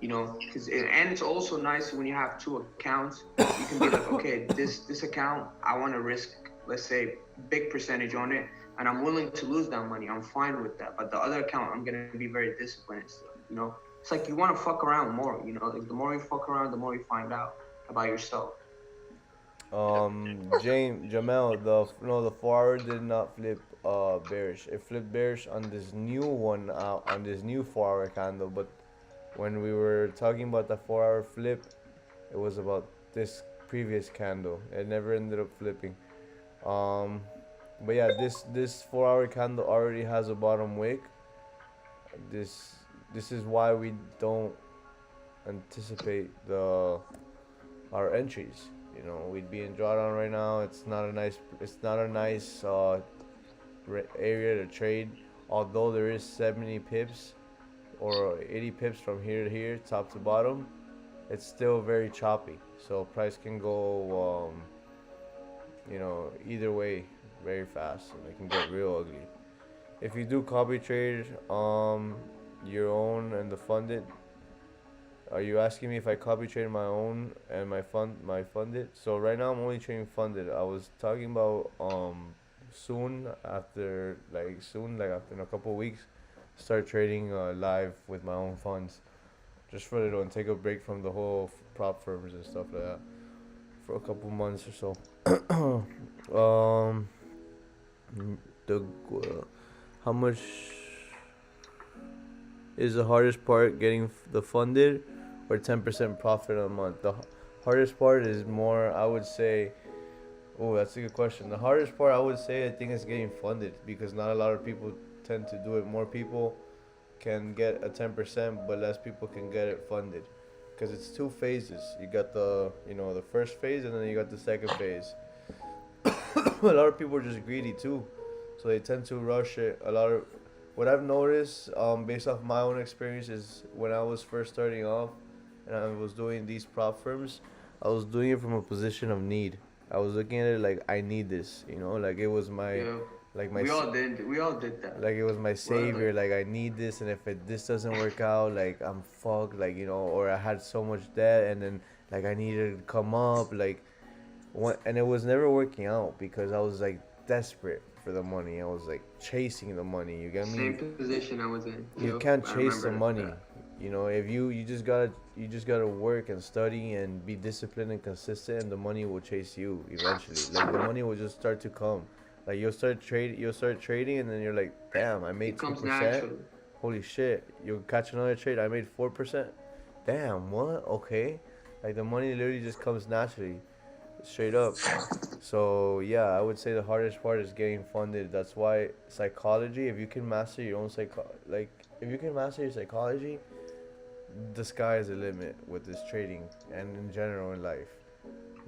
And it's also nice when you have two accounts. You can be like, okay, this account I want to risk, let's say, big percentage on it, and I'm willing to lose that money. I'm fine with that. But the other account, I'm gonna be very disciplined and stuff. It's like you want to fuck around more. Like the more you fuck around, the more you find out about yourself. Jamel, the 4 hour did not flip bearish. It flipped bearish on this new one, on this new 4 hour candle. But when we were talking about the 4 hour flip, it was about this previous candle. It never ended up flipping. Um, but yeah, this 4 hour candle already has a bottom wick. This this is why we don't anticipate the our entries. We'd be in drawdown right now. It's not a nice area to trade. Although there is 70 pips or 80 pips from here to here, top to bottom, it's still very choppy. So price can go, either way very fast, and it can get real ugly. If you do copy trade, your own and the funded, are you asking me if I copy trade my own and my funded? So right now I'm only trading funded. I was talking about soon, like after in a couple of weeks, start trading live with my own funds, just for a little and take a break from the whole prop firms and stuff like that for a couple months or so. um, the how much is the hardest part, getting the funded or 10% profit a month? The hardest part is more, I would say. Oh, that's a good question. The hardest part, I would say, I think, is getting funded, because not a lot of people tend to do it. More people can get a 10%, but less people can get it funded, because it's two phases. You got the first phase, and then you got the second phase. A lot of people are just greedy too, so they tend to rush it. What I've noticed, based off my own experience, is when I was first starting off, and I was doing these prop firms, I was doing it from a position of need. I was looking at it like, I need this, like it was my Yeah. like We all did that. like it was my savior. Like I need this, and if this doesn't work out, like I'm fucked. Like or I had so much debt, and then like I needed to come up. Like and it was never working out because I was like desperate for the money. I was like chasing the money. You get me? Same position I was in. You can't chase the money. If you just gotta work and study and be disciplined and consistent, and the money will chase you eventually. Like the money will just start to come. Like you'll start trading, and then you're like, damn, I made 2%. Holy shit! You'll catch another trade. I made 4%. Damn, what? Okay, like the money literally just comes naturally, straight up. So yeah, I would say the hardest part is getting funded. That's why psychology. If you can master your own if you can master your psychology, the sky is the limit with this trading and in general in life.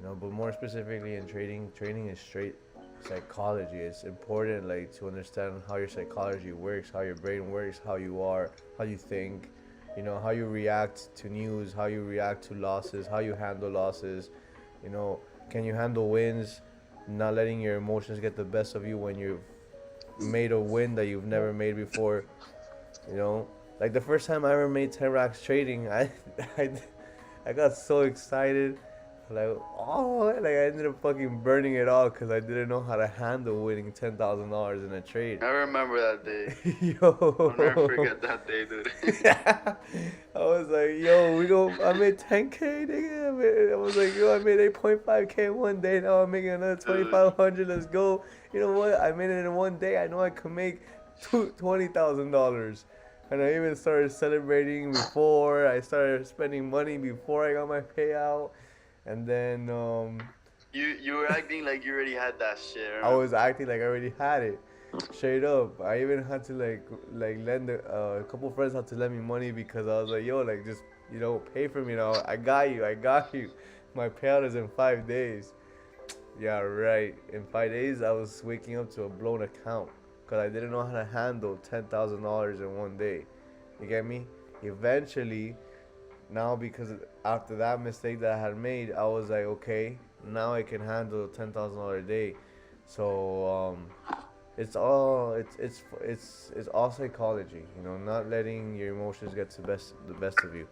But more specifically in trading is straight psychology. It's important like to understand how your psychology works, how your brain works, how you are, how you think, how you react to news, how you react to losses, how you handle losses. Can you handle wins, not letting your emotions get the best of you when you've made a win that you've never made before. Like the first time I ever made 10 racks trading, I, I got so excited. Like, like I ended up fucking burning it all because I didn't know how to handle winning $10,000 in a trade. I remember that day. Yo. I'll never forget that day, dude. I was like, yo, I made 10K, nigga. I was like, yo, I made 8.5K one day. Now I'm making another 2,500. Let's go. You know what? I made it in one day. I know I could make $20,000. And I even started celebrating before. I started spending money before I got my payout. And then you were acting like you already had that shit. I was acting like I already had it, straight up. I even had to like lend a couple friends had to lend me money because I was like, yo, like just pay for me now. I got you. My payout is in 5 days. Yeah, right. In 5 days, I was waking up to a blown account because I didn't know how to handle $10,000 in one day. You get me? Eventually. Now, because after that mistake that I had made, I was like, okay, now I can handle $10,000 a day. So it's all psychology, not letting your emotions get the best of you.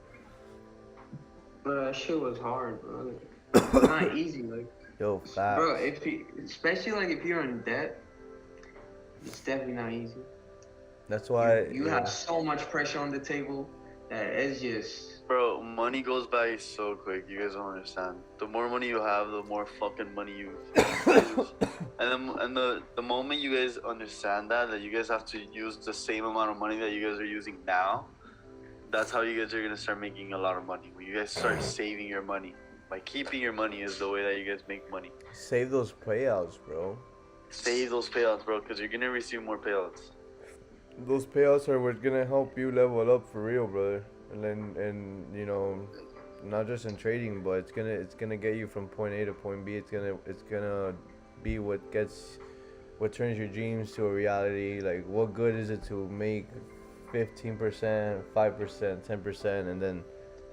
But that shit was hard, bro. It's not easy, like. Yo, facts. Bro, especially like if you're in debt, it's definitely not easy. That's why you have so much pressure on the table that it's just. Bro, money goes by so quick. You guys don't understand. The more money you have, the more fucking money you lose. And the moment you guys understand that you guys have to use the same amount of money that you guys are using now, that's how you guys are gonna start making a lot of money. When you guys start saving your money, by keeping your money is the way that you guys make money. Save those payouts, bro. Save those payouts, bro, because you're gonna receive more payouts. Those payouts are what's gonna help you level up for real, brother. And not just in trading, but it's gonna get you from point A to point B. It's gonna be what turns your dreams to a reality. Like, what good is it to make 15%, 5%, 10%, and then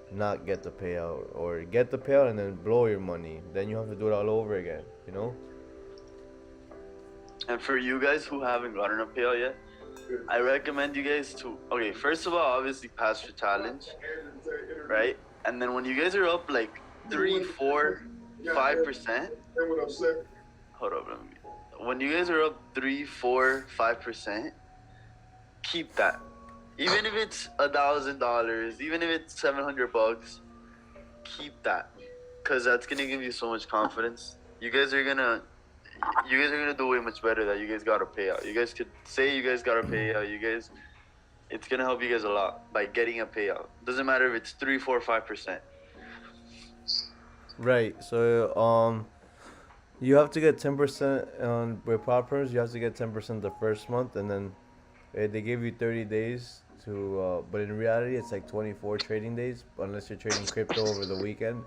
not get the payout, or get the payout and then blow your money? Then you have to do it all over again. And for you guys who haven't gotten a payout yet, I recommend you guys to, first of all, obviously pass your challenge, right? And then when you guys are up like 3, 4, 5%, hold up, when you guys are up 3, 4, 5%, keep that. Even if it's $1,000, even if it's $700, keep that, because that's gonna give you so much confidence. You guys are gonna do way much better that you guys got a payout. You guys could say you guys got a payout. It's gonna help you guys a lot by getting a payout. Doesn't matter if it's 3, 4, 5%. Right. So you have to get 10% on with poppers. You have to get 10% the first month, and then they give you 30 days to. But in reality, it's like 24 trading days, unless you're trading crypto over the weekend.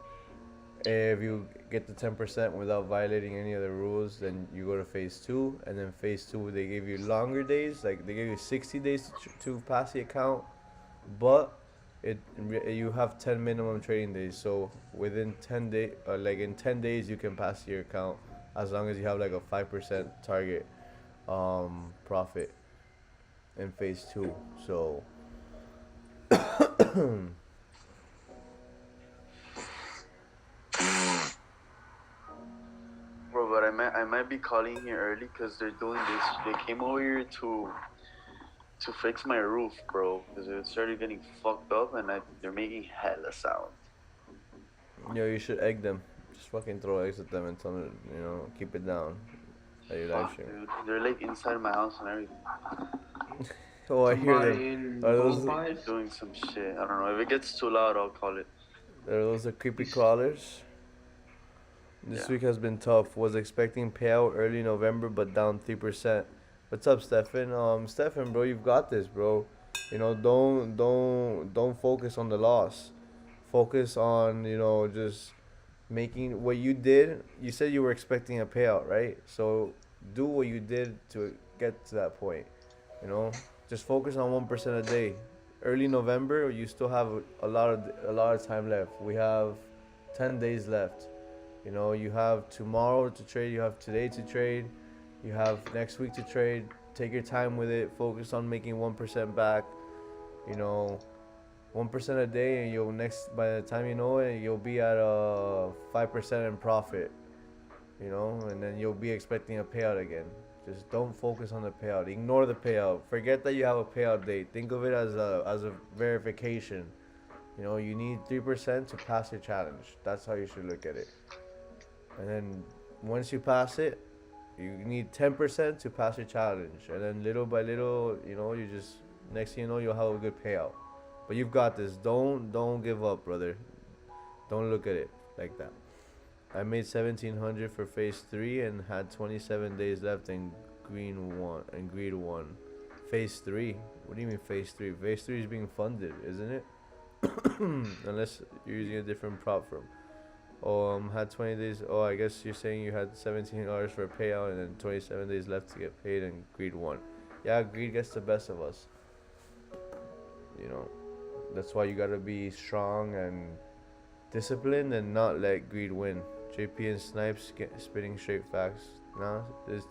If you get the 10% without violating any of the rules, then you go to phase 2, and then phase 2 they give you longer days, like they give you 60 days to pass the account, but you have 10 minimum trading days. So within 10 days, in 10 days, you can pass your account as long as you have like a 5% target profit in phase two. So Bro, but I might be calling here early because they're doing this. They came over here to fix my roof, bro, because it started getting fucked up and they're making hella sound. you should egg them. Just fucking throw eggs at them and tell them, keep it down. At your live Fuck, stream. dude. They're like inside my house and everything. Oh, I hear them. Somebody in Are both those eyes? Doing some shit. I don't know. If it gets too loud, I'll call it. the creepy crawlers? This Yeah. week has been tough. Was expecting payout early November, but down 3%. What's up, Stefan? Stefan, bro, you've got this, bro. Don't focus on the loss. Focus on just making what you did. You said you were expecting a payout, right? So do what you did to get to that point. Just focus on 1% a day. Early November, you still have a lot of time left. We have 10 days left. You have tomorrow to trade, you have today to trade, you have next week to trade. Take your time with it. Focus on making 1% back. 1% a day, and by the time you know it, you'll be at 5% in profit. And then you'll be expecting a payout again. Just don't focus on the payout. Ignore the payout. Forget that you have a payout date. Think of it as a verification. You need 3% to pass your challenge. That's how you should look at it. And then once you pass it, you need 10% to pass your challenge. And then little by little, you just next thing you know, you'll have a good payout. But you've got this. Don't give up, brother. Don't look at it like that. I made 1,700 for phase 3 and had 27 days left in greed 1. Phase 3? What do you mean phase 3? Phase 3 is being funded, isn't it? Unless you're using a different prop firm. Had 20 days. Oh, I guess you're saying you had $17 for a payout and then 27 days left to get paid in greed 1. Yeah, greed gets the best of us. That's why you gotta be strong and disciplined and not let greed win. JP and Snipes spitting straight facts.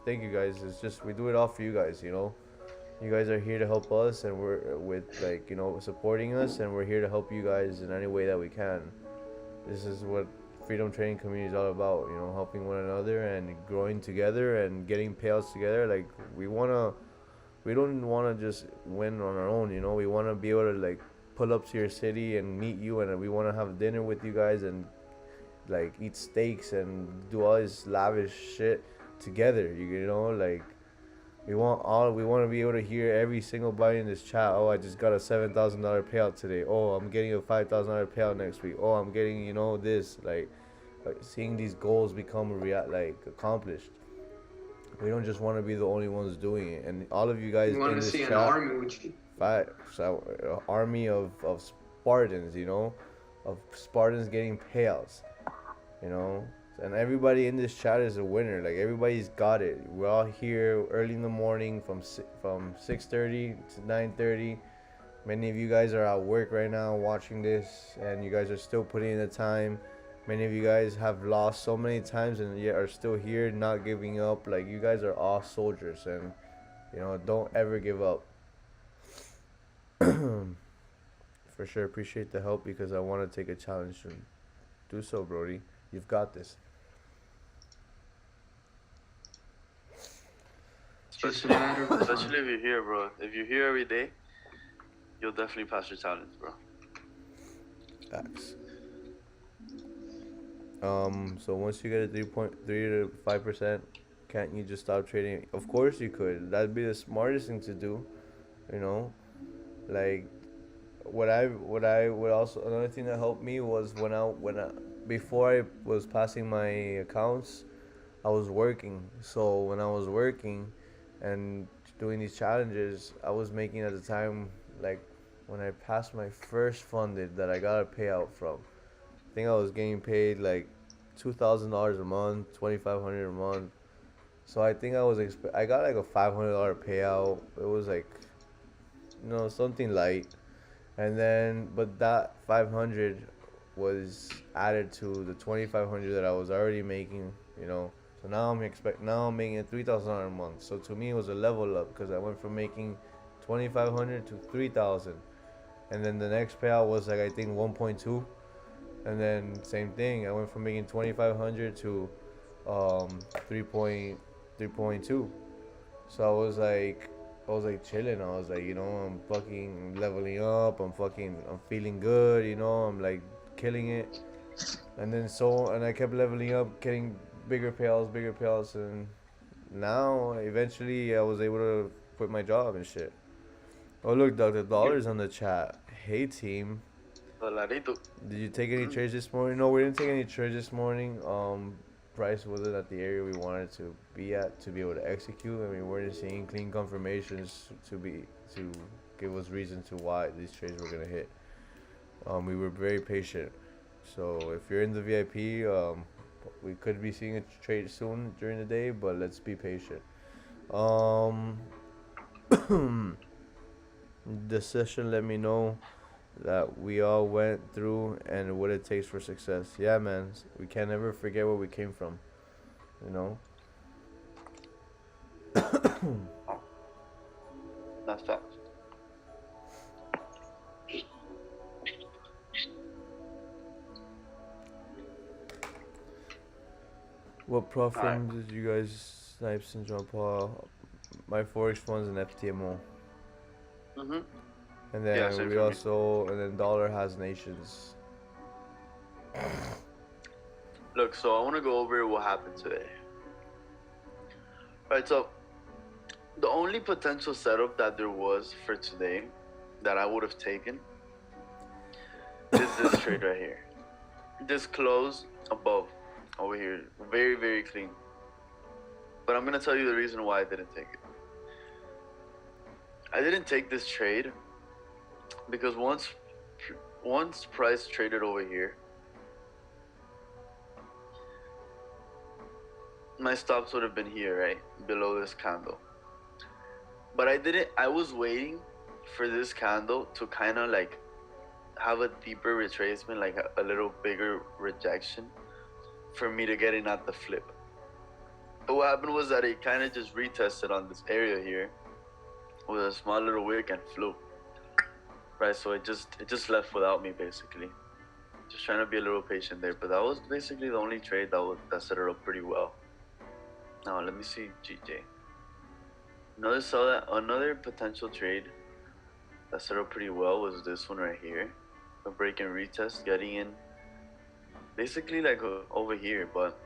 Thank you guys. It's just we do it all for you guys. You guys are here to help us, and we're supporting us, and we're here to help you guys in any way that we can. This is what freedom trading community is all about. Helping one another and growing together and getting payouts together. Like we don't wanna just win on our own. We wanna be able to pull up to your city and meet you, and we wanna have dinner with you guys and eat steaks and do all this lavish shit together. We want to be able to hear every single body in this chat. Oh, I just got a $7,000 payout today. Oh, I'm getting a $5,000 payout next week. Oh, I'm getting this seeing these goals become accomplished. We don't just want to be the only ones doing it. And all of you guys We want in to this see chat, an army with you. an army of Spartans, of Spartans getting payouts, and everybody in this chat is a winner. Everybody's got it. We're all here early in the morning from 6:30 to 9:30. Many of you guys are at work right now watching this, and you guys are still putting in the time. Many of you guys have lost so many times and yet are still here, not giving up. You guys are all soldiers, and don't ever give up. For sure, appreciate the help because I want to take a challenge and do so, Brody. You've got this. Just a matter of Especially if you're here, bro. If you're here every day, you'll definitely pass your challenge, bro. Facts. So once you get a 3.3 to 5%, can't you just stop trading? Of course you could. That'd be the smartest thing to do. What also another thing that helped me was before I was passing my accounts, I was working. So when I was working and doing these challenges, I was making at the time when I passed my first funded that I got a payout from. I think I was getting paid $2,000 a month, $2,500 a month. So I think I got a $500 payout. It was something light. And then, but that 500 was added to the 2,500 that I was already making, So So now I'm making $3,000 a month. So to me it was a level up because I went from making 2,500 to 3,000, and then the next payout was like I think 1.2, and then same thing I went from making 2,500 to 3.2. So I was like chilling. I was like, I'm fucking leveling up. I'm feeling good. I'm like killing it. And I kept leveling up, getting bigger payouts, and now eventually I was able to quit my job and shit. Oh look, Dr. Dollar's on the chat. Hey team, Dolarito. did you take any trades this morning? No, we didn't take any trades this morning. Price wasn't at the area we wanted to be at to be able to execute, and we weren't seeing clean confirmations to give us reason to why these trades were gonna hit. We were very patient. So if you're in the VIP, we could be seeing a trade soon during the day, but let's be patient. Um, the session let me know that we all went through and what it takes for success. Yeah, man, we can't ever forget where we came from. You know. That's facts. What prop All right. firms did you guys, Snipes and John Paul? My Forex funds and FTMO. Mhm. And Yeah, then same we for me. also, and then Dollar has Nations. Look, so I want to go over what happened today. All right, so the only potential setup that there was for today that I would have taken is this trade right here. This close above over here, very, very clean. But I'm gonna tell you the reason why I didn't take it. I didn't take this trade because once price traded over here, my stops would have been here, right below this candle. But I didn't. I was waiting for this candle to kind of like have a deeper retracement, like a little bigger rejection, for me to get in at the flip. But what happened was that it kind of just retested on this area here with a small little wick and flew. Right, so it just left without me basically. Just trying to be a little patient there, but that was basically the only trade that set it up pretty well. Now let me see GJ. Another potential trade that set up pretty well was this one right here. A break and retest, getting in basically like over here, but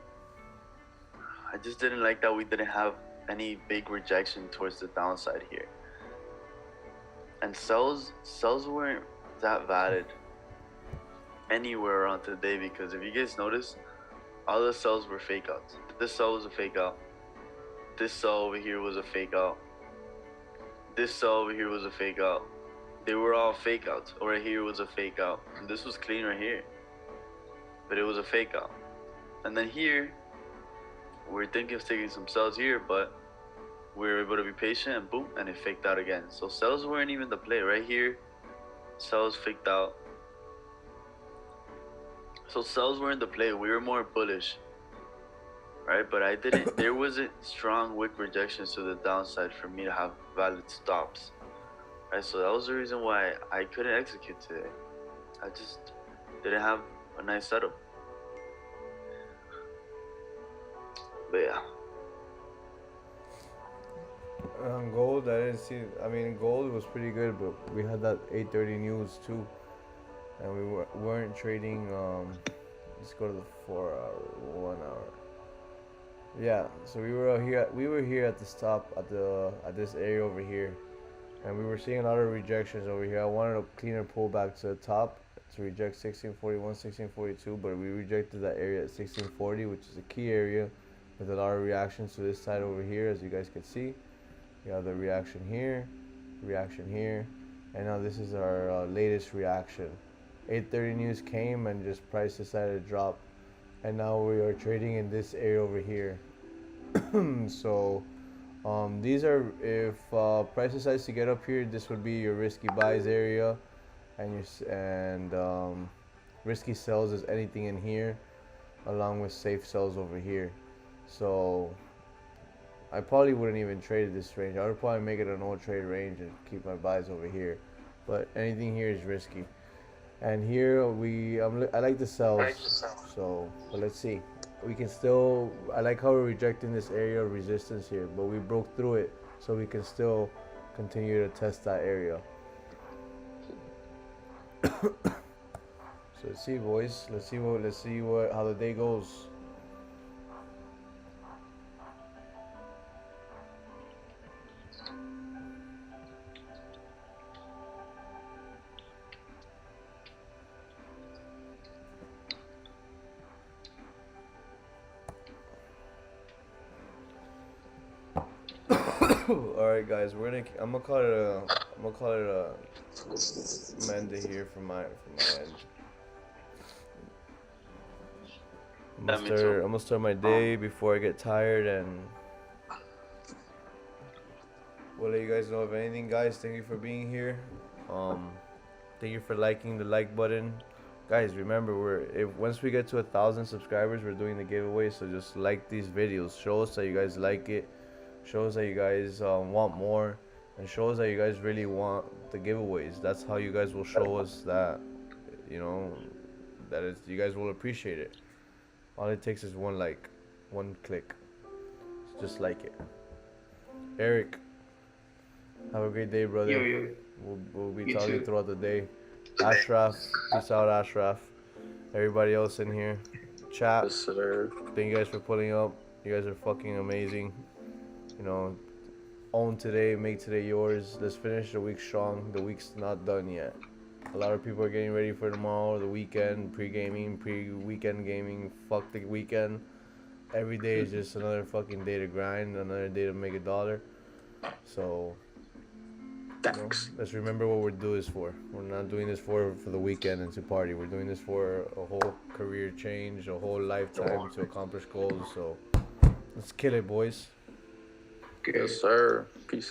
I just didn't like that we didn't have any big rejection towards the downside here. And sells weren't that valid anywhere on today, because if you guys notice, all the sells were fake outs. This sell was a fake out. This sell over here was a fake out. This sell over here was a fake out. They were all fake outs. Or right here was a fake out. And this was clean right here, but it was a fake out. And then here, we're thinking of taking some sells here, but we were able to be patient, and boom, and it faked out again. So sells weren't even the play. Right here, sells faked out. So sells weren't the play. We were more bullish, right? But I didn't. There wasn't strong wick rejections to the downside for me to have valid stops, right? So that was the reason why I couldn't execute today. I just didn't have a nice setup. But yeah. On gold, I didn't see. I mean, gold was pretty good, but we had that 8:30 news too, and we weren't trading. Let's go to the 4 hour, 1 hour. Yeah, so we were here. We were here at the stop at this area over here, and we were seeing a lot of rejections over here. I wanted a cleaner pullback to the top to reject 1641, 1642, but we rejected that area at 1640, which is a key area with a lot of reactions to this side over here, as you guys can see. You have the reaction here, and now this is our latest reaction. 8:30 news came and just price decided to drop, and now we are trading in this area over here. So these are, if price decides to get up here, this would be your risky buys area, and risky sells is anything in here, along with safe sells over here. So I probably wouldn't even trade this range. I would probably make it a no trade range and keep my buys over here. But anything here is risky. And here I like the sells. So, but let's see. We can still. I like how we're rejecting this area of resistance here, but we broke through it, so we can still continue to test that area. So let's see, boys. Let's see what how the day goes. All right, guys. I'm gonna call it a Monday here from my end. I'm gonna start my day before I get tired, and we'll let you guys know of anything, guys. Thank you for being here. Thank you for liking the like button, guys. Remember, once we get to 1,000 subscribers, we're doing the giveaway. So just like these videos, show us that you guys like it, show us that you guys want more, and show us that you guys really want the giveaways. That's how you guys will show us that, you know, you guys will appreciate it. All it takes is one like, one click. So just like it. Eric, have a great day, brother. Yo. We'll be You talking too. throughout the day. Ashraf, peace out, Ashraf. Everybody else in here, chat. Yes, sir. Thank you guys for pulling up. You guys are fucking amazing. You know, own today, make today yours. Let's finish the week strong. The week's not done yet. A lot of people are getting ready for tomorrow, the weekend, pre-gaming, pre-weekend gaming. Fuck the weekend. Every day is just another fucking day to grind, another day to make $1. So, you know, let's remember what we're doing this for. We're not doing this for the weekend and to party. We're doing this for a whole career change, a whole lifetime to accomplish goals. So, let's kill it, boys. Yes, sir. Peace